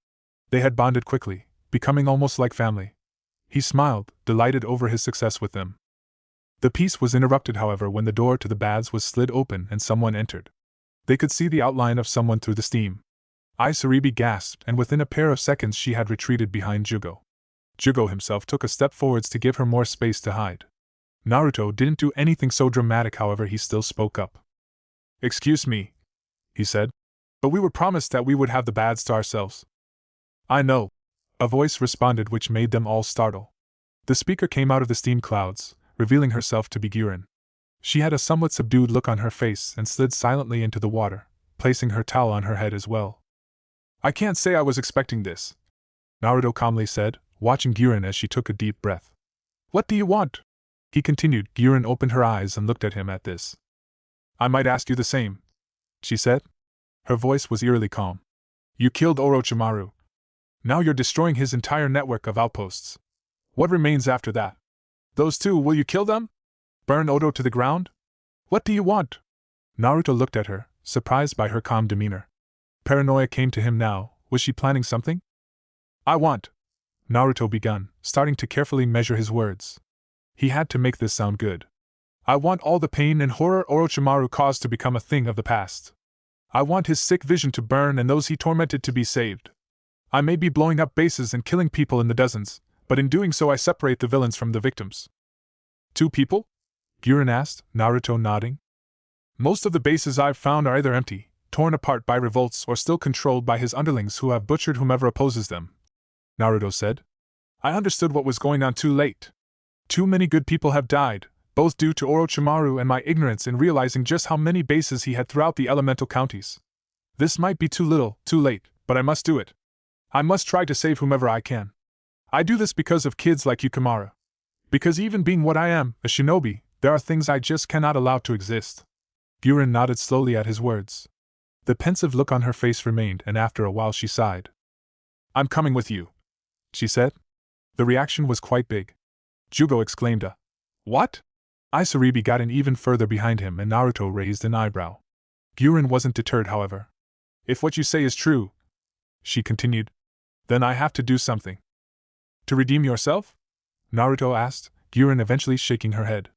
They had bonded quickly, becoming almost like family. He smiled, delighted over his success with them. The peace was interrupted, however, when the door to the baths was slid open and someone entered. They could see the outline of someone through the steam. Isaribi gasped, and within a pair of seconds she had retreated behind Jugo. Jugo himself took a step forwards to give her more space to hide. Naruto didn't do anything so dramatic, however he still spoke up. "Excuse me," he said, "but we were promised that we would have the baths to ourselves." "I know," a voice responded which made them all startle. The speaker came out of the steam clouds, revealing herself to be Guren. She had a somewhat subdued look on her face and slid silently into the water, placing her towel on her head as well. "I can't say I was expecting this," Naruto calmly said, watching Guren as she took a deep breath. "What do you want?" he continued. Guren opened her eyes and looked at him at this. "I might ask you the same," she said. Her voice was eerily calm. "You killed Orochimaru. Now you're destroying his entire network of outposts. What remains after that? Those two, will you kill them? Burn Odo to the ground? What do you want?" Naruto looked at her, surprised by her calm demeanor. Paranoia came to him now. Was she planning something? "I want," Naruto begun, starting to carefully measure his words. He had to make this sound good. "I want all the pain and horror Orochimaru caused to become a thing of the past. I want his sick vision to burn and those he tormented to be saved. I may be blowing up bases and killing people in the dozens, but in doing so I separate the villains from the victims." "Two people?" Guren asked, Naruto nodding. "Most of the bases I've found are either empty, torn apart by revolts, or still controlled by his underlings who have butchered whomever opposes them," Naruto said. "I understood what was going on too late. Too many good people have died, both due to Orochimaru and my ignorance in realizing just how many bases he had throughout the elemental counties. This might be too little, too late, but I must do it. I must try to save whomever I can. I do this because of kids like Yukimaru. Because even being what I am, a shinobi, there are things I just cannot allow to exist." Guren nodded slowly at his words. The pensive look on her face remained, and after a while she sighed. "I'm coming with you," she said. The reaction was quite big. Jugo exclaimed a "What?" Isaribi got in even further behind him and Naruto raised an eyebrow. Guren wasn't deterred, however. "If what you say is true," she continued, "then I have to do something." "To redeem yourself?" Naruto asked, Guren eventually shaking her head.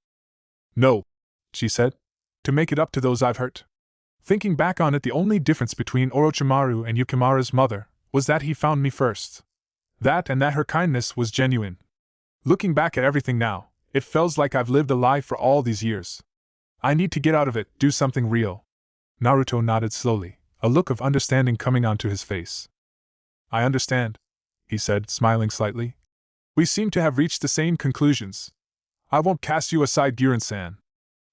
"No," she said. "To make it up to those I've hurt." Thinking back on it, the only difference between Orochimaru and Yukimaru's mother was that he found me first. That and that her kindness was genuine. Looking back at everything now, it feels like I've lived a lie for all these years. I need to get out of it, do something real. Naruto nodded slowly, a look of understanding coming onto his face. "I understand," he said, smiling slightly. "We seem to have reached the same conclusions. I won't cast you aside, Guren-san.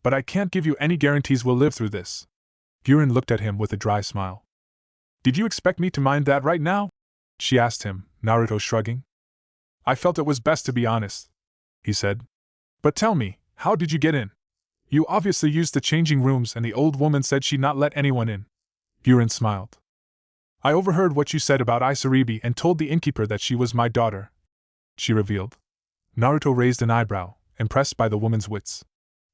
But I can't give you any guarantees we'll live through this." Guren looked at him with a dry smile. "Did you expect me to mind that right now?" she asked him, Naruto shrugging. "I felt it was best to be honest," he said. "But tell me, how did you get in? You obviously used the changing rooms and the old woman said she'd not let anyone in." Guren smiled. "I overheard what you said about Isaribi and told the innkeeper that she was my daughter," she revealed. Naruto raised an eyebrow, impressed by the woman's wits.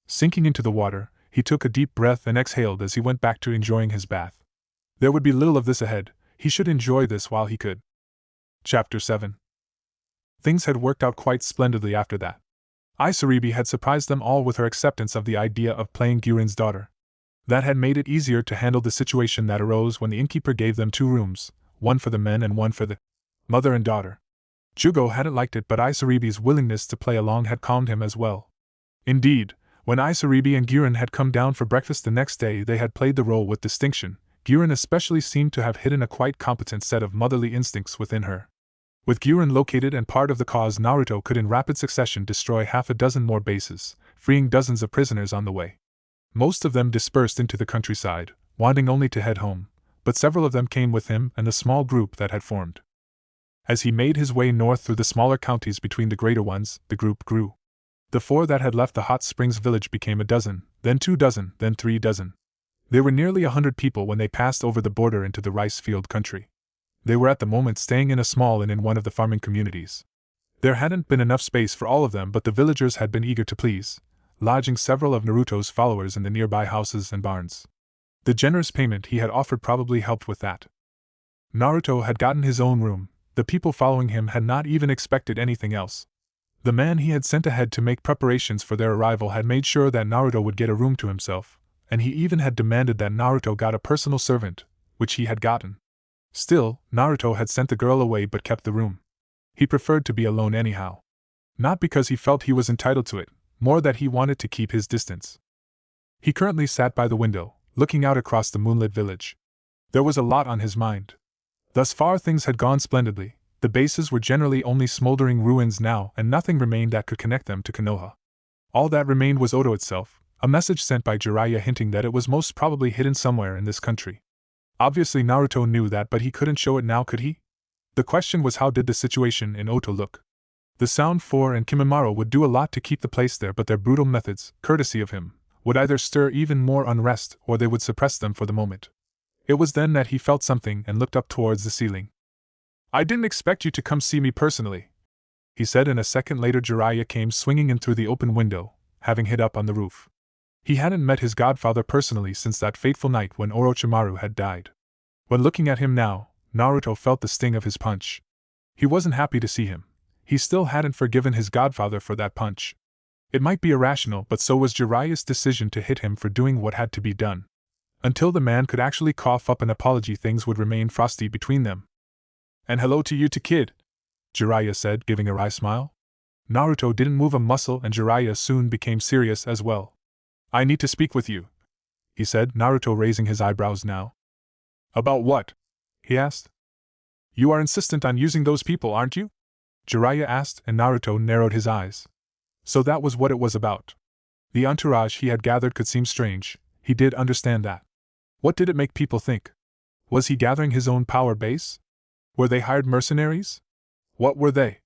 Sinking into the water, he took a deep breath and exhaled as he went back to enjoying his bath. There would be little of this ahead, he should enjoy this while he could. Chapter 7. Things had worked out quite splendidly after that. Isaribi had surprised them all with her acceptance of the idea of playing Guren's daughter. That had made it easier to handle the situation that arose when the innkeeper gave them 2 rooms, one for the men and one for the mother and daughter. Jugo hadn't liked it, but Isaribi's willingness to play along had calmed him as well. Indeed, when Isaribi and Guren had come down for breakfast the next day, they had played the role with distinction, Gyuren especially seemed to have hidden a quite competent set of motherly instincts within her. With Gyuren located and part of the cause, Naruto could in rapid succession destroy half a dozen more bases, freeing dozens of prisoners on the way. Most of them dispersed into the countryside, wanting only to head home, but several of them came with him and the small group that had formed. As he made his way north through the smaller counties between the greater ones, the group grew. The 4 that had left the hot springs village became a dozen, then 2 dozen, then 3 dozen. There were nearly 100 people when they passed over the border into the rice field country. They were at the moment staying in a small inn in one of the farming communities. There hadn't been enough space for all of them, but the villagers had been eager to please, lodging several of Naruto's followers in the nearby houses and barns. The generous payment he had offered probably helped with that. Naruto had gotten his own room. The people following him had not even expected anything else. The man he had sent ahead to make preparations for their arrival had made sure that Naruto would get a room to himself, and he even had demanded that Naruto got a personal servant, which he had gotten. Still, Naruto had sent the girl away but kept the room. He preferred to be alone anyhow. Not because he felt he was entitled to it, more that he wanted to keep his distance. He currently sat by the window, looking out across the moonlit village. There was a lot on his mind. Thus far things had gone splendidly. The bases were generally only smoldering ruins now, and nothing remained that could connect them to Konoha. All that remained was Oto itself, a message sent by Jiraiya hinting that it was most probably hidden somewhere in this country. Obviously Naruto knew that, but he couldn't show it now, could he? The question was, how did the situation in Oto look? The Sound 4 and Kimimaro would do a lot to keep the place there, but their brutal methods, courtesy of him, would either stir even more unrest or they would suppress them for the moment. It was then that he felt something and looked up towards the ceiling. "I didn't expect you to come see me personally," he said, and a second later Jiraiya came swinging in through the open window, having hid up on the roof. He hadn't met his godfather personally since that fateful night when Orochimaru had died. When looking at him now, Naruto felt the sting of his punch. He wasn't happy to see him. He still hadn't forgiven his godfather for that punch. It might be irrational, but so was Jiraiya's decision to hit him for doing what had to be done. Until the man could actually cough up an apology, things would remain frosty between them. "And hello to you too, kid," Jiraiya said, giving a wry smile. Naruto didn't move a muscle and Jiraiya soon became serious as well. "I need to speak with you," he said, Naruto raising his eyebrows now. "About what?" he asked. "You are insistent on using those people, aren't you?" Jiraiya asked, and Naruto narrowed his eyes. So that was what it was about. The entourage he had gathered could seem strange, he did understand that. What did it make people think? Was he gathering his own power base? Were they hired mercenaries? What were they?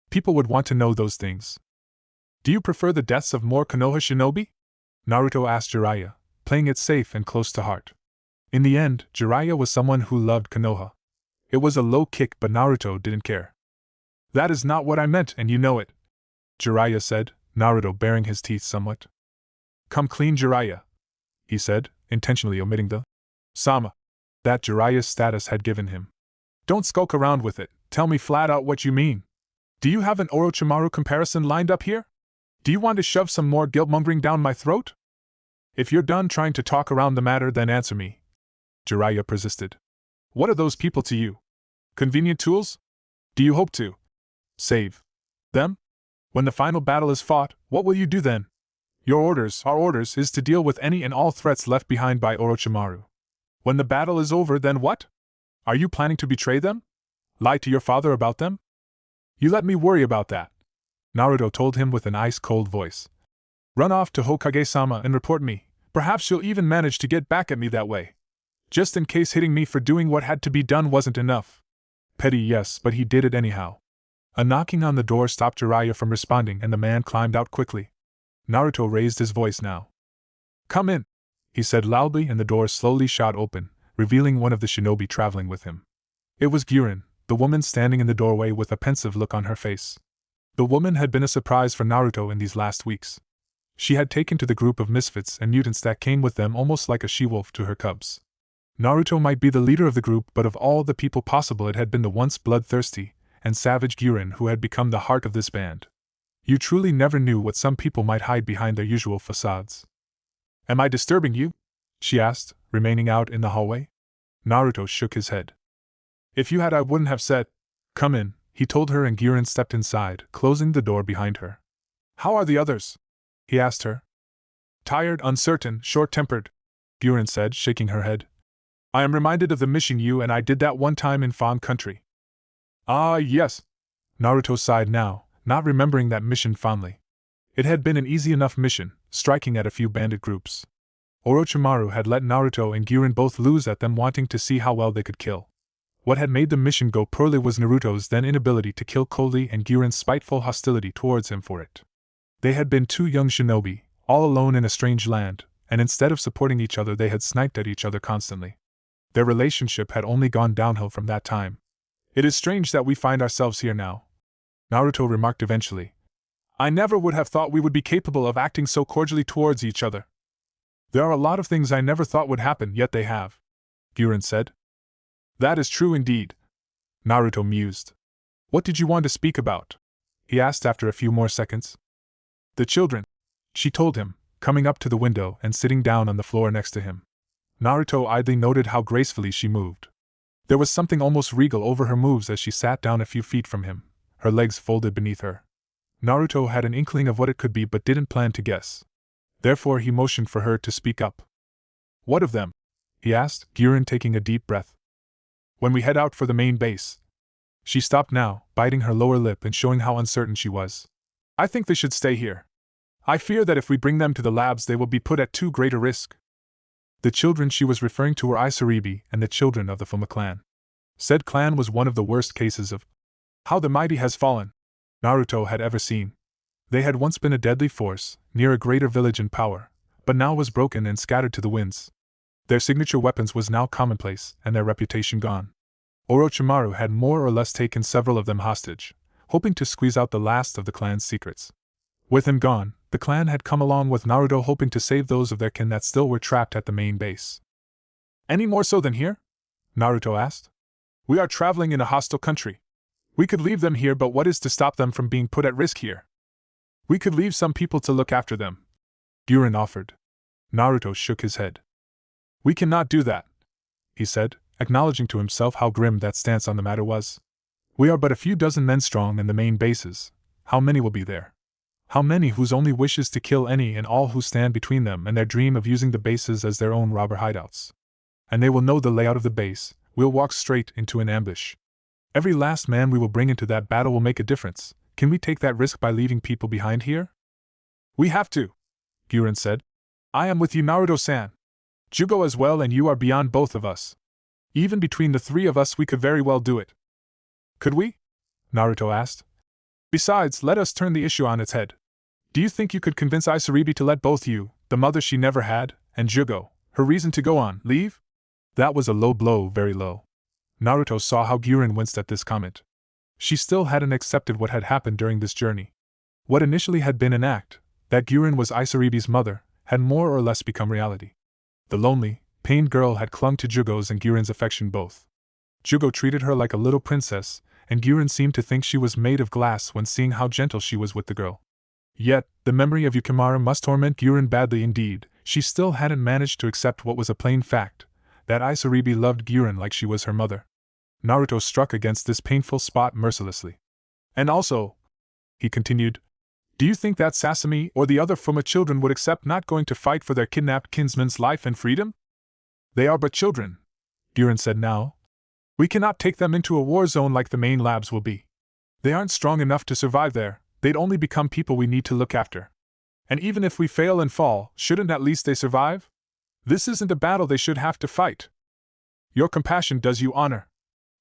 People would want to know those things. "Do you prefer the deaths of more Konoha shinobi?" Naruto asked Jiraiya, playing it safe and close to heart. In the end, Jiraiya was someone who loved Konoha. It was a low kick, but Naruto didn't care. "That is not what I meant, and you know it," Jiraiya said, Naruto baring his teeth somewhat. "Come clean, Jiraiya," he said, intentionally omitting the "sama" that Jiraiya's status had given him. "Don't skulk around with it, tell me flat out what you mean. Do you have an Orochimaru comparison lined up here? Do you want to shove some more guilt-mongering down my throat? If you're done trying to talk around the matter, then answer me," Jiraiya persisted. "What are those people to you? Convenient tools? Do you hope to save them? When the final battle is fought, what will you do then? Your orders, our orders, is to deal with any and all threats left behind by Orochimaru. When the battle is over, then what? Are you planning to betray them? Lie to your father about them? You let me worry about that," Naruto told him with an ice-cold voice. "Run off to Hokage-sama and report me. Perhaps you'll even manage to get back at me that way. Just in case hitting me for doing what had to be done wasn't enough." Petty, yes, but he did it anyhow. A knocking on the door stopped Jiraiya from responding, and the man climbed out quickly. Naruto raised his voice now. "Come in," he said loudly, and the door slowly shot open, revealing one of the shinobi traveling with him. It was Gyuren, the woman standing in the doorway with a pensive look on her face. The woman had been a surprise for Naruto in these last weeks. She had taken to the group of misfits and mutants that came with them almost like a she-wolf to her cubs. Naruto might be the leader of the group, but of all the people possible, it had been the once bloodthirsty and savage Gyuren who had become the heart of this band. You truly never knew what some people might hide behind their usual facades. "Am I disturbing you?" she asked, remaining out in the hallway. Naruto shook his head. "If you had, I wouldn't have said, 'Come in,'" he told her, and Gyuren stepped inside, closing the door behind her. "How are the others?" he asked her. "Tired, uncertain, short-tempered," Gyuren said, shaking her head. I am reminded of the mission you and I did that one time in Fawn Country. Ah, yes. Naruto sighed now, not remembering that mission fondly. It had been an easy enough mission, striking at a few bandit groups. Orochimaru had let Naruto and Guren both lose at them wanting to see how well they could kill. What had made the mission go poorly was Naruto's then inability to kill coldly and Guren's spiteful hostility towards him for it. They had been two young shinobi, all alone in a strange land, and instead of supporting each other they had sniped at each other constantly. Their relationship had only gone downhill from that time. It is strange that we find ourselves here now, Naruto remarked eventually. I never would have thought we would be capable of acting so cordially towards each other. There are a lot of things I never thought would happen, yet they have, Guren said. That is true indeed, Naruto mused. What did you want to speak about? He asked after a few more seconds. The children, she told him, coming up to the window and sitting down on the floor next to him. Naruto idly noted how gracefully she moved. There was something almost regal over her moves as she sat down a few feet from him, her legs folded beneath her. Naruto had an inkling of what it could be but didn't plan to guess. Therefore he motioned for her to speak up. What of them? He asked, Guren taking a deep breath. When we head out for the main base. She stopped now, biting her lower lip and showing how uncertain she was. I think they should stay here. I fear that if we bring them to the labs they will be put at too great a risk. The children she was referring to were Isaribi and the children of the Fuma clan. Said clan was one of the worst cases of how the mighty has fallen Naruto had ever seen. They had once been a deadly force, near a greater village in power, but now was broken and scattered to the winds. Their signature weapons was now commonplace, and their reputation gone. Orochimaru had more or less taken several of them hostage, hoping to squeeze out the last of the clan's secrets. With him gone, the clan had come along with Naruto hoping to save those of their kin that still were trapped at the main base. Any more so than here? Naruto asked. We are traveling in a hostile country. We could leave them here, but what is to stop them from being put at risk here? We could leave some people to look after them, Guren offered. Naruto shook his head. We cannot do that, he said, acknowledging to himself how grim that stance on the matter was. We are but a few dozen men strong in the main bases. How many will be there? How many whose only wish is to kill any and all who stand between them and their dream of using the bases as their own robber hideouts? And they will know the layout of the base. We'll walk straight into an ambush. Every last man we will bring into that battle will make a difference. Can we take that risk by leaving people behind here? We have to, Guren said. I am with you, Naruto-san. Jugo as well, and you are beyond both of us. Even between the three of us we could very well do it. Could we? Naruto asked. Besides, let us turn the issue on its head. Do you think you could convince Isaribi to let both you, the mother she never had, and Jugo, her reason to go on, leave? That was a low blow, very low. Naruto saw how Guren winced at this comment. She still hadn't accepted what had happened during this journey. What initially had been an act, that Guren was Isaribi's mother, had more or less become reality. The lonely, pained girl had clung to Jugo's and Guren's affection both. Jugo treated her like a little princess, and Guren seemed to think she was made of glass when seeing how gentle she was with the girl. Yet, the memory of Yukimaru must torment Guren badly indeed. She still hadn't managed to accept what was a plain fact, that Isaribi loved Guren like she was her mother. Naruto struck against this painful spot mercilessly. And also, he continued, do you think that Sasami or the other Fuma children would accept not going to fight for their kidnapped kinsman's life and freedom? They are but children, Guren said now. We cannot take them into a war zone like the main labs will be. They aren't strong enough to survive there. They'd only become people we need to look after. And even if we fail and fall, shouldn't at least they survive? This isn't a battle they should have to fight. Your compassion does you honor,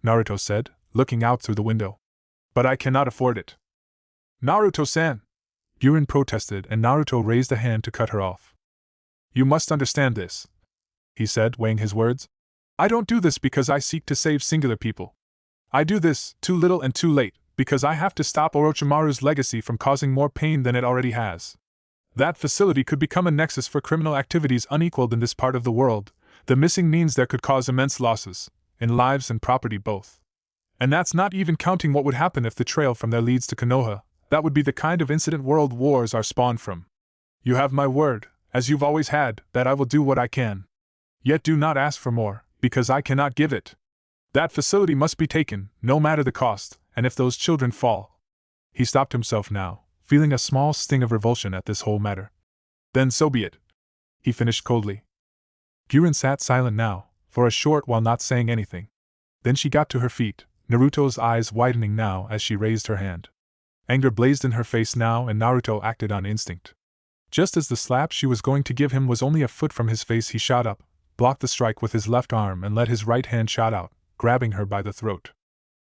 Naruto said, looking out through the window. But I cannot afford it. Naruto-san, Guren protested, and Naruto raised a hand to cut her off. You must understand this, he said, weighing his words. I don't do this because I seek to save singular people. I do this, too little and too late, because I have to stop Orochimaru's legacy from causing more pain than it already has. That facility could become a nexus for criminal activities unequaled in this part of the world. The missing means there could cause immense losses, in lives and property both. And that's not even counting what would happen if the trail from there leads to Konoha. That would be the kind of incident world wars are spawned from. You have my word, as you've always had, that I will do what I can. Yet do not ask for more, because I cannot give it. That facility must be taken, no matter the cost, and if those children fall. He stopped himself now, feeling a small sting of revulsion at this whole matter. Then so be it, he finished coldly. Guren sat silent now, for a short while not saying anything. Then she got to her feet, Naruto's eyes widening now as she raised her hand. Anger blazed in her face now, and Naruto acted on instinct. Just as the slap she was going to give him was only a foot from his face, he shot up, blocked the strike with his left arm, and let his right hand shot out, grabbing her by the throat.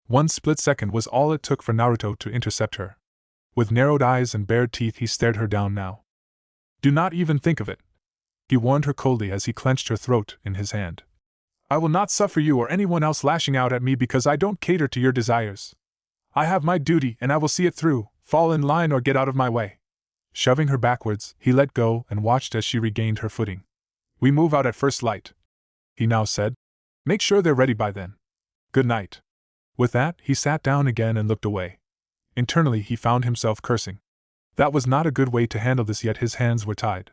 One split second was all it took for Naruto to intercept her. With narrowed eyes and bared teeth, he stared her down now. "Do not even think of it," he warned her coldly as he clenched her throat in his hand. "I will not suffer you or anyone else lashing out at me because I don't cater to your desires. I have my duty and I will see it through. Fall in line or get out of my way." Shoving her backwards, he let go and watched as she regained her footing. "We move out at first light," he now said. "Make sure they're ready by then. Good night." With that, he sat down again and looked away. Internally, he found himself cursing. That was not a good way to handle this, yet his hands were tied.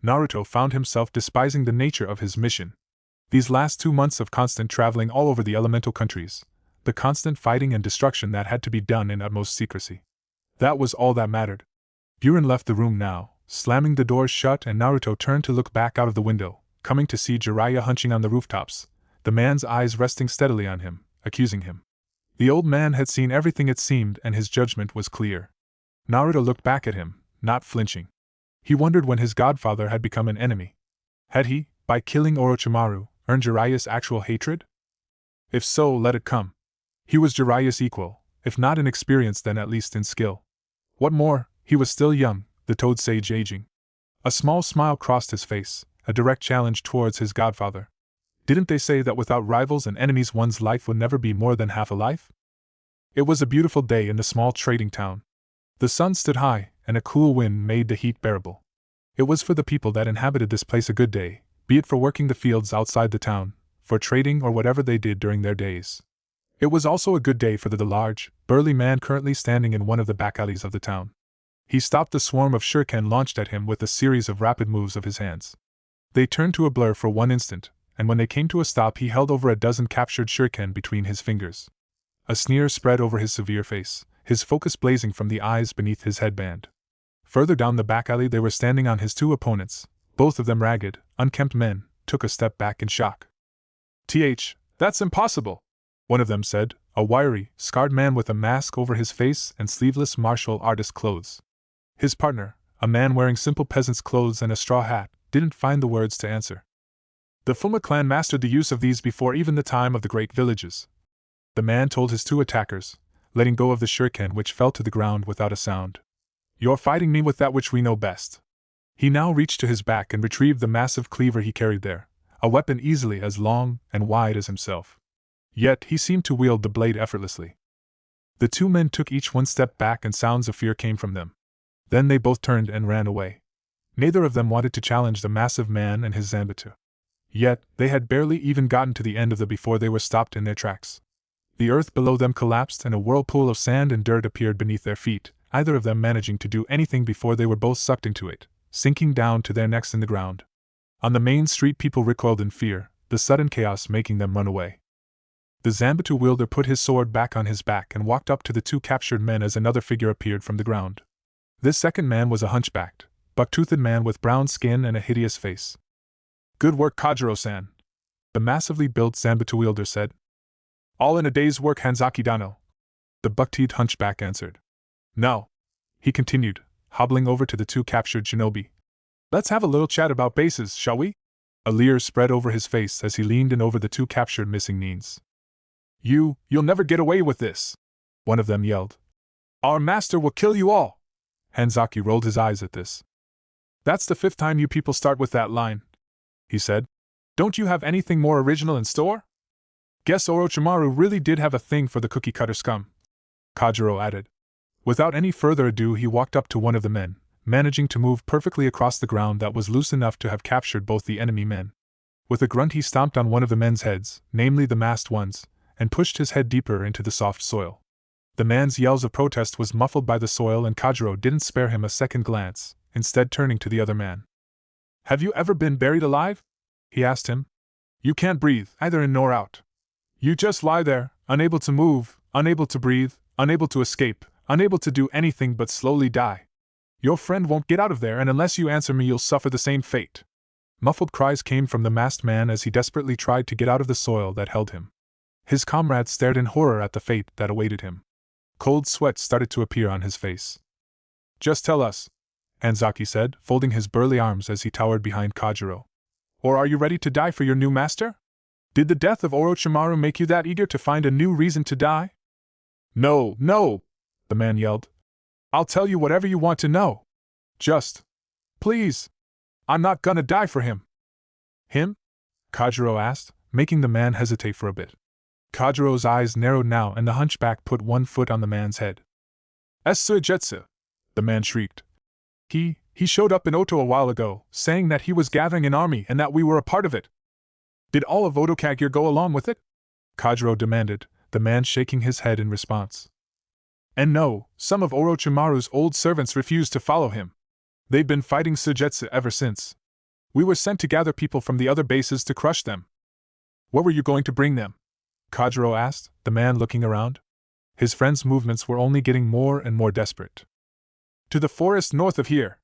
Naruto found himself despising the nature of his mission. These last 2 months of constant traveling all over the elemental countries, the constant fighting and destruction that had to be done in utmost secrecy. That was all that mattered. Buren left the room now, slamming the doors shut, and Naruto turned to look back out of the window, coming to see Jiraiya hunching on the rooftops, the man's eyes resting steadily on him, accusing him. The old man had seen everything, it seemed, and his judgment was clear. Naruto looked back at him, not flinching. He wondered when his godfather had become an enemy. Had he, by killing Orochimaru, earned Jiraiya's actual hatred? If so, let it come. He was Jiraiya's equal, if not in experience then at least in skill. What more, he was still young, the toad sage aging. A small smile crossed his face, a direct challenge towards his godfather. Didn't they say that without rivals and enemies one's life would never be more than half a life? It was a beautiful day in the small trading town. The sun stood high, and a cool wind made the heat bearable. It was for the people that inhabited this place a good day, be it for working the fields outside the town, for trading or whatever they did during their days. It was also a good day for the large, burly man currently standing in one of the back alleys of the town. He stopped the swarm of shuriken launched at him with a series of rapid moves of his hands. They turned to a blur for one instant, and when they came to a stop he held over a dozen captured shuriken between his fingers. A sneer spread over his severe face, his focus blazing from the eyes beneath his headband. Further down the back alley they were standing on his two opponents, both of them ragged, unkempt men, took a step back in shock. That's impossible," one of them said, a wiry, scarred man with a mask over his face and sleeveless martial artist clothes. His partner, a man wearing simple peasant's clothes and a straw hat, didn't find the words to answer. "The Fuma clan mastered the use of these before even the time of the great villages," the man told his two attackers, letting go of the shuriken which fell to the ground without a sound. "You're fighting me with that which we know best." He now reached to his back and retrieved the massive cleaver he carried there, a weapon easily as long and wide as himself. Yet he seemed to wield the blade effortlessly. The two men took each one step back and sounds of fear came from them. Then they both turned and ran away. Neither of them wanted to challenge the massive man and his Zanbatsu. Yet, they had barely even gotten to the end of the before they were stopped in their tracks. The earth below them collapsed and a whirlpool of sand and dirt appeared beneath their feet, either of them managing to do anything before they were both sucked into it, sinking down to their necks in the ground. On the main street people recoiled in fear, the sudden chaos making them run away. The Zanbatsu wielder put his sword back on his back and walked up to the two captured men as another figure appeared from the ground. This second man was a hunchbacked, buck-toothed man with brown skin and a hideous face. "Good work, Kajiro-san," the massively built Zanbatsu wielder said. "All in a day's work, Hanzaki Dano," the buck-teeth hunchback answered. "Now," he continued, hobbling over to the two captured shinobi. "Let's have a little chat about bases, shall we?" A leer spread over his face as he leaned in over the two captured missing nins. You'll never get away with this," one of them yelled. "Our master will kill you all." Hanzaki rolled his eyes at this. "That's the 5th time you people start with that line," he said. "Don't you have anything more original in store?" "Guess Orochimaru really did have a thing for the cookie-cutter scum," Kajiro added. Without any further ado he walked up to one of the men, managing to move perfectly across the ground that was loose enough to have captured both the enemy men. With a grunt he stomped on one of the men's heads, namely the masked one's, and pushed his head deeper into the soft soil. The man's yells of protest was muffled by the soil and Kajiro didn't spare him a second glance, instead turning to the other man. "Have you ever been buried alive?" he asked him. "You can't breathe, either in nor out. You just lie there, unable to move, unable to breathe, unable to escape, unable to do anything but slowly die. Your friend won't get out of there, and unless you answer me you'll suffer the same fate." Muffled cries came from the masked man as he desperately tried to get out of the soil that held him. His comrades stared in horror at the fate that awaited him. Cold sweat started to appear on his face. "Just tell us," Hanzaki said, folding his burly arms as he towered behind Kajiro. "Or are you ready to die for your new master? Did the death of Orochimaru make you that eager to find a new reason to die?" "No, no!" the man yelled. "I'll tell you whatever you want to know. Just, please, I'm not gonna die for him." "Him?" Kajiro asked, making the man hesitate for a bit. Kajiro's eyes narrowed now and the hunchback put one foot on the man's head. "Suigetsu!" the man shrieked. He showed up in Oto a while ago, saying that he was gathering an army and that we were a part of it." "Did all of Otokagir go along with it?" Kajiro demanded, the man shaking his head in response. "And no, some of Orochimaru's old servants refused to follow him. They've been fighting Suigetsu ever since. We were sent to gather people from the other bases to crush them." "Where were you going to bring them?" Kajiro asked, the man looking around. His friend's movements were only getting more and more desperate. "To the forest north of here.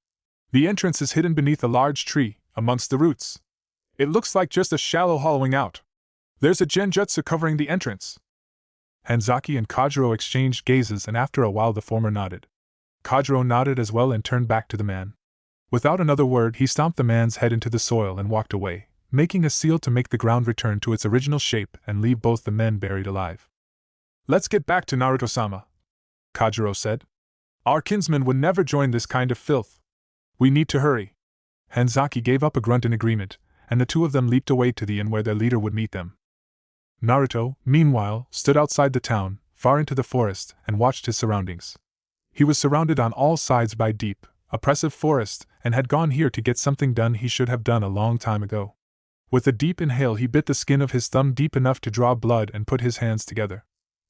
The entrance is hidden beneath a large tree, amongst the roots. It looks like just a shallow hollowing out. There's a genjutsu covering the entrance." Hanzaki and Kajiro exchanged gazes and after a while the former nodded. Kajiro nodded as well and turned back to the man. Without another word he stomped the man's head into the soil and walked away, making a seal to make the ground return to its original shape and leave both the men buried alive. "Let's get back to Naruto-sama," Kajiro said. "Our kinsman would never join this kind of filth. We need to hurry." Hanzaki gave up a grunt in agreement, and the two of them leaped away to the inn where their leader would meet them. Naruto, meanwhile, stood outside the town, far into the forest, and watched his surroundings. He was surrounded on all sides by deep, oppressive forest, and had gone here to get something done he should have done a long time ago. With a deep inhale he bit the skin of his thumb deep enough to draw blood and put his hands together.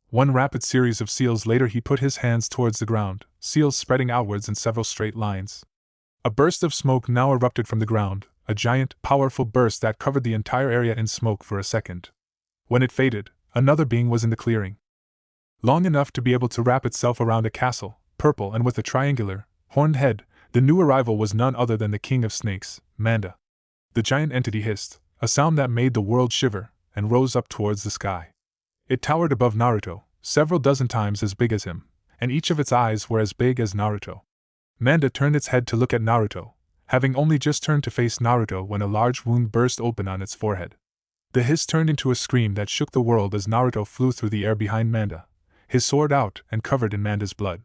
One rapid series of seals later he put his hands towards the ground, seals spreading outwards in several straight lines. A burst of smoke now erupted from the ground, a giant, powerful burst that covered the entire area in smoke for a second. When it faded, another being was in the clearing. Long enough to be able to wrap itself around a castle, purple and with a triangular, horned head, the new arrival was none other than the king of snakes, Manda. The giant entity hissed, a sound that made the world shiver, and rose up towards the sky. It towered above Naruto, several dozen times as big as him, and each of its eyes were as big as Naruto. Manda turned its head to look at Naruto, having only just turned to face Naruto when a large wound burst open on its forehead. The hiss turned into a scream that shook the world as Naruto flew through the air behind Manda, his sword out and covered in Manda's blood.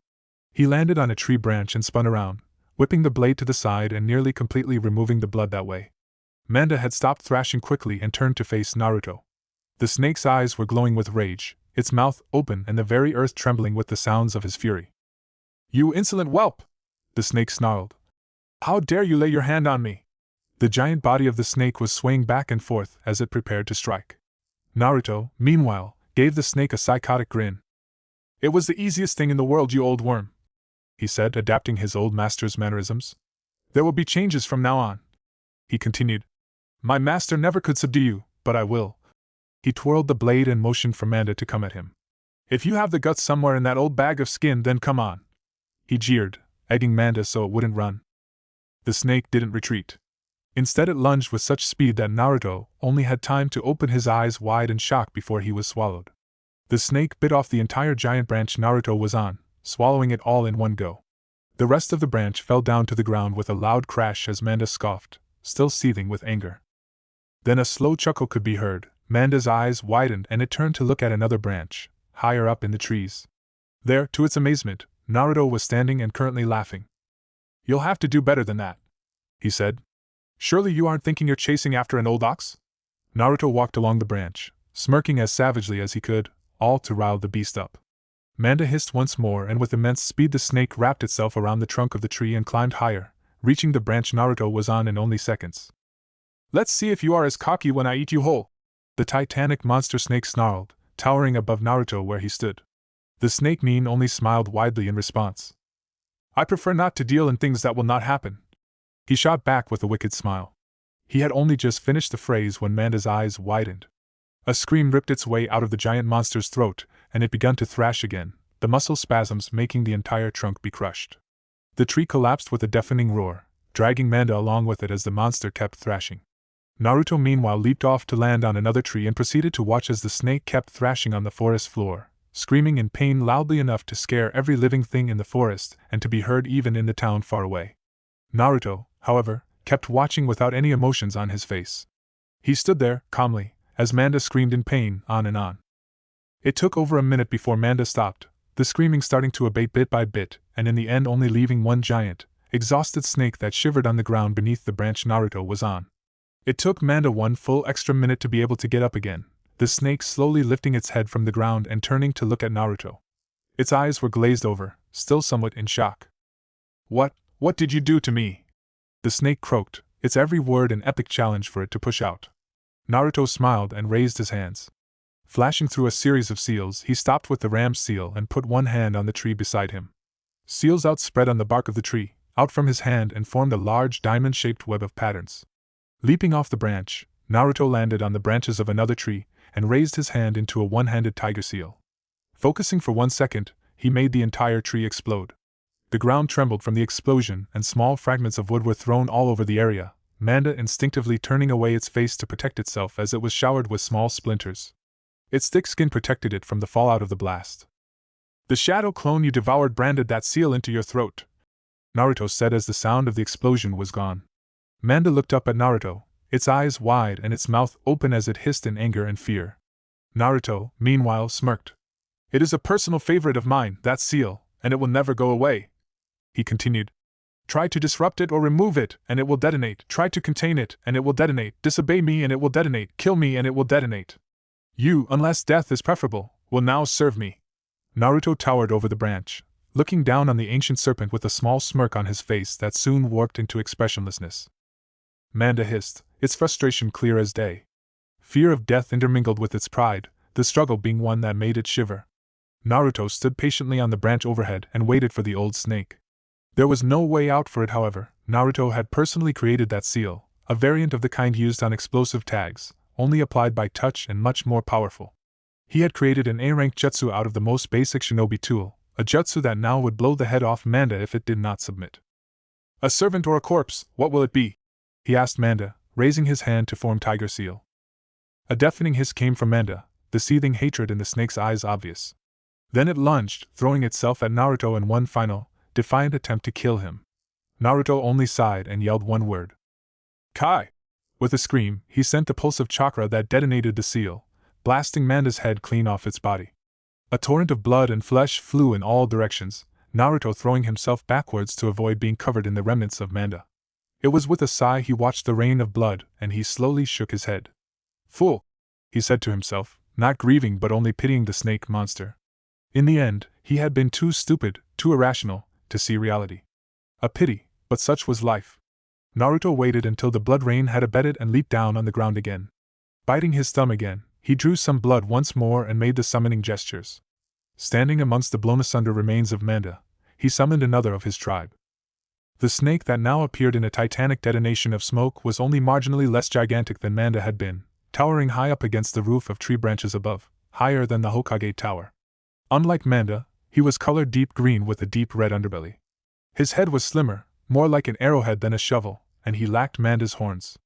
He landed on a tree branch and spun around, whipping the blade to the side and nearly completely removing the blood that way. Manda had stopped thrashing quickly and turned to face Naruto. The snake's eyes were glowing with rage, its mouth open and the very earth trembling with the sounds of his fury. "You insolent whelp!" the snake snarled. "How dare you lay your hand on me?" The giant body of the snake was swaying back and forth as it prepared to strike. Naruto, meanwhile, gave the snake a psychotic grin. "It was the easiest thing in the world, you old worm," he said, adapting his old master's mannerisms. "There will be changes from now on," he continued. "My master never could subdue you, but I will." He twirled the blade and motioned for Manda to come at him. "If you have the guts somewhere in that old bag of skin, then come on," he jeered, egging Manda so it wouldn't run. The snake didn't retreat. Instead it lunged with such speed that Naruto only had time to open his eyes wide in shock before he was swallowed. The snake bit off the entire giant branch Naruto was on, swallowing it all in one go. The rest of the branch fell down to the ground with a loud crash as Manda scoffed, still seething with anger. Then a slow chuckle could be heard, Manda's eyes widened and it turned to look at another branch, higher up in the trees. There, to its amazement, Naruto was standing and currently laughing. "You'll have to do better than that," he said. "Surely you aren't thinking you're chasing after an old ox?" Naruto walked along the branch, smirking as savagely as he could, all to rile the beast up. Manda hissed once more and with immense speed the snake wrapped itself around the trunk of the tree and climbed higher, reaching the branch Naruto was on in only seconds. "Let's see if you are as cocky when I eat you whole," the titanic monster snake snarled, towering above Naruto where he stood. The snake Nin only smiled widely in response. "I prefer not to deal in things that will not happen," he shot back with a wicked smile. He had only just finished the phrase when Manda's eyes widened. A scream ripped its way out of the giant monster's throat, and it began to thrash again, the muscle spasms making the entire trunk be crushed. The tree collapsed with a deafening roar, dragging Manda along with it as the monster kept thrashing. Naruto meanwhile leaped off to land on another tree and proceeded to watch as the snake kept thrashing on the forest floor, screaming in pain loudly enough to scare every living thing in the forest and to be heard even in the town far away. Naruto, however, kept watching without any emotions on his face. He stood there, calmly, as Manda screamed in pain, on and on. It took over a minute before Manda stopped, the screaming starting to abate bit by bit, and in the end only leaving one giant, exhausted snake that shivered on the ground beneath the branch Naruto was on. It took Manda one full extra minute to be able to get up again, the snake slowly lifting its head from the ground and turning to look at Naruto. Its eyes were glazed over, still somewhat in shock. What did you do to me?" the snake croaked, its every word an epic challenge for it to push out. Naruto smiled and raised his hands. Flashing through a series of seals, he stopped with the ram's seal and put one hand on the tree beside him. Seals outspread on the bark of the tree, out from his hand and formed a large diamond-shaped web of patterns. Leaping off the branch, Naruto landed on the branches of another tree and raised his hand into a one-handed tiger seal. Focusing for 1 second, he made the entire tree explode. The ground trembled from the explosion and small fragments of wood were thrown all over the area, Manda instinctively turning away its face to protect itself as it was showered with small splinters. Its thick skin protected it from the fallout of the blast. "The shadow clone you devoured branded that seal into your throat," Naruto said as the sound of the explosion was gone. Manda looked up at Naruto, its eyes wide and its mouth open as it hissed in anger and fear. Naruto, meanwhile, smirked. "It is a personal favorite of mine, that seal, and it will never go away," he continued. "Try to disrupt it or remove it, and it will detonate. Try to contain it, and it will detonate. Disobey me, and it will detonate. Kill me, and it will detonate. You, unless death is preferable, will now serve me." Naruto towered over the branch, looking down on the ancient serpent with a small smirk on his face that soon warped into expressionlessness. Manda hissed, its frustration clear as day. Fear of death intermingled with its pride, the struggle being one that made it shiver. Naruto stood patiently on the branch overhead and waited for the old snake. There was no way out for it, however. Naruto had personally created that seal, a variant of the kind used on explosive tags, only applied by touch and much more powerful. He had created an A-rank jutsu out of the most basic shinobi tool, a jutsu that now would blow the head off Manda if it did not submit. "A servant or a corpse, what will it be?" he asked Manda, raising his hand to form tiger seal. A deafening hiss came from Manda, the seething hatred in the snake's eyes obvious. Then it lunged, throwing itself at Naruto in one final, defiant attempt to kill him. Naruto only sighed and yelled one word. "Kai!" With a scream, he sent the pulse of chakra that detonated the seal, blasting Manda's head clean off its body. A torrent of blood and flesh flew in all directions, Naruto throwing himself backwards to avoid being covered in the remnants of Manda. It was with a sigh he watched the rain of blood, and he slowly shook his head. "Fool!" he said to himself, not grieving but only pitying the snake monster. In the end, he had been too stupid, too irrational, to see reality. A pity, but such was life. Naruto waited until the blood rain had abated and leaped down on the ground again. Biting his thumb again, he drew some blood once more and made the summoning gestures. Standing amongst the blown asunder remains of Manda, he summoned another of his tribe. The snake that now appeared in a titanic detonation of smoke was only marginally less gigantic than Manda had been, towering high up against the roof of tree branches above, higher than the Hokage Tower. Unlike Manda, he was colored deep green with a deep red underbelly. His head was slimmer, more like an arrowhead than a shovel, and he lacked Manda's horns.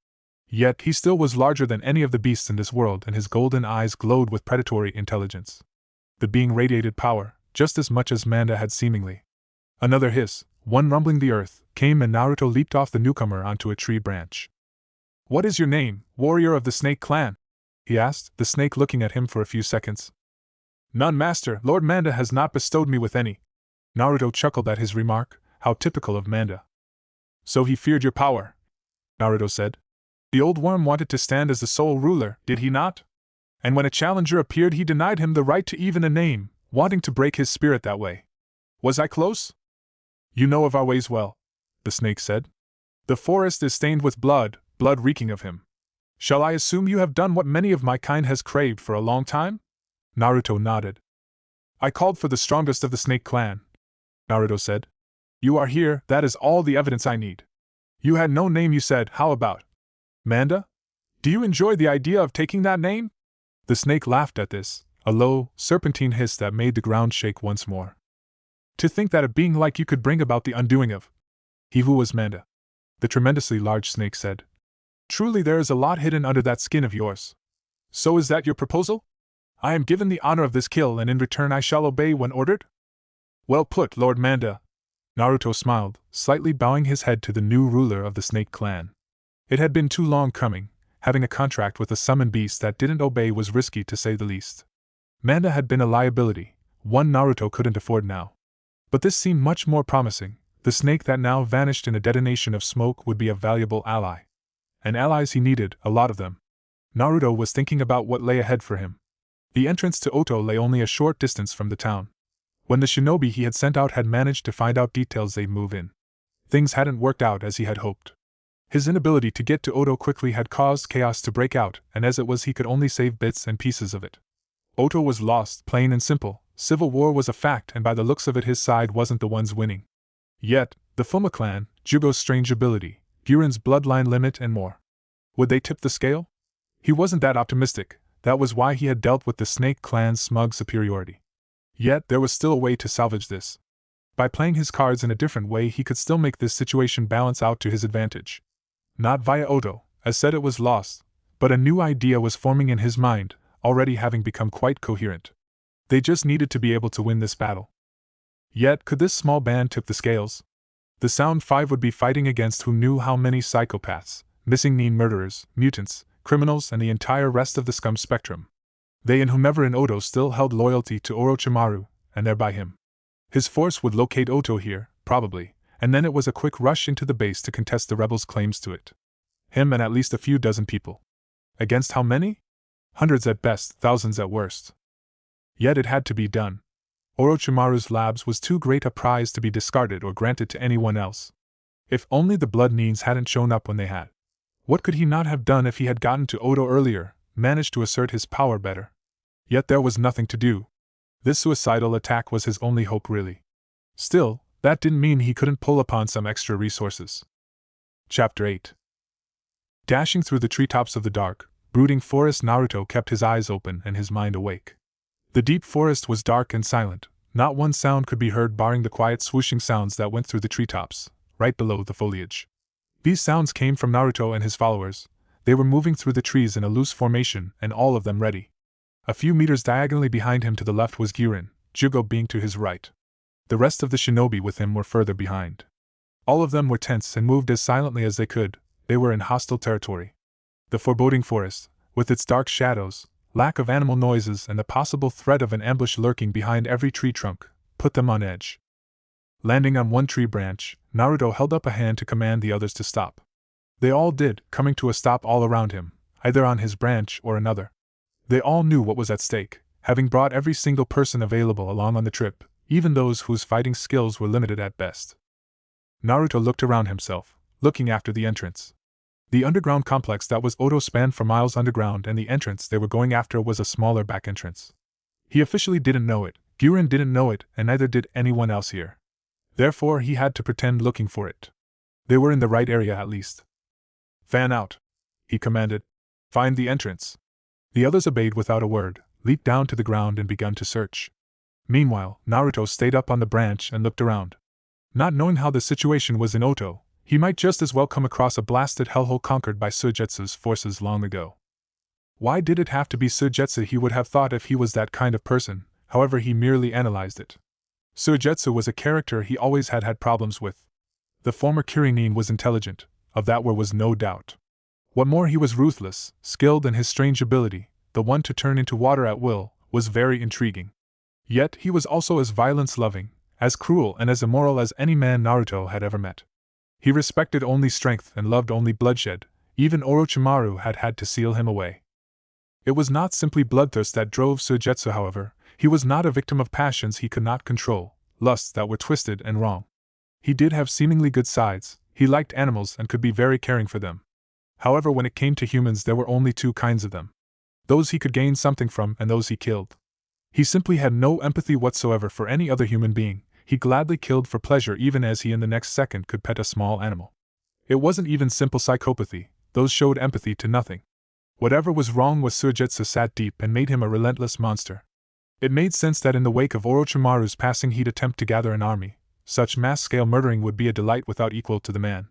Yet he still was larger than any of the beasts in this world, and his golden eyes glowed with predatory intelligence. The being radiated power, just as much as Manda had seemingly. Another hiss, one rumbling the earth, came and Naruto leaped off the newcomer onto a tree branch. "What is your name, warrior of the Snake Clan?" he asked, the snake looking at him for a few seconds. "None, master. Lord Manda has not bestowed me with any." Naruto chuckled at his remark, how typical of Manda. "So he feared your power," Naruto said. "The old worm wanted to stand as the sole ruler, did he not? And when a challenger appeared he denied him the right to even a name, wanting to break his spirit that way. Was I close?" "You know of our ways well," the snake said. "The forest is stained with blood, blood reeking of him. Shall I assume you have done what many of my kind has craved for a long time?" Naruto nodded. "I called for the strongest of the Snake Clan," Naruto said. "You are here, that is all the evidence I need. You had no name, you said. How about Manda? Do you enjoy the idea of taking that name?" The snake laughed at this, a low, serpentine hiss that made the ground shake once more. "To think that a being like you could bring about the undoing of he who was Manda," the tremendously large snake said. Truly there is a lot hidden under that skin of yours. So is that your proposal? I am given the honor of this kill and in return I shall obey when ordered? Well put, Lord Manda. Naruto smiled, slightly bowing his head to the new ruler of the Snake Clan. It had been too long coming. Having a contract with a summoned beast that didn't obey was risky to say the least. Manda had been a liability, one Naruto couldn't afford now. But this seemed much more promising. The snake that now vanished in a detonation of smoke would be a valuable ally. And allies he needed, a lot of them. Naruto was thinking about what lay ahead for him. The entrance to Oto lay only a short distance from the town. When the shinobi he had sent out had managed to find out details they'd move in, things hadn't worked out as he had hoped. His inability to get to Oto quickly had caused chaos to break out, and as it was he could only save bits and pieces of it. Oto was lost, plain and simple. Civil war was a fact, and by the looks of it his side wasn't the ones winning. Yet, the Fuma clan, Jugo's strange ability, Guren's bloodline limit and more. Would they tip the scale? He wasn't that optimistic. That was why he had dealt with the Snake clan's smug superiority. Yet there was still a way to salvage this. By playing his cards in a different way he could still make this situation balance out to his advantage. Not via Oto, as said it was lost, but a new idea was forming in his mind, already having become quite coherent. They just needed to be able to win this battle. Yet, could this small band tip the scales? The Sound Five would be fighting against who knew how many psychopaths, missing Nin murderers, mutants, criminals, and the entire rest of the scum spectrum. They and whomever in Oto still held loyalty to Orochimaru, and thereby him. His force would locate Oto here, probably, and then it was a quick rush into the base to contest the rebels' claims to it. Him and at least a few dozen people. Against how many? Hundreds at best, thousands at worst. Yet it had to be done. Orochimaru's labs was too great a prize to be discarded or granted to anyone else. If only the blood Nins hadn't shown up when they had. What could he not have done if he had gotten to Oto earlier, managed to assert his power better? Yet there was nothing to do. This suicidal attack was his only hope really. Still, that didn't mean he couldn't pull upon some extra resources. Chapter 8. Dashing through the treetops of the dark, brooding forest, Naruto kept his eyes open and his mind awake. The deep forest was dark and silent. Not one sound could be heard barring the quiet swooshing sounds that went through the treetops, right below the foliage. These sounds came from Naruto and his followers. They were moving through the trees in a loose formation, and all of them ready. A few meters diagonally behind him to the left was Guren, Jugo being to his right. The rest of the shinobi with him were further behind. All of them were tense and moved as silently as they could. They were in hostile territory. The foreboding forest, with its dark shadows, lack of animal noises, and the possible threat of an ambush lurking behind every tree trunk, put them on edge. Landing on one tree branch, Naruto held up a hand to command the others to stop. They all did, coming to a stop all around him, either on his branch or another. They all knew what was at stake, having brought every single person available along on the trip, even those whose fighting skills were limited at best. Naruto looked around himself, looking after the entrance. The underground complex that was Oto spanned for miles underground, and the entrance they were going after was a smaller back entrance. He officially didn't know it, Guren didn't know it, and neither did anyone else here. Therefore he had to pretend looking for it. They were in the right area at least. Fan out, he commanded. Find the entrance. The others obeyed without a word, leaped down to the ground and begun to search. Meanwhile, Naruto stayed up on the branch and looked around. Not knowing how the situation was in Oto, he might just as well come across a blasted hellhole conquered by Suigetsu's forces long ago. Why did it have to be Suigetsu? He would have thought if he was that kind of person, however he merely analyzed it. Suigetsu was a character he always had problems with. The former Kirin was intelligent, of that there was no doubt. What more, he was ruthless, skilled, and his strange ability, the one to turn into water at will, was very intriguing. Yet he was also as violence-loving, as cruel and as immoral as any man Naruto had ever met. He respected only strength and loved only bloodshed. Even Orochimaru had had to seal him away. It was not simply bloodthirst that drove Suigetsu, however. He was not a victim of passions he could not control, lusts that were twisted and wrong. He did have seemingly good sides. He liked animals and could be very caring for them. However, when it came to humans, there were only two kinds of them. Those he could gain something from and those he killed. He simply had no empathy whatsoever for any other human being. He gladly killed for pleasure, even as he in the next second could pet a small animal. It wasn't even simple psychopathy, those showed empathy to nothing. Whatever was wrong with Suigetsu sat deep and made him a relentless monster. It made sense that in the wake of Orochimaru's passing he'd attempt to gather an army. Such mass-scale murdering would be a delight without equal to the man.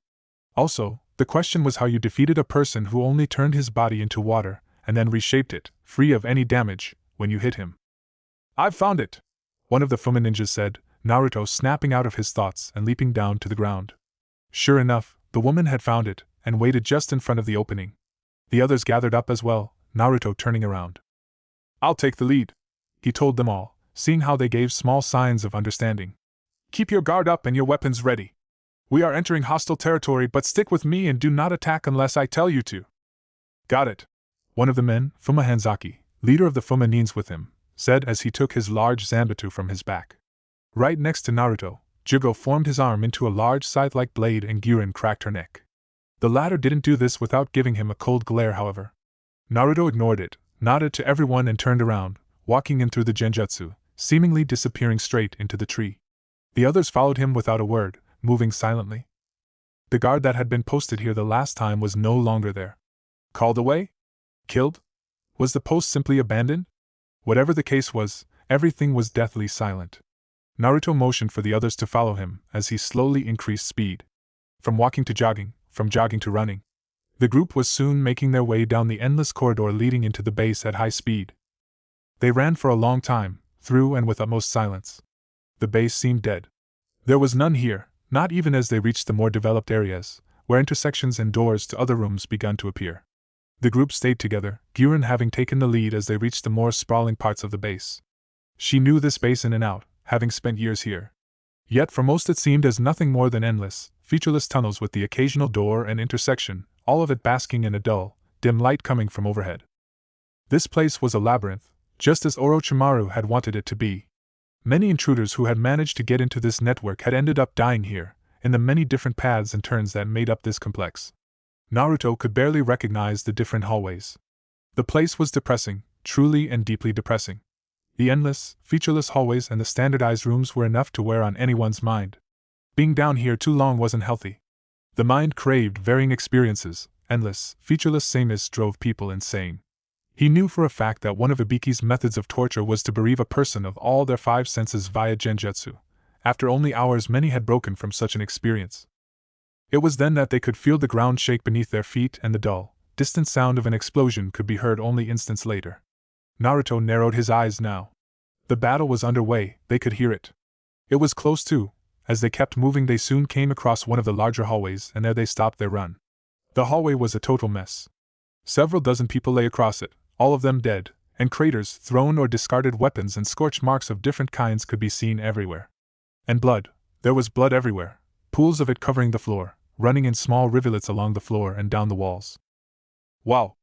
Also, The question was how you defeated a person who only turned his body into water and then reshaped it, free of any damage, when you hit him. "I've found it!" one of the Fuma ninjas said, Naruto snapping out of his thoughts and leaping down to the ground. Sure enough, the woman had found it, and waited just in front of the opening. The others gathered up as well, Naruto turning around. "I'll take the lead," he told them all, seeing how they gave small signs of understanding. "Keep your guard up and your weapons ready. We are entering hostile territory, but stick with me and do not attack unless I tell you to." "Got it," one of the men, Fuma Hanzaki, leader of the Fuma Nins with him, said as he took his large zanbatsu from his back. Right next to Naruto, Jugo formed his arm into a large scythe-like blade and Gyurin cracked her neck. The latter didn't do this without giving him a cold glare, however. Naruto ignored it, nodded to everyone and turned around, walking in through the genjutsu, seemingly disappearing straight into the tree. The others followed him without a word, moving silently. The guard that had been posted here the last time was no longer there. Called away? Killed? Was the post simply abandoned? Whatever the case was, everything was deathly silent. Naruto motioned for the others to follow him as he slowly increased speed. From walking to jogging, from jogging to running. The group was soon making their way down the endless corridor leading into the base at high speed. They ran for a long time, through and with utmost silence. The base seemed dead. There was none here, not even as they reached the more developed areas, where intersections and doors to other rooms began to appear. The group stayed together, Gyurin having taken the lead as they reached the more sprawling parts of the base. She knew this base in and out, having spent years here. Yet for most it seemed as nothing more than endless, featureless tunnels with the occasional door and intersection, all of it basking in a dull, dim light coming from overhead. This place was a labyrinth, just as Orochimaru had wanted it to be. Many intruders who had managed to get into this network had ended up dying here, in the many different paths and turns that made up this complex. Naruto could barely recognize the different hallways. The place was depressing, truly and deeply depressing. The endless, featureless hallways and the standardized rooms were enough to wear on anyone's mind. Being down here too long wasn't healthy. The mind craved varying experiences, endless, featureless sameness drove people insane. He knew for a fact that one of Ibiki's methods of torture was to bereave a person of all their five senses via genjutsu. After only hours, many had broken from such an experience. It was then that they could feel the ground shake beneath their feet and the dull, distant sound of an explosion could be heard only instants later. Naruto narrowed his eyes now. The battle was underway, they could hear it. It was close too. As they kept moving, they soon came across one of the larger hallways, and there they stopped their run. The hallway was a total mess. Several dozen people lay across it, all of them dead, and craters, thrown or discarded weapons and scorch marks of different kinds could be seen everywhere. And blood. There was blood everywhere, pools of it covering the floor, running in small rivulets along the floor and down the walls. "Wow,"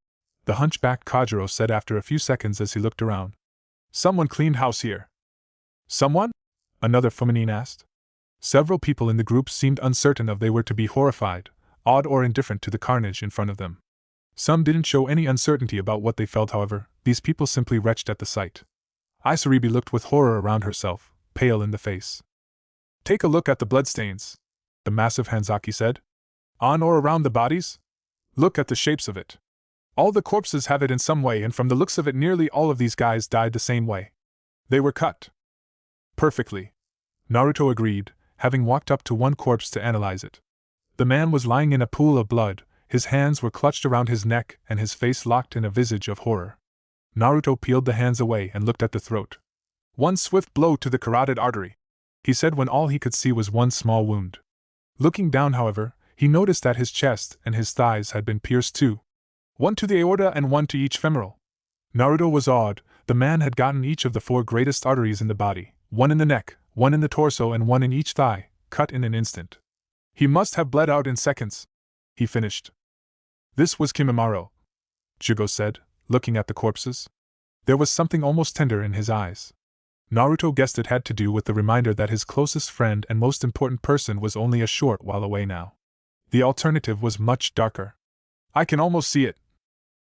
the hunchbacked Kajiro said after a few seconds as he looked around. "Someone cleaned house here." "Someone?" another Fumanin asked. Several people in the group seemed uncertain if they were to be horrified, awed or indifferent to the carnage in front of them. Some didn't show any uncertainty about what they felt, however, these people simply retched at the sight. Isaribi looked with horror around herself, pale in the face. "Take a look at the bloodstains," the massive Hanzaki said. "On or around the bodies? Look at the shapes of it. All the corpses have it in some way, and from the looks of it nearly all of these guys died the same way. They were cut." "Perfectly," Naruto agreed, having walked up to one corpse to analyze it. The man was lying in a pool of blood, his hands were clutched around his neck and his face locked in a visage of horror. Naruto peeled the hands away and looked at the throat. "One swift blow to the carotid artery," he said when all he could see was one small wound. Looking down, however, he noticed that his chest and his thighs had been pierced too. One to the aorta and one to each femoral. Naruto was awed. The man had gotten each of the four greatest arteries in the body, one in the neck, one in the torso and one in each thigh, cut in an instant. "He must have bled out in seconds," he finished. "This was Kimimaro," Jugo said, looking at the corpses. There was something almost tender in his eyes. Naruto guessed it had to do with the reminder that his closest friend and most important person was only a short while away now. The alternative was much darker. "I can almost see it,"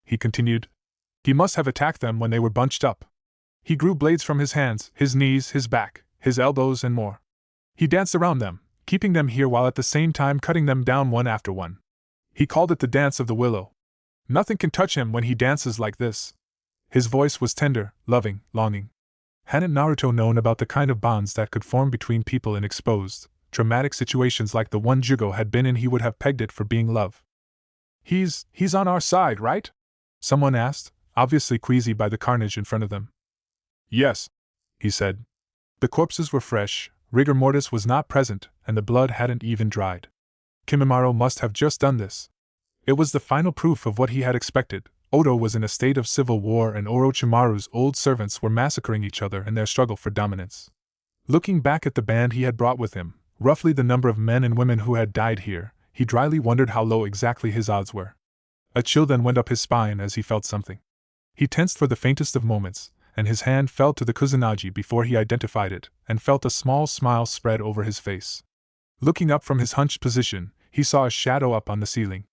he continued. "He must have attacked them when they were bunched up. He grew blades from his hands, his knees, his back, his elbows and more. He danced around them, keeping them here while at the same time cutting them down one after one. He called it the dance of the willow. Nothing can touch him when he dances like this." His voice was tender, loving, longing. Hadn't Naruto known about the kind of bonds that could form between people in exposed, traumatic situations like the one Jugo had been in, he would have pegged it for being love. He's on our side, right? Someone asked, obviously queasy by the carnage in front of them. Yes, he said. The corpses were fresh, rigor mortis was not present, and the blood hadn't even dried. Kimimaro must have just done this. It was the final proof of what he had expected. Odo was in a state of civil war and Orochimaru's old servants were massacring each other in their struggle for dominance. Looking back at the band he had brought with him, roughly the number of men and women who had died here, he dryly wondered how low exactly his odds were. A chill then went up his spine as he felt something. He tensed for the faintest of moments, and his hand fell to the kusanagi before he identified it, and felt a small smile spread over his face. Looking up from his hunched position, he saw a shadow up on the ceiling.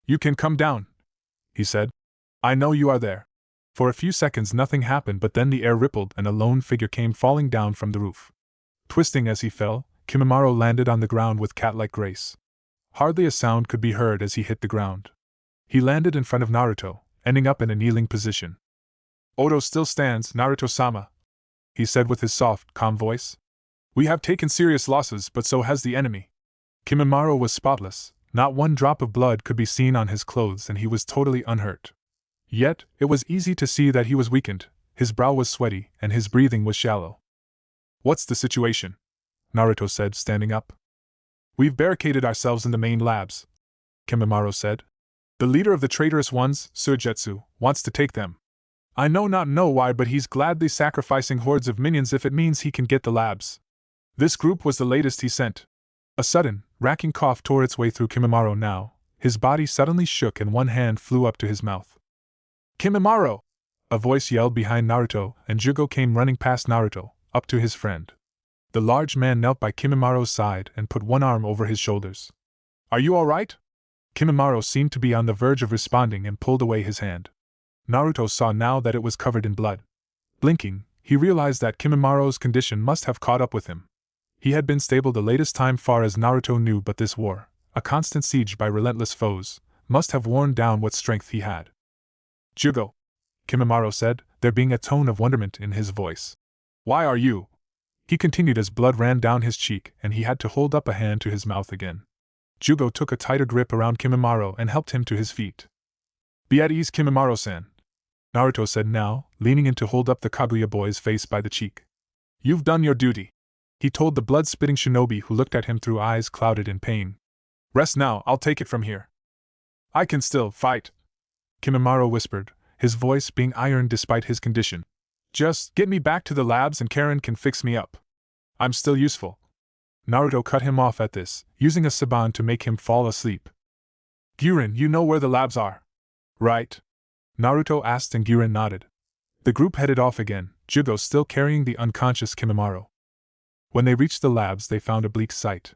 "You can come down," he said. "I know you are there." For a few seconds nothing happened, but then the air rippled and a lone figure came falling down from the roof. Twisting as he fell, Kimimaro landed on the ground with cat-like grace. Hardly a sound could be heard as he hit the ground. He landed in front of Naruto, ending up in a kneeling position. "Odo still stands, Naruto-sama," he said with his soft, calm voice. "We have taken serious losses, but so has the enemy." Kimimaro was spotless, not one drop of blood could be seen on his clothes, and he was totally unhurt. Yet, it was easy to see that he was weakened, his brow was sweaty, and his breathing was shallow. "What's the situation?" Naruto said, standing up. "We've barricaded ourselves in the main labs," Kimimaro said. "The leader of the traitorous ones, Suigetsu, wants to take them. I not know why, but he's gladly sacrificing hordes of minions if it means he can get the labs. This group was the latest he sent." A sudden, racking cough tore its way through Kimimaro now. His body suddenly shook and one hand flew up to his mouth. "Kimimaro!" A voice yelled behind Naruto, and Jugo came running past Naruto, up to his friend. The large man knelt by Kimimaro's side and put one arm over his shoulders. "Are you all right?" Kimimaro seemed to be on the verge of responding and pulled away his hand. Naruto saw now that it was covered in blood. Blinking, he realized that Kimimaro's condition must have caught up with him. He had been stable the latest time far as Naruto knew, but this war, a constant siege by relentless foes, must have worn down what strength he had. "Jugo," Kimimaro said, there being a tone of wonderment in his voice. "Why are you?" He continued as blood ran down his cheek and he had to hold up a hand to his mouth again. Jugo took a tighter grip around Kimimaro and helped him to his feet. "Be at ease, Kimimaro-san," Naruto said now, leaning in to hold up the Kaguya boy's face by the cheek. "You've done your duty," he told the blood-spitting shinobi who looked at him through eyes clouded in pain. "Rest now, I'll take it from here." "I can still fight," Kimimaro whispered, his voice being iron despite his condition. "Just get me back to the labs and Karen can fix me up. I'm still useful." Naruto cut him off at this, using a saban to make him fall asleep. "Guren, you know where the labs are, right?" Naruto asked and Guren nodded. The group headed off again, Jugo still carrying the unconscious Kimimaro. When they reached the labs they found a bleak sight.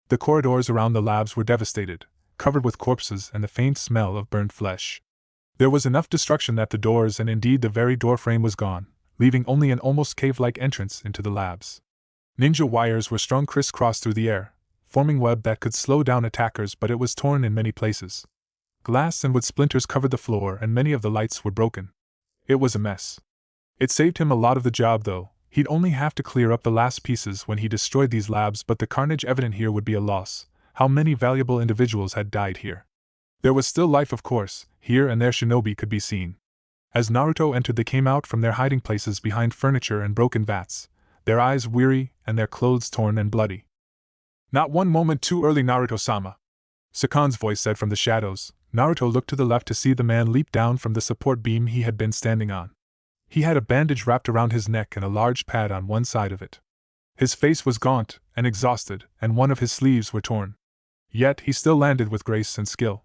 The corridors around the labs were devastated, covered with corpses and the faint smell of burned flesh. There was enough destruction that the doors and indeed the very doorframe was gone, leaving only an almost cave-like entrance into the labs. Ninja wires were strung criss-cross through the air, forming web that could slow down attackers, but it was torn in many places. Glass and wood splinters covered the floor and many of the lights were broken. It was a mess. It saved him a lot of the job though. He'd only have to clear up the last pieces when he destroyed these labs, but the carnage evident here would be a loss. How many valuable individuals had died here? There was still life, of course. Here and there shinobi could be seen. As Naruto entered they came out from their hiding places behind furniture and broken vats, their eyes weary and their clothes torn and bloody. "Not one moment too early, Naruto-sama," Sakan's voice said from the shadows. Naruto looked to the left to see the man leap down from the support beam he had been standing on. He had a bandage wrapped around his neck and a large pad on one side of it. His face was gaunt and exhausted, and one of his sleeves were torn. Yet he still landed with grace and skill.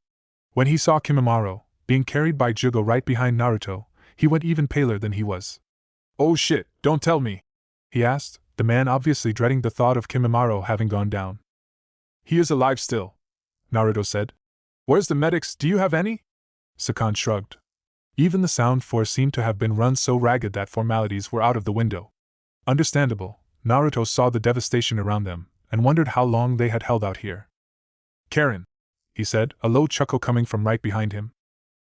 When he saw Kimimaro, being carried by Jugo right behind Naruto, he went even paler than he was. "Oh shit, don't tell me," he asked, the man obviously dreading the thought of Kimimaro having gone down. "He is alive still," Naruto said. "Where's the medics, do you have any?" Sakan shrugged. Even the sound force seemed to have been run so ragged that formalities were out of the window. Understandable, Naruto saw the devastation around them, and wondered how long they had held out here. "Karen," he said, a low chuckle coming from right behind him.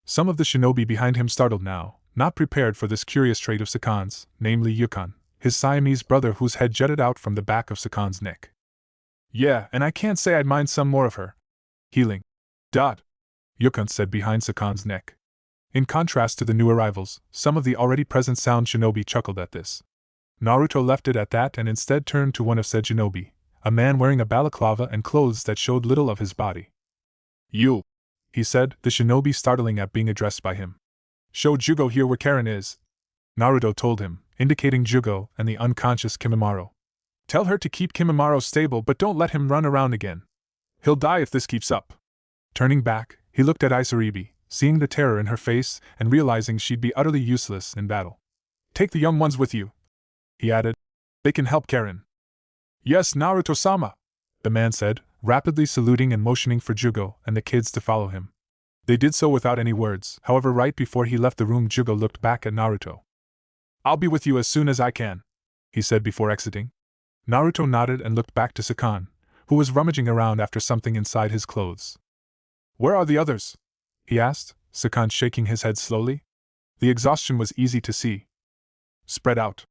Some of the shinobi behind him startled now, not prepared for this curious trait of Sakan's, namely Yukon, his Siamese brother whose head jutted out from the back of Sakan's neck. "Yeah, and I can't say I'd mind some more of her. Healing. Dot." Yukon said behind Sakan's neck. In contrast to the new arrivals, some of the already present sound shinobi chuckled at this. Naruto left it at that and instead turned to one of said shinobi, a man wearing a balaclava and clothes that showed little of his body. You, he said, the shinobi startling at being addressed by him. Show Jugo here where Karen is. Naruto told him, indicating Jugo and the unconscious Kimimaro. Tell her to keep Kimimaro stable but don't let him run around again. He'll die if this keeps up. Turning back, he looked at Isaribi, seeing the terror in her face and realizing she'd be utterly useless in battle. Take the young ones with you, he added. They can help Karen. Yes, Naruto-sama, the man said, rapidly saluting and motioning for Jugo and the kids to follow him. They did so without any words, however right before he left the room Jugo looked back at Naruto. I'll be with you as soon as I can, he said before exiting. Naruto nodded and looked back to Sakan, who was rummaging around after something inside his clothes. Where are the others? He asked, Sakan shaking his head slowly. The exhaustion was easy to see. Spread out,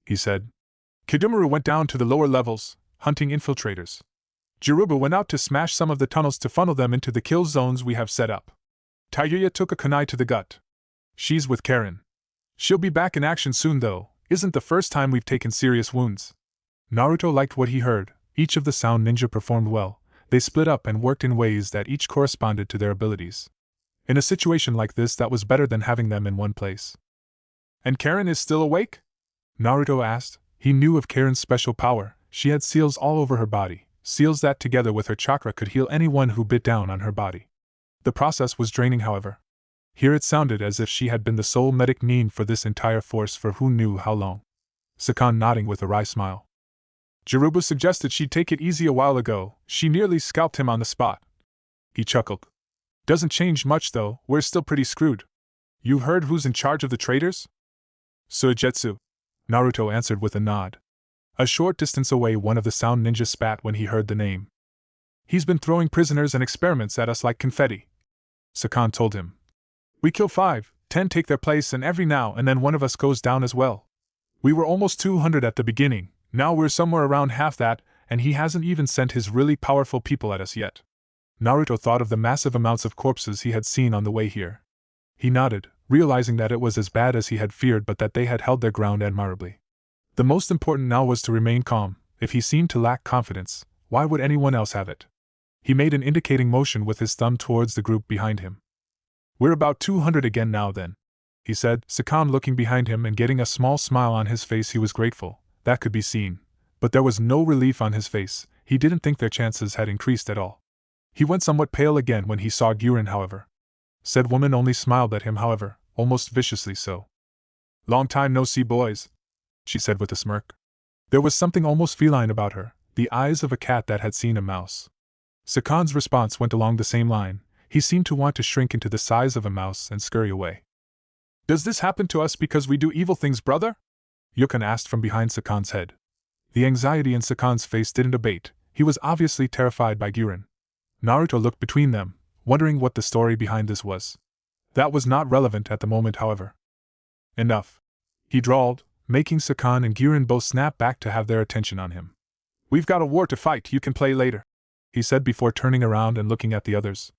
he said. Kidomaru went down to the lower levels, hunting infiltrators. Jiruba went out to smash some of the tunnels to funnel them into the kill zones we have set up. Tayuya took a kunai to the gut. She's with Karen. She'll be back in action soon though, isn't the first time we've taken serious wounds. Naruto liked what he heard. Each of the sound ninja performed well. They split up and worked in ways that each corresponded to their abilities. In a situation like this, that was better than having them in one place. And Karen is still awake? Naruto asked. He knew of Karen's special power. She had seals all over her body, seals that together with her chakra could heal anyone who bit down on her body. The process was draining, however. Here it sounded as if she had been the sole medic need for this entire force for who knew how long. Sakan nodding with a wry smile. Jiruba suggested she'd take it easy a while ago. She nearly scalped him on the spot. He chuckled. Doesn't change much though, we're still pretty screwed. You've heard who's in charge of the traitors? Suigetsu, Naruto answered with a nod. A short distance away, one of the sound ninjas spat when he heard the name. He's been throwing prisoners and experiments at us like confetti, Sakan told him. We kill 5, 10 take their place and every now and then one of us goes down as well. We were almost 200 at the beginning. Now we're somewhere around half that, and he hasn't even sent his really powerful people at us yet. Naruto thought of the massive amounts of corpses he had seen on the way here. He nodded, realizing that it was as bad as he had feared but that they had held their ground admirably. The most important now was to remain calm. If he seemed to lack confidence, why would anyone else have it? He made an indicating motion with his thumb towards the group behind him. We're about 200 again now then, he said, Sakan looking behind him and getting a small smile on his face. He was grateful. That could be seen. But there was no relief on his face. He didn't think their chances had increased at all. He went somewhat pale again when he saw Guren, however. Said woman only smiled at him, however, almost viciously so. Long time no see, boys, she said with a smirk. There was something almost feline about her, the eyes of a cat that had seen a mouse. Sakan's response went along the same line. He seemed to want to shrink into the size of a mouse and scurry away. Does this happen to us because we do evil things, brother? Yukon asked from behind Sakan's head. The anxiety in Sakan's face didn't abate. He was obviously terrified by Guren. Naruto looked between them, wondering what the story behind this was. That was not relevant at the moment, however. Enough, he drawled, making Sakan and Guren both snap back to have their attention on him. We've got a war to fight, you can play later, he said before turning around and looking at the others.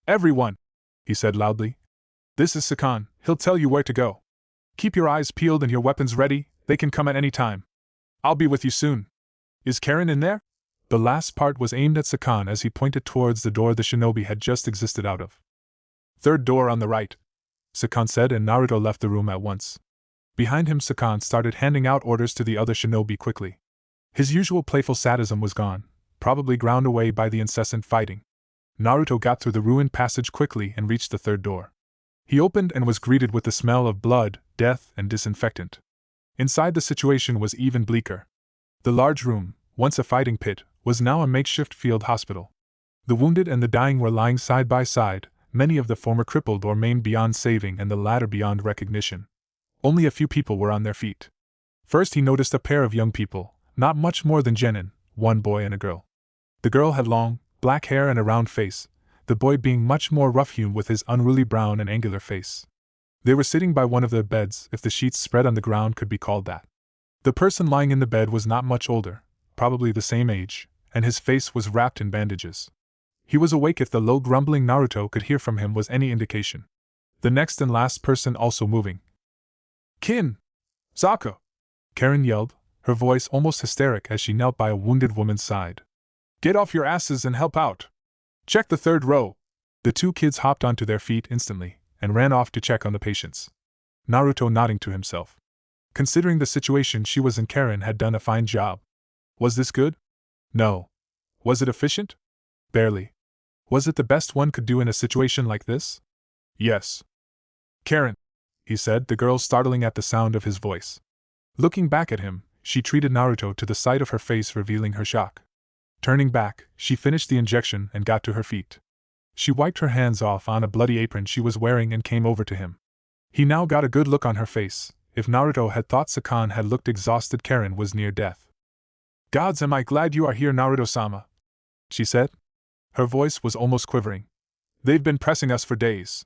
Everyone, he said loudly. This is Sakan, he'll tell you where to go. Keep your eyes peeled and your weapons ready, they can come at any time. I'll be with you soon. Is Karen in there? The last part was aimed at Sakan as he pointed towards the door the shinobi had just existed out of. Third door on the right, Sakan said, and Naruto left the room at once. Behind him, Sakan started handing out orders to the other shinobi quickly. His usual playful sadism was gone, probably ground away by the incessant fighting. Naruto got through the ruined passage quickly and reached the third door. He opened and was greeted with the smell of blood, death, and disinfectant. Inside, the situation was even bleaker. The large room, once a fighting pit, was now a makeshift field hospital. The wounded and the dying were lying side by side, many of the former crippled or maimed beyond saving and the latter beyond recognition. Only a few people were on their feet. First he noticed a pair of young people, not much more than genin, one boy and a girl. The girl had long, black hair and a round face, the boy being much more rough-hewn with his unruly brown and angular face. They were sitting by one of the beds, if the sheets spread on the ground could be called that. The person lying in the bed was not much older, probably the same age, and his face was wrapped in bandages. He was awake if the low grumbling Naruto could hear from him was any indication. The next and last person also moving. Kin! Zaku! Karen yelled, her voice almost hysteric as she knelt by a wounded woman's side. Get off your asses and help out! Check the third row! The two kids hopped onto their feet instantly and ran off to check on the patients. Naruto nodding to himself. Considering the situation she was in, Karen had done a fine job. Was this good? No. Was it efficient? Barely. Was it the best one could do in a situation like this? Yes. Karen, he said, the girl startling at the sound of his voice. Looking back at him, she treated Naruto to the sight of her face, revealing her shock. Turning back, she finished the injection and got to her feet. She wiped her hands off on a bloody apron she was wearing and came over to him. He now got a good look on her face. If Naruto had thought Sakan had looked exhausted, Karen was near death. Gods, am I glad you are here, Naruto-sama, she said. Her voice was almost quivering. They've been pressing us for days.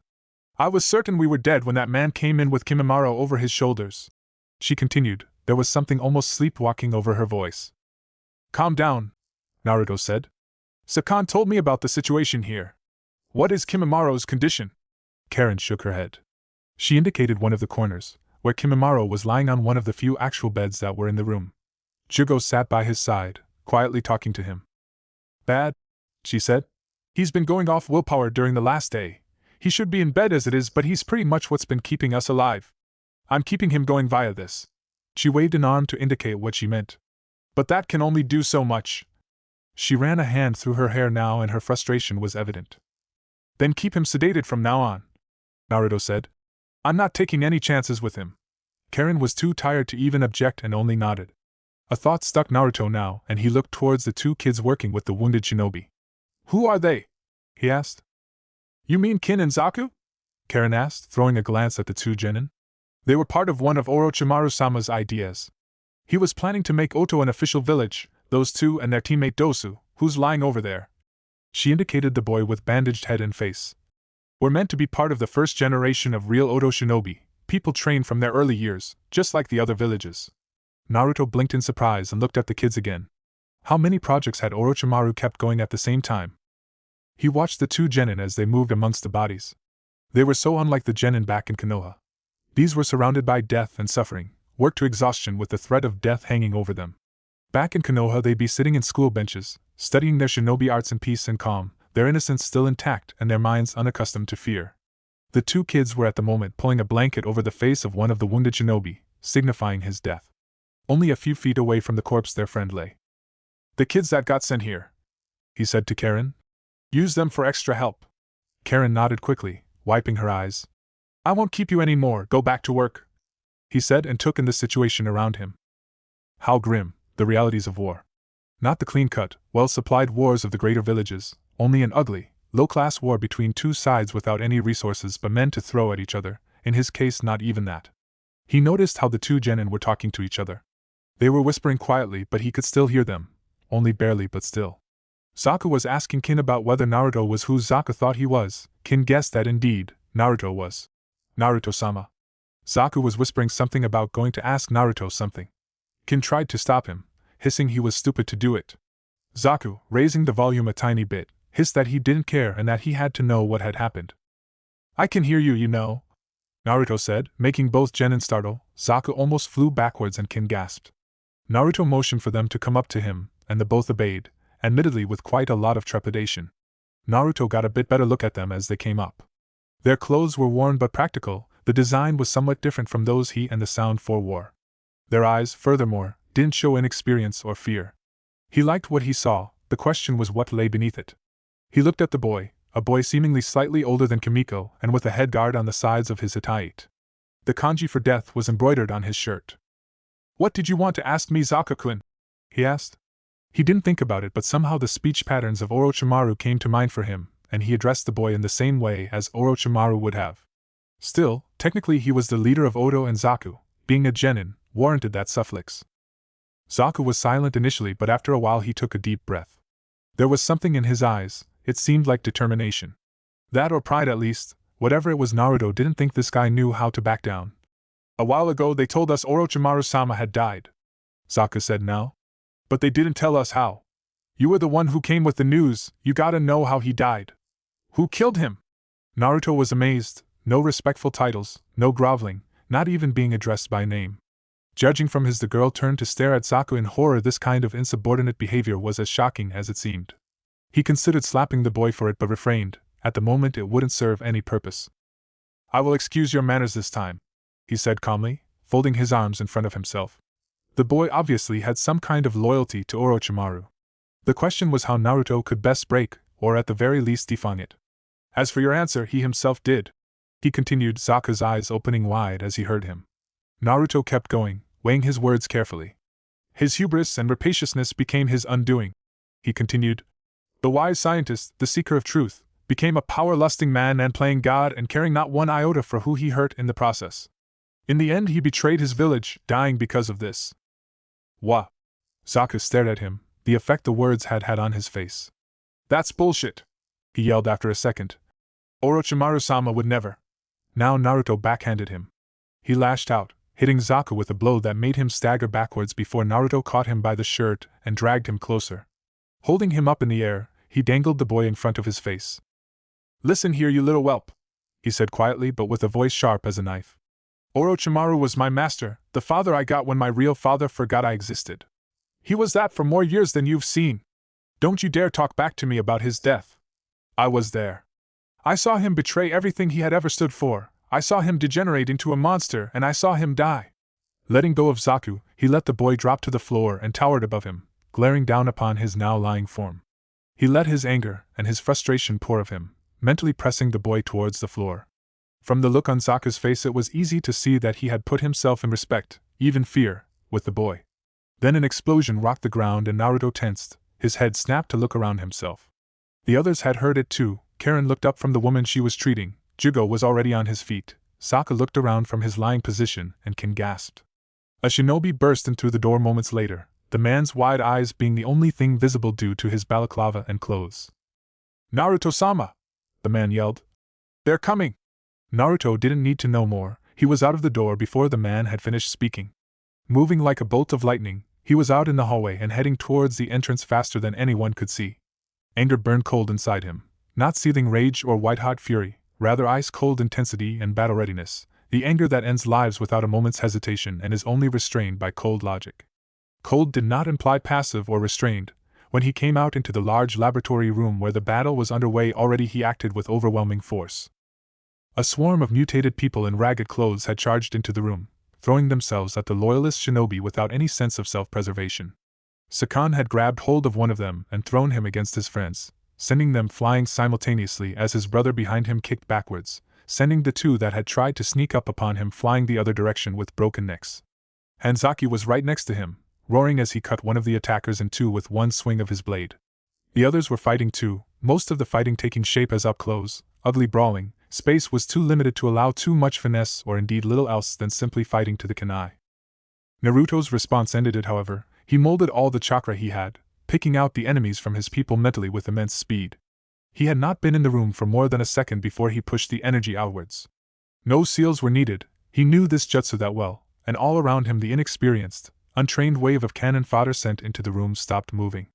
I was certain we were dead when that man came in with Kimimaro over his shoulders. She continued, there was something almost sleepwalking over her voice. Calm down, Naruto said. Sakan told me about the situation here. What is Kimimaro's condition? Karen shook her head. She indicated one of the corners, where Kimimaro was lying on one of the few actual beds that were in the room. Jugo sat by his side, quietly talking to him. Bad, she said. He's been going off willpower during the last day. He should be in bed as it is, but he's pretty much what's been keeping us alive. I'm keeping him going via this. She waved an arm to indicate what she meant. But that can only do so much. She ran a hand through her hair now and her frustration was evident. Then keep him sedated from now on, Naruto said. I'm not taking any chances with him. Karen was too tired to even object and only nodded. A thought struck Naruto now, and he looked towards the two kids working with the wounded shinobi. Who are they? He asked. You mean Kin and Zaku? Karen asked, throwing a glance at the two genin. They were part of one of Orochimaru-sama's ideas. He was planning to make Oto an official village, those two and their teammate Dosu, who's lying over there. She indicated the boy with bandaged head and face. Were meant to be part of the first generation of real Oto shinobi, people trained from their early years, just like the other villages. Naruto blinked in surprise and looked at the kids again. How many projects had Orochimaru kept going at the same time? He watched the two genin as they moved amongst the bodies. They were so unlike the genin back in Konoha. These were surrounded by death and suffering, worked to exhaustion with the threat of death hanging over them. Back in Konoha they'd be sitting in school benches, studying their shinobi arts in peace and calm, their innocence still intact and their minds unaccustomed to fear. The two kids were at the moment pulling a blanket over the face of one of the wounded shinobi, signifying his death. Only a few feet away from the corpse their friend lay. The kids that got sent here, he said to Karen. Use them for extra help. Karen nodded quickly, wiping her eyes. I won't keep you any more, go back to work, he said and took in the situation around him. How grim, the realities of war. Not the clean-cut, well-supplied wars of the greater villages, only an ugly, low-class war between two sides without any resources but men to throw at each other, in his case not even that. He noticed how the two genin were talking to each other. They were whispering quietly but he could still hear them, only barely but still. Zaku was asking Kin about whether Naruto was who Zaku thought he was. Kin guessed that indeed, Naruto was. Naruto-sama. Zaku was whispering something about going to ask Naruto something. Kin tried to stop him, hissing he was stupid to do it. Zaku, raising the volume a tiny bit, hissed that he didn't care and that he had to know what had happened. I can hear you, you know, Naruto said, making both genin startle. Zaku almost flew backwards and Kin gasped. Naruto motioned for them to come up to him, and the both obeyed, admittedly with quite a lot of trepidation. Naruto got a bit better look at them as they came up. Their clothes were worn but practical, the design was somewhat different from those he and the Sound 4 wore. Their eyes, furthermore, didn't show inexperience or fear. He liked what he saw, the question was what lay beneath it. He looked at the boy, a boy seemingly slightly older than Kimiko and with a head guard on the sides of his hitaite. The kanji for death was embroidered on his shirt. What did you want to ask me, Zaku-kun? He asked. He didn't think about it but somehow the speech patterns of Orochimaru came to mind for him, and he addressed the boy in the same way as Orochimaru would have. Still, technically he was the leader of Oto and Zaku, being a genin, warranted that suffix. Zaku was silent initially but after a while he took a deep breath. There was something in his eyes, it seemed like determination. That or pride at least, whatever it was Naruto didn't think this guy knew how to back down. A while ago they told us Orochimaru-sama had died, Zaku said now. But they didn't tell us how. You were the one who came with the news, you gotta know how he died. Who killed him? Naruto was amazed, no respectful titles, no groveling, not even being addressed by name. Judging from his, the girl turned to stare at Zaku in horror. This kind of insubordinate behavior was as shocking as it seemed. He considered slapping the boy for it but refrained. At the moment it wouldn't serve any purpose. I will excuse your manners this time, he said calmly, folding his arms in front of himself. The boy obviously had some kind of loyalty to Orochimaru. The question was how Naruto could best break, or at the very least defang it. As for your answer, he himself did, he continued, Zaku's eyes opening wide as he heard him. Naruto kept going, weighing his words carefully. His hubris and rapaciousness became his undoing. He continued, the wise scientist, the seeker of truth, became a power-lusting man and playing God and caring not one iota for who he hurt in the process. In the end he betrayed his village, dying because of this. What? Zaku stared at him, the effect the words had had on his face. That's bullshit, he yelled after a second. Orochimaru-sama would never. Now Naruto backhanded him. He lashed out, hitting Zaku with a blow that made him stagger backwards before Naruto caught him by the shirt and dragged him closer. Holding him up in the air, he dangled the boy in front of his face. Listen here, you little whelp, he said quietly but with a voice sharp as a knife. Orochimaru was my master, the father I got when my real father forgot I existed. He was that for more years than you've seen. Don't you dare talk back to me about his death. I was there. I saw him betray everything he had ever stood for, I saw him degenerate into a monster, and I saw him die. Letting go of Zaku, he let the boy drop to the floor and towered above him, glaring down upon his now lying form. He let his anger and his frustration pour of him, mentally pressing the boy towards the floor. From the look on Zaku's face it was easy to see that he had put himself in respect, even fear, with the boy. Then an explosion rocked the ground and Naruto tensed, his head snapped to look around himself. The others had heard it too. Karen looked up from the woman she was treating, Jugo was already on his feet, Sokka looked around from his lying position and Kin gasped. A shinobi burst in through the door moments later, the man's wide eyes being the only thing visible due to his balaclava and clothes. Naruto-sama! The man yelled. They're coming! Naruto didn't need to know more, he was out of the door before the man had finished speaking. Moving like a bolt of lightning, he was out in the hallway and heading towards the entrance faster than anyone could see. Anger burned cold inside him, not seething rage or white-hot fury, rather ice-cold intensity and battle readiness, the anger that ends lives without a moment's hesitation and is only restrained by cold logic. Cold did not imply passive or restrained. When he came out into the large laboratory room where the battle was underway already, he acted with overwhelming force. A swarm of mutated people in ragged clothes had charged into the room, throwing themselves at the loyalist shinobi without any sense of self-preservation. Sakan had grabbed hold of one of them and thrown him against his friends, sending them flying simultaneously as his brother behind him kicked backwards, sending the two that had tried to sneak up upon him flying the other direction with broken necks. Hanzaki was right next to him, roaring as he cut one of the attackers in two with one swing of his blade. The others were fighting too, most of the fighting taking shape as up-close, ugly brawling. Space was too limited to allow too much finesse or indeed little else than simply fighting to the kunai. Naruto's response ended it, however. He molded all the chakra he had, picking out the enemies from his people mentally with immense speed. He had not been in the room for more than a second before he pushed the energy outwards. No seals were needed, he knew this jutsu that well, and all around him the inexperienced, untrained wave of cannon fodder sent into the room stopped moving.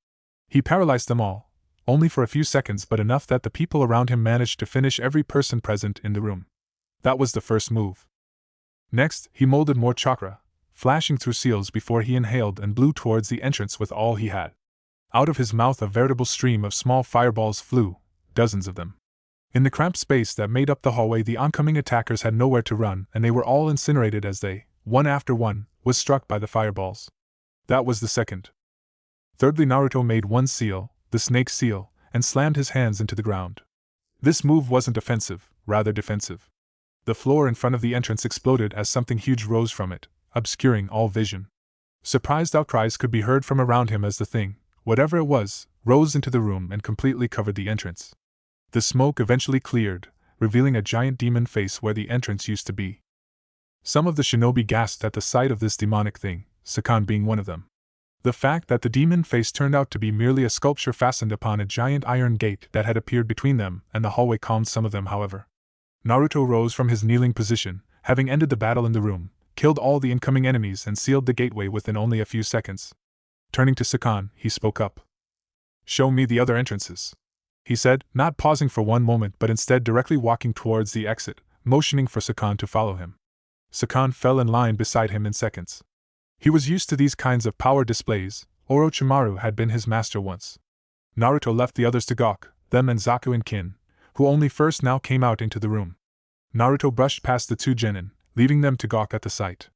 He paralyzed them all. Only for a few seconds, but enough that the people around him managed to finish every person present in the room. That was the first move. Next, he molded more chakra, flashing through seals before he inhaled and blew towards the entrance with all he had. Out of his mouth a veritable stream of small fireballs flew, dozens of them. In the cramped space that made up the hallway, the oncoming attackers had nowhere to run, and they were all incinerated as they, one after one, was struck by the fireballs. That was the second. Thirdly, Naruto made one seal, the snake seal, and slammed his hands into the ground. This move wasn't offensive, rather defensive. The floor in front of the entrance exploded as something huge rose from it, obscuring all vision. Surprised outcries could be heard from around him as the thing, whatever it was, rose into the room and completely covered the entrance. The smoke eventually cleared, revealing a giant demon face where the entrance used to be. Some of the shinobi gasped at the sight of this demonic thing, Sakan being one of them. The fact that the demon face turned out to be merely a sculpture fastened upon a giant iron gate that had appeared between them and the hallway calmed some of them, however. Naruto rose from his kneeling position, having ended the battle in the room, killed all the incoming enemies and sealed the gateway within only a few seconds. Turning to Sakan, he spoke up. "Show me the other entrances," he said, not pausing for one moment but instead directly walking towards the exit, motioning for Sakan to follow him. Sakan fell in line beside him in seconds. He was used to these kinds of power displays. Orochimaru had been his master once. Naruto left the others to gawk, them and Zaku and Kin, who only first now came out into the room. Naruto brushed past the two genin, leaving them to gawk at the sight.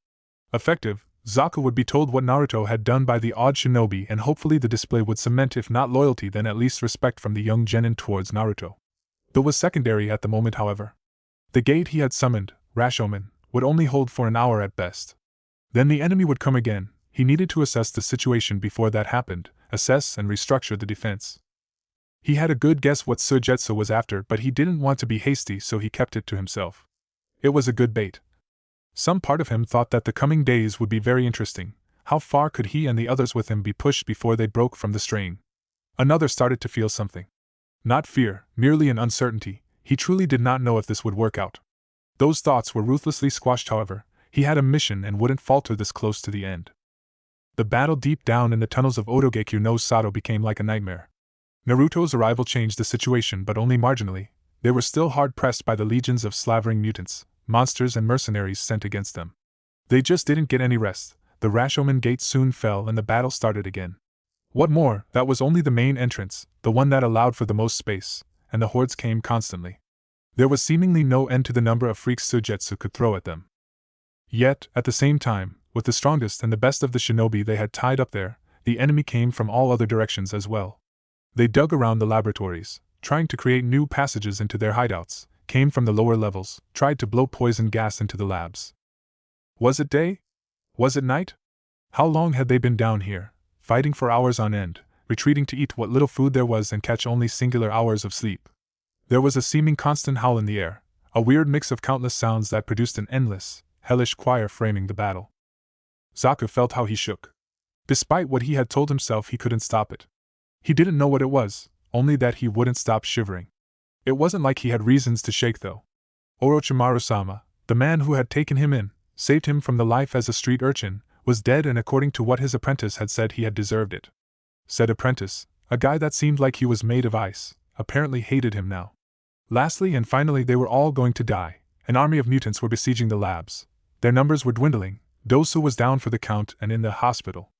Effective, Zaku would be told what Naruto had done by the odd shinobi, and hopefully the display would cement if not loyalty then at least respect from the young genin towards Naruto. That was secondary at the moment, however. The gate he had summoned, Rashomon, would only hold for an hour at best. Then the enemy would come again. He needed to assess the situation before that happened, assess and restructure the defense. He had a good guess what Suigetsu was after, but he didn't want to be hasty, so he kept it to himself. It was a good bait. Some part of him thought that the coming days would be very interesting. How far could he and the others with him be pushed before they broke from the strain? Another started to feel something. Not fear, merely an uncertainty. He truly did not know if this would work out. Those thoughts were ruthlessly squashed, however. He had a mission and wouldn't falter this close to the end. The battle deep down in the tunnels of Otogekyo no Sato became like a nightmare. Naruto's arrival changed the situation, but only marginally. They were still hard-pressed by the legions of slavering mutants, monsters and mercenaries sent against them. They just didn't get any rest. The Rashomon gate soon fell and the battle started again. What more, that was only the main entrance, the one that allowed for the most space, and the hordes came constantly. There was seemingly no end to the number of freaks Suigetsu could throw at them. Yet, at the same time, with the strongest and the best of the shinobi they had tied up there, the enemy came from all other directions as well. They dug around the laboratories, trying to create new passages into their hideouts, came from the lower levels, tried to blow poison gas into the labs. Was it day? Was it night? How long had they been down here, fighting for hours on end, retreating to eat what little food there was and catch only singular hours of sleep? There was a seeming constant howl in the air, a weird mix of countless sounds that produced an endless, hellish choir framing the battle. Zaku felt how he shook. Despite what he had told himself, he couldn't stop it. He didn't know what it was, only that he wouldn't stop shivering. It wasn't like he had reasons to shake though. Orochimaru-sama, the man who had taken him in, saved him from the life as a street urchin, was dead, and according to what his apprentice had said, he had deserved it. Said apprentice, a guy that seemed like he was made of ice, apparently hated him now. Lastly and finally, they were all going to die. An army of mutants were besieging the labs. Their numbers were dwindling. Dosu was down for the count and in the hospital.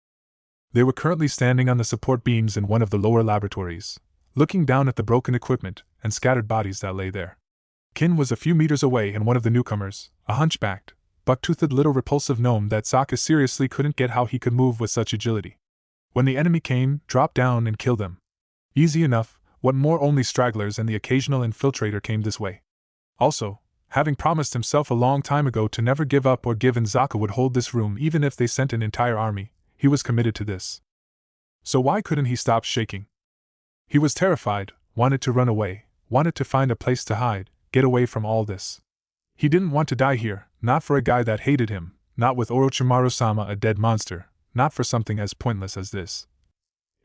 They were currently standing on the support beams in one of the lower laboratories, looking down at the broken equipment and scattered bodies that lay there. Kin was a few meters away, and one of the newcomers, a hunchbacked, buck-toothed little repulsive gnome that Sokka seriously couldn't get how he could move with such agility. When the enemy came, drop down and kill them. Easy enough. What more, only stragglers and the occasional infiltrator came this way. Also, having promised himself a long time ago to never give up or give in, Zaku would hold this room even if they sent an entire army. He was committed to this. So why couldn't he stop shaking? He was terrified, wanted to run away, wanted to find a place to hide, get away from all this. He didn't want to die here, not for a guy that hated him, not with Orochimaru-sama, a dead monster, not for something as pointless as this.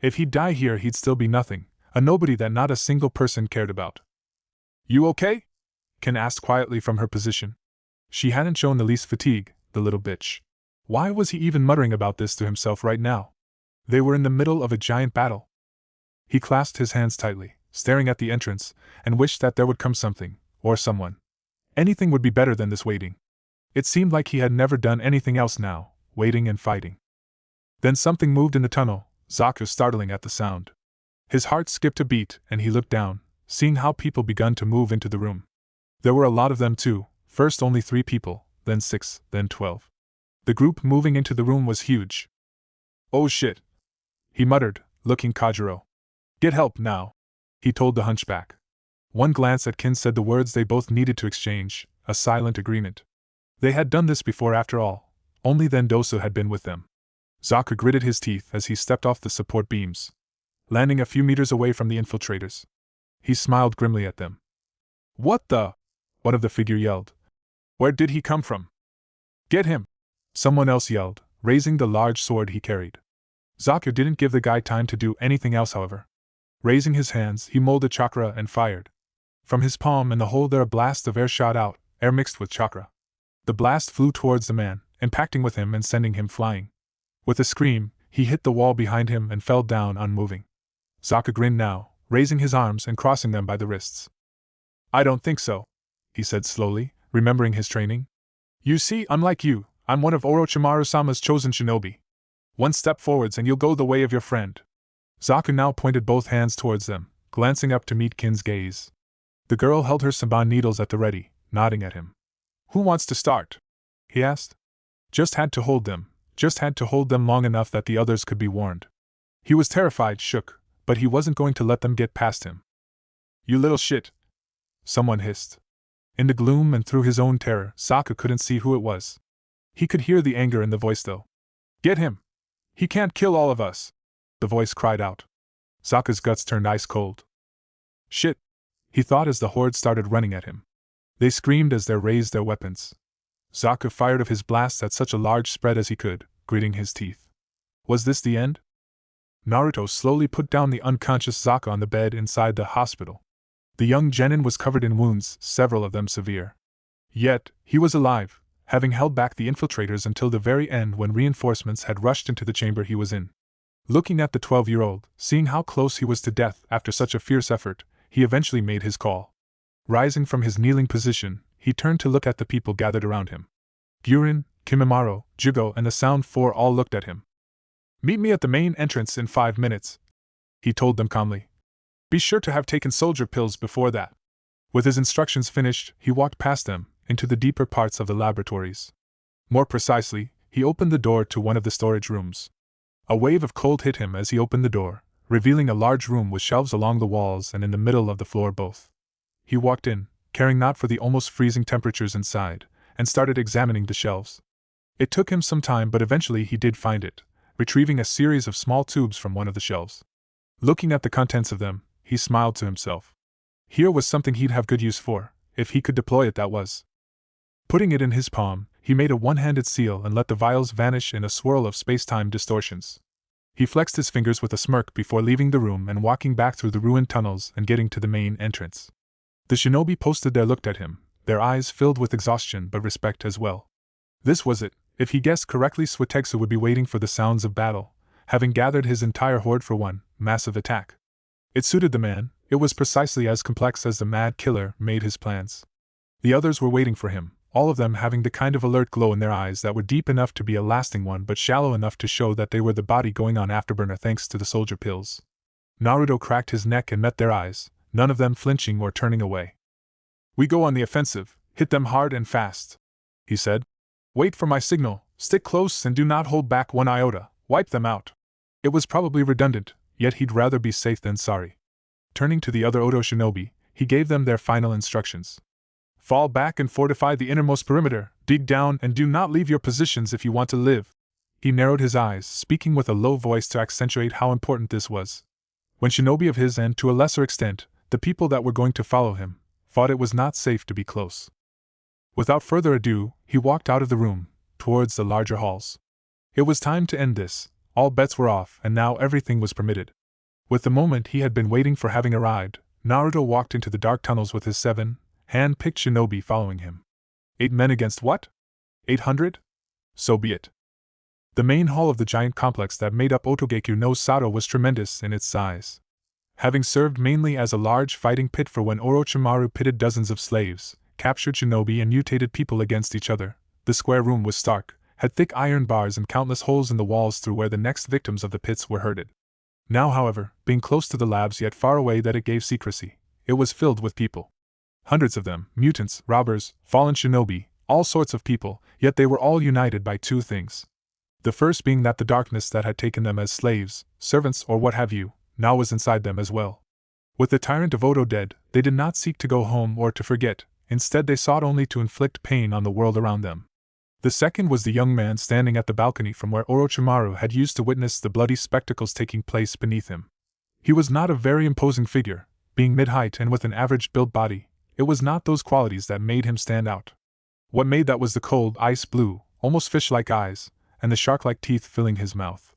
If he'd die here, he'd still be nothing, a nobody that not a single person cared about. You okay? Ken asked quietly from her position. She hadn't shown the least fatigue, the little bitch. Why was he even muttering about this to himself right now? They were in the middle of a giant battle. He clasped his hands tightly, staring at the entrance, and wished that there would come something, or someone. Anything would be better than this waiting. It seemed like he had never done anything else now, waiting and fighting. Then something moved in the tunnel, Zaku startling at the sound. His heart skipped a beat, and he looked down, seeing how people begun to move into the room. There were a lot of them too, first only 3 people, then 6, then 12. The group moving into the room was huge. Oh shit, he muttered, looking Kajiro. Get help now, he told the hunchback. One glance at Kin said the words they both needed to exchange, a silent agreement. They had done this before after all, only then Dosu had been with them. Zaku gritted his teeth as he stepped off the support beams, landing a few meters away from the infiltrators. He smiled grimly at them. What the? One of the figure yelled. Where did he come from? Get him! Someone else yelled, raising the large sword he carried. Zaku didn't give the guy time to do anything else, however. Raising his hands, he molded chakra and fired. From his palm and the hole there a blast of air shot out, air mixed with chakra. The blast flew towards the man, impacting with him and sending him flying. With a scream, he hit the wall behind him and fell down unmoving. Sokka grinned now, raising his arms and crossing them by the wrists. I don't think so, he said slowly, remembering his training. You see, unlike you, I'm one of Orochimaru-sama's chosen shinobi. One step forwards and you'll go the way of your friend. Zaku now pointed both hands towards them, glancing up to meet Kin's gaze. The girl held her saban needles at the ready, nodding at him. Who wants to start? He asked. Just had to hold them long enough that the others could be warned. He was terrified, shook, but he wasn't going to let them get past him. You little shit! Someone hissed. In the gloom and through his own terror, Sokka couldn't see who it was. He could hear the anger in the voice though. Get him! He can't kill all of us! The voice cried out. Sokka's guts turned ice cold. Shit! He thought as the horde started running at him. They screamed as they raised their weapons. Sokka fired of his blasts at such a large spread as he could, gritting his teeth. Was this the end? Naruto slowly put down the unconscious Sokka on the bed inside the hospital. The young genin was covered in wounds, several of them severe. Yet, he was alive, having held back the infiltrators until the very end when reinforcements had rushed into the chamber he was in. Looking at the 12-year-old, seeing how close he was to death after such a fierce effort, he eventually made his call. Rising from his kneeling position, he turned to look at the people gathered around him. Gurin, Kimimaro, Jugo, and the Sound Four all looked at him. Meet me at the main entrance in 5 minutes, he told them calmly. Be sure to have taken soldier pills before that. With his instructions finished, he walked past them, into the deeper parts of the laboratories. More precisely, he opened the door to one of the storage rooms. A wave of cold hit him as he opened the door, revealing a large room with shelves along the walls and in the middle of the floor both. He walked in, caring not for the almost freezing temperatures inside, and started examining the shelves. It took him some time, but eventually he did find it, retrieving a series of small tubes from one of the shelves. Looking at the contents of them, he smiled to himself. Here was something he'd have good use for, if he could deploy it, that was. Putting it in his palm, he made a one-handed seal and let the vials vanish in a swirl of space-time distortions. He flexed his fingers with a smirk before leaving the room and walking back through the ruined tunnels and getting to the main entrance. The shinobi posted there looked at him, their eyes filled with exhaustion but respect as well. This was it. If he guessed correctly, Suitetsu would be waiting for the sounds of battle, having gathered his entire horde for one massive attack. It suited the man. It was precisely as complex as the mad killer made his plans. The others were waiting for him, all of them having the kind of alert glow in their eyes that were deep enough to be a lasting one but shallow enough to show that they were the body going on afterburner thanks to the soldier pills. Naruto cracked his neck and met their eyes, none of them flinching or turning away. We go on the offensive, hit them hard and fast, he said. Wait for my signal, stick close and do not hold back one iota, wipe them out. It was probably redundant, yet he'd rather be safe than sorry. Turning to the other Oto shinobi, he gave them their final instructions. Fall back and fortify the innermost perimeter, dig down and do not leave your positions if you want to live. He narrowed his eyes, speaking with a low voice to accentuate how important this was. When shinobi of his and to a lesser extent, the people that were going to follow him, thought it was not safe to be close. Without further ado, he walked out of the room, towards the larger halls. It was time to end this, all bets were off and now everything was permitted. With the moment he had been waiting for having arrived, Naruto walked into the dark tunnels with his 7 hand-picked shinobi following him. 8 men against what? 800? So be it. The main hall of the giant complex that made up Otogekyu no Sato was tremendous in its size. Having served mainly as a large fighting pit for when Orochimaru pitted dozens of slaves, captured shinobi and mutated people against each other, the square room was stark, had thick iron bars and countless holes in the walls through where the next victims of the pits were herded. Now, however, being close to the labs yet far away that it gave secrecy, it was filled with people. Hundreds of them, mutants, robbers, fallen shinobi, all sorts of people, yet they were all united by 2 things. The first being that the darkness that had taken them as slaves, servants or what have you, now was inside them as well. With the tyrant of Oto dead, they did not seek to go home or to forget, instead they sought only to inflict pain on the world around them. The second was the young man standing at the balcony from where Orochimaru had used to witness the bloody spectacles taking place beneath him. He was not a very imposing figure, being mid-height and with an average-built body. It was not those qualities that made him stand out. What made that was the cold, ice-blue, almost fish-like eyes, and the shark-like teeth filling his mouth.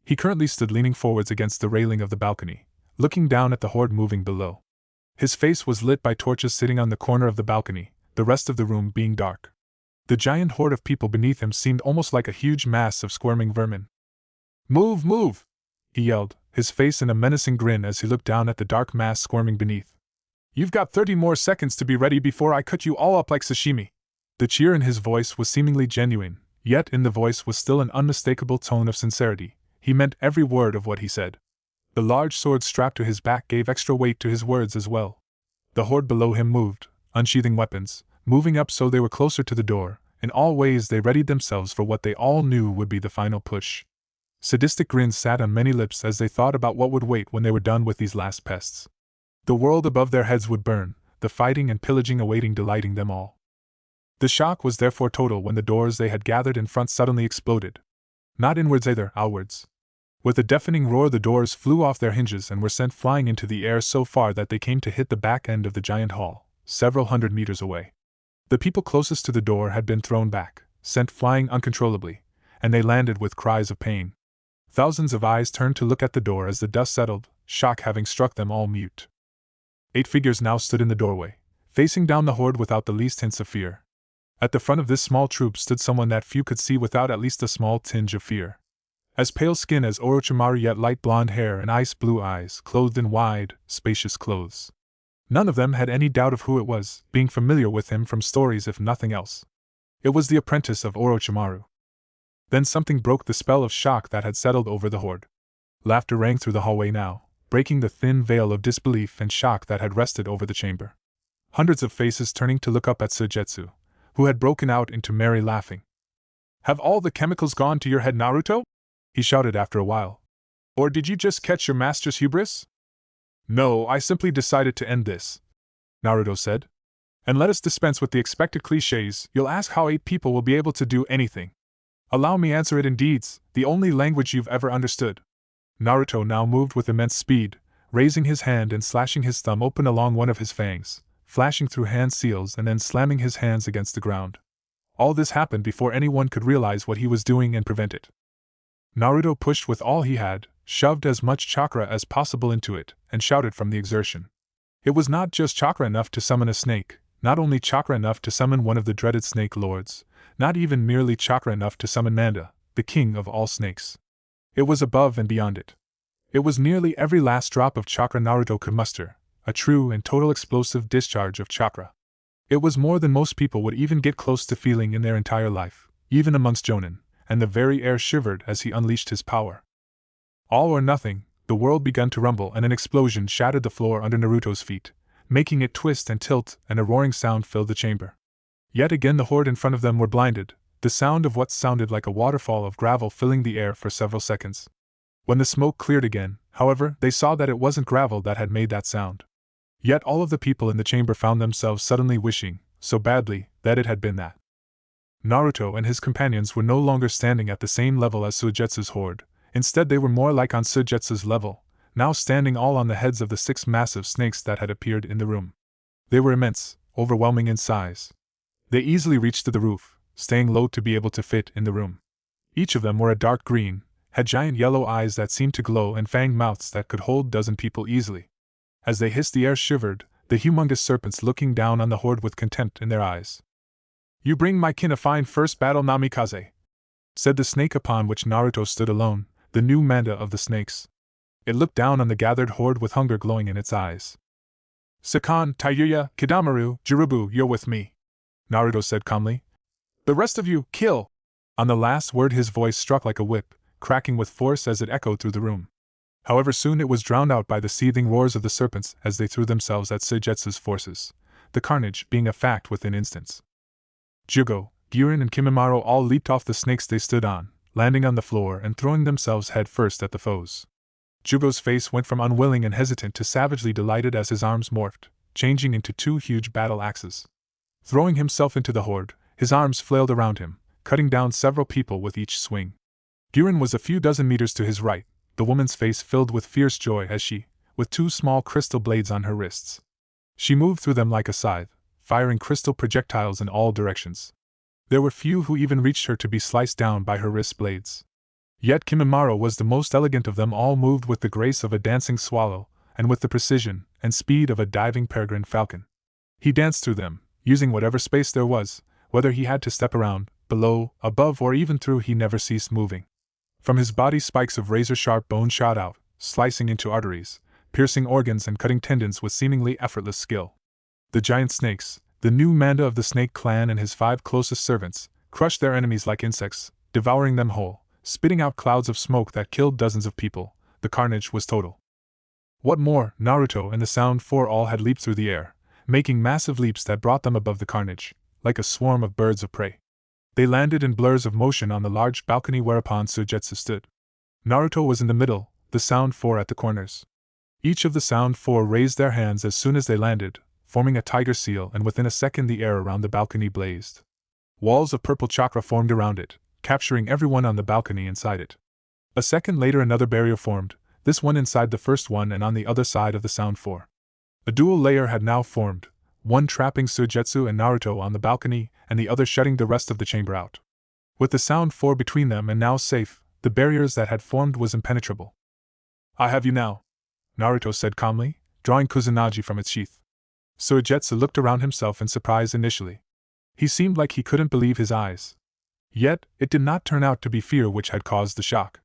He currently stood leaning forwards against the railing of the balcony, looking down at the horde moving below. His face was lit by torches sitting on the corner of the balcony, the rest of the room being dark. The giant horde of people beneath him seemed almost like a huge mass of squirming vermin. Move, move! He yelled, his face in a menacing grin as he looked down at the dark mass squirming beneath. "You've got 30 more seconds to be ready before I cut you all up like sashimi." The cheer in his voice was seemingly genuine, yet in the voice was still an unmistakable tone of sincerity. He meant every word of what he said. The large sword strapped to his back gave extra weight to his words as well. The horde below him moved, unsheathing weapons, moving up so they were closer to the door. In all ways they readied themselves for what they all knew would be the final push. Sadistic grins sat on many lips as they thought about what would wait when they were done with these last pests. The world above their heads would burn, the fighting and pillaging awaiting delighting them all. The shock was therefore total when the doors they had gathered in front suddenly exploded. Not inwards either, outwards. With a deafening roar the doors flew off their hinges and were sent flying into the air so far that they came to hit the back end of the giant hall, several hundred meters away. The people closest to the door had been thrown back, sent flying uncontrollably, and they landed with cries of pain. Thousands of eyes turned to look at the door as the dust settled, shock having struck them all mute. 8 figures now stood in the doorway, facing down the horde without the least hints of fear. At the front of this small troop stood someone that few could see without at least a small tinge of fear. As pale skin as Orochimaru, yet light blonde hair and ice blue eyes, clothed in wide, spacious clothes. None of them had any doubt of who it was, being familiar with him from stories if nothing else. It was the apprentice of Orochimaru. Then something broke the spell of shock that had settled over the horde. Laughter rang through the hallway now, breaking the thin veil of disbelief and shock that had rested over the chamber. Hundreds of faces turning to look up at Suigetsu, who had broken out into merry laughing. "Have all the chemicals gone to your head, Naruto?" he shouted after a while. "Or did you just catch your master's hubris?" "No, I simply decided to end this," Naruto said. "And let us dispense with the expected clichés. You'll ask how 8 people will be able to do anything. Allow me answer it in deeds, the only language you've ever understood." Naruto now moved with immense speed, raising his hand and slashing his thumb open along one of his fangs, flashing through hand seals and then slamming his hands against the ground. All this happened before anyone could realize what he was doing and prevent it. Naruto pushed with all he had, shoved as much chakra as possible into it, and shouted from the exertion. It was not just chakra enough to summon a snake, not only chakra enough to summon one of the dreaded snake lords, not even merely chakra enough to summon Manda, the king of all snakes. It was above and beyond it. It was nearly every last drop of chakra Naruto could muster, a true and total explosive discharge of chakra. It was more than most people would even get close to feeling in their entire life, even amongst jonin, and the very air shivered as he unleashed his power. All or nothing, the world began to rumble and an explosion shattered the floor under Naruto's feet, making it twist and tilt, and a roaring sound filled the chamber. Yet again the horde in front of them were blinded, the sound of what sounded like a waterfall of gravel filling the air for several seconds. When the smoke cleared again, however, they saw that it wasn't gravel that had made that sound. Yet all of the people in the chamber found themselves suddenly wishing, so badly, that it had been that. Naruto and his companions were no longer standing at the same level as Suigetsu's horde. Instead they were more like on Suigetsu's level, now standing all on the heads of the 6 massive snakes that had appeared in the room. They were immense, overwhelming in size. They easily reached to the roof, staying low to be able to fit in the room. Each of them were a dark green, had giant yellow eyes that seemed to glow and fanged mouths that could hold 12 people easily. As they hissed the air shivered, the humongous serpents looking down on the horde with contempt in their eyes. "You bring my kin a fine first battle, Namikaze," said the snake upon which Naruto stood alone, the new Manda of the snakes. It looked down on the gathered horde with hunger glowing in its eyes. "Sakan, Taiyuya, Kidamaru, Jirubu, you're with me," Naruto said calmly. "The rest of you, kill!" On the last word his voice struck like a whip, cracking with force as it echoed through the room. However, soon it was drowned out by the seething roars of the serpents as they threw themselves at Suigetsu's forces, the carnage being a fact within instants. Jugo, Gyurin and Kimimaro all leaped off the snakes they stood on, landing on the floor and throwing themselves head first at the foes. Jugo's face went from unwilling and hesitant to savagely delighted as his arms morphed, changing into 2 huge battle axes. Throwing himself into the horde, his arms flailed around him, cutting down several people with each swing. Gyurin was a few dozen meters to his right, the woman's face filled with fierce joy as she, with 2 small crystal blades on her wrists. She moved through them like a scythe, firing crystal projectiles in all directions. There were few who even reached her to be sliced down by her wrist blades. Yet Kimimaro was the most elegant of them all, moved with the grace of a dancing swallow, and with the precision and speed of a diving peregrine falcon. He danced through them, using whatever space there was, whether he had to step around, below, above, or even through, he never ceased moving. From his body spikes of razor-sharp bone shot out, slicing into arteries, piercing organs and cutting tendons with seemingly effortless skill. The giant snakes, the new Manda of the Snake Clan and his 5 closest servants, crushed their enemies like insects, devouring them whole, spitting out clouds of smoke that killed dozens of people. The carnage was total. What more, Naruto and the Sound Four all had leaped through the air, making massive leaps that brought them above the carnage, like a swarm of birds of prey. They landed in blurs of motion on the large balcony whereupon Suigetsu stood. Naruto was in the middle, the Sound Four at the corners. Each of the Sound Four raised their hands as soon as they landed, forming a tiger seal, and within a second the air around the balcony blazed. Walls of purple chakra formed around it, capturing everyone on the balcony inside it. A second later another barrier formed, this one inside the first one and on the other side of the Sound Four. A dual layer had now formed, one trapping Suigetsu and Naruto on the balcony and the other shutting the rest of the chamber out. With the Sound Four between them and now safe, the barriers that had formed was impenetrable. "I have you now," Naruto said calmly, drawing Kusanagi from its sheath. Suigetsu looked around himself in surprise initially. He seemed like he couldn't believe his eyes. Yet, it did not turn out to be fear which had caused the shock.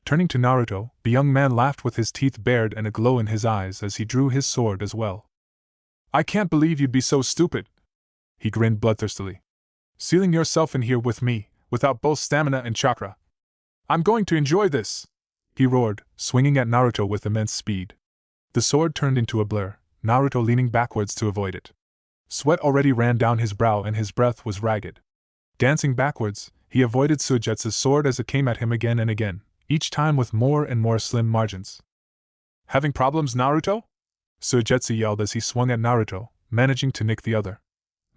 Turning to Naruto, the young man laughed with his teeth bared and a glow in his eyes as he drew his sword as well. "I can't believe you'd be so stupid," he grinned bloodthirstily. "Sealing yourself in here with me, without both stamina and chakra. I'm going to enjoy this," he roared, swinging at Naruto with immense speed. The sword turned into a blur, Naruto leaning backwards to avoid it. Sweat already ran down his brow and his breath was ragged. Dancing backwards, he avoided Suigetsu's sword as it came at him again and again, each time with more and more slim margins. "Having problems, Naruto?" Suigetsu yelled as he swung at Naruto, managing to nick the other.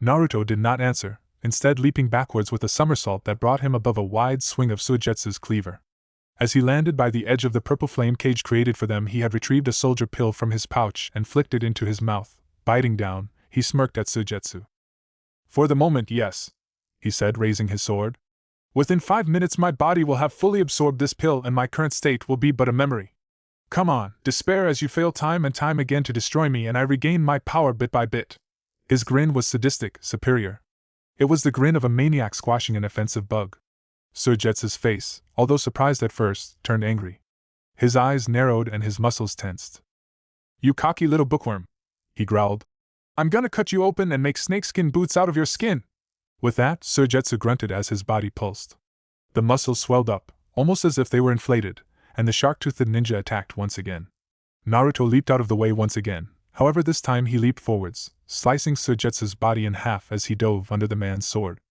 Naruto did not answer, instead leaping backwards with a somersault that brought him above a wide swing of Suigetsu's cleaver. As he landed by the edge of the purple flame cage created for them, he had retrieved a soldier pill from his pouch and flicked it into his mouth. Biting down, he smirked at Suigetsu. "For the moment, yes," he said, raising his sword. "Within 5 minutes my body will have fully absorbed this pill and my current state will be but a memory. Come on, despair as you fail time and time again to destroy me and I regain my power bit by bit." His grin was sadistic, superior. It was the grin of a maniac squashing an offensive bug. Suigetsu's face, although surprised at first, turned angry. His eyes narrowed and his muscles tensed. "You cocky little bookworm," he growled. "I'm gonna cut you open and make snakeskin boots out of your skin." With that, Suigetsu grunted as his body pulsed. The muscles swelled up, almost as if they were inflated, and the shark-toothed ninja attacked once again. Naruto leaped out of the way once again, however this time he leaped forwards, slicing Suigetsu's body in half as he dove under the man's sword.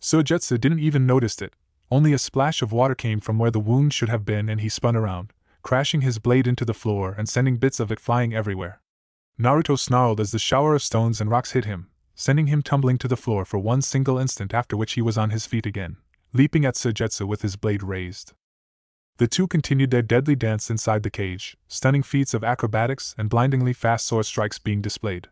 Suigetsu didn't even notice it, only a splash of water came from where the wound should have been and he spun around, crashing his blade into the floor and sending bits of it flying everywhere. Naruto snarled as the shower of stones and rocks hit him, sending him tumbling to the floor for one single instant, after which he was on his feet again, leaping at Suigetsu with his blade raised. The two continued their deadly dance inside the cage, stunning feats of acrobatics and blindingly fast sword strikes being displayed.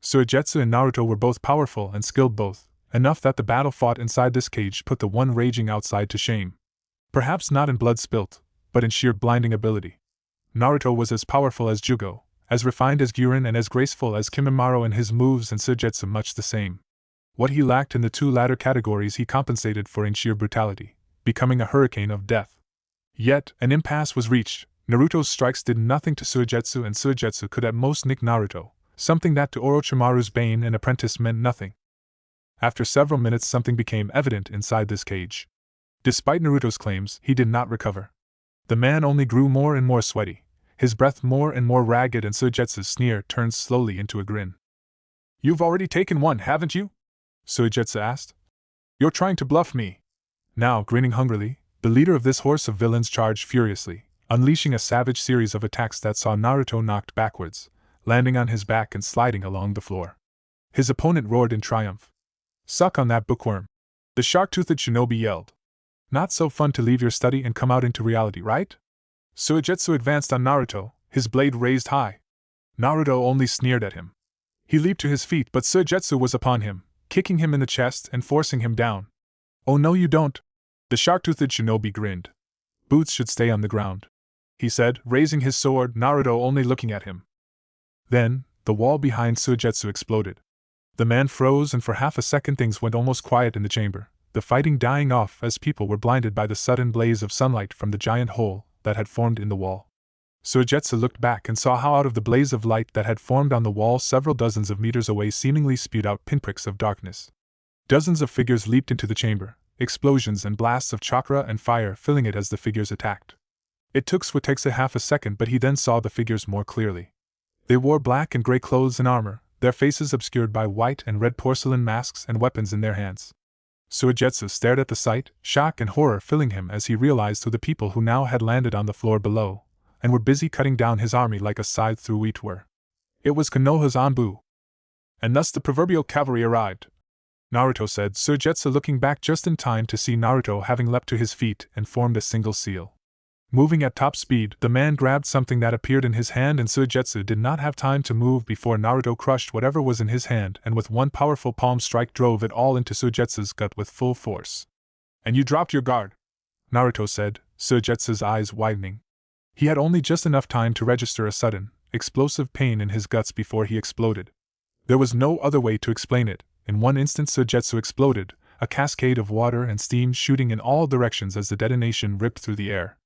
Suigetsu and Naruto were both powerful and skilled both, enough that the battle fought inside this cage put the one raging outside to shame. Perhaps not in blood spilt, but in sheer blinding ability. Naruto was as powerful as Jugo, as refined as Guren and as graceful as Kimimaro in his moves, and Suigetsu much the same. What he lacked in the two latter categories he compensated for in sheer brutality, becoming a hurricane of death. Yet, an impasse was reached. Naruto's strikes did nothing to Suigetsu and Suigetsu could at most nick Naruto, something that to Orochimaru's Bane and Apprentice meant nothing. After several minutes something became evident inside this cage. Despite Naruto's claims, he did not recover. The man only grew more and more sweaty, his breath more and more ragged, and Suigetsu's sneer turned slowly into a grin. "You've already taken one, haven't you?" Suigetsu asked. "You're trying to bluff me." Now, grinning hungrily, the leader of this horse of villains charged furiously, unleashing a savage series of attacks that saw Naruto knocked backwards, landing on his back and sliding along the floor. His opponent roared in triumph. "Suck on that, bookworm!" The shark-toothed shinobi yelled. "Not so fun to leave your study and come out into reality, right?" Suigetsu advanced on Naruto, his blade raised high. Naruto only sneered at him. He leaped to his feet, but Suigetsu was upon him, kicking him in the chest and forcing him down. "Oh no you don't!" The shark-toothed shinobi grinned. "Boots should stay on the ground," he said, raising his sword, Naruto only looking at him. Then, the wall behind Suigetsu exploded. The man froze, and for half a second things went almost quiet in the chamber, the fighting dying off as people were blinded by the sudden blaze of sunlight from the giant hole that had formed in the wall. Suigetsu looked back and saw how out of the blaze of light that had formed on the wall several dozens of meters away seemingly spewed out pinpricks of darkness. Dozens of figures leaped into the chamber, explosions and blasts of chakra and fire filling it as the figures attacked. It took Suigetsu half a second, but he then saw the figures more clearly. They wore black and gray clothes and armor, their faces obscured by white and red porcelain masks and weapons in their hands. Suigetsu stared at the sight, shock and horror filling him as he realized who the people who now had landed on the floor below, and were busy cutting down his army like a scythe through wheat were. It was Konoha's Anbu. And thus the proverbial cavalry arrived, Naruto said, Suigetsu looking back just in time to see Naruto having leapt to his feet and formed a single seal. Moving at top speed, the man grabbed something that appeared in his hand, and Suigetsu did not have time to move before Naruto crushed whatever was in his hand and with one powerful palm strike drove it all into Suigetsu's gut with full force. And you dropped your guard, Naruto said, Suigetsu's eyes widening. He had only just enough time to register a sudden, explosive pain in his guts before he exploded. There was no other way to explain it. In one instant Suigetsu exploded, a cascade of water and steam shooting in all directions as the detonation ripped through the air.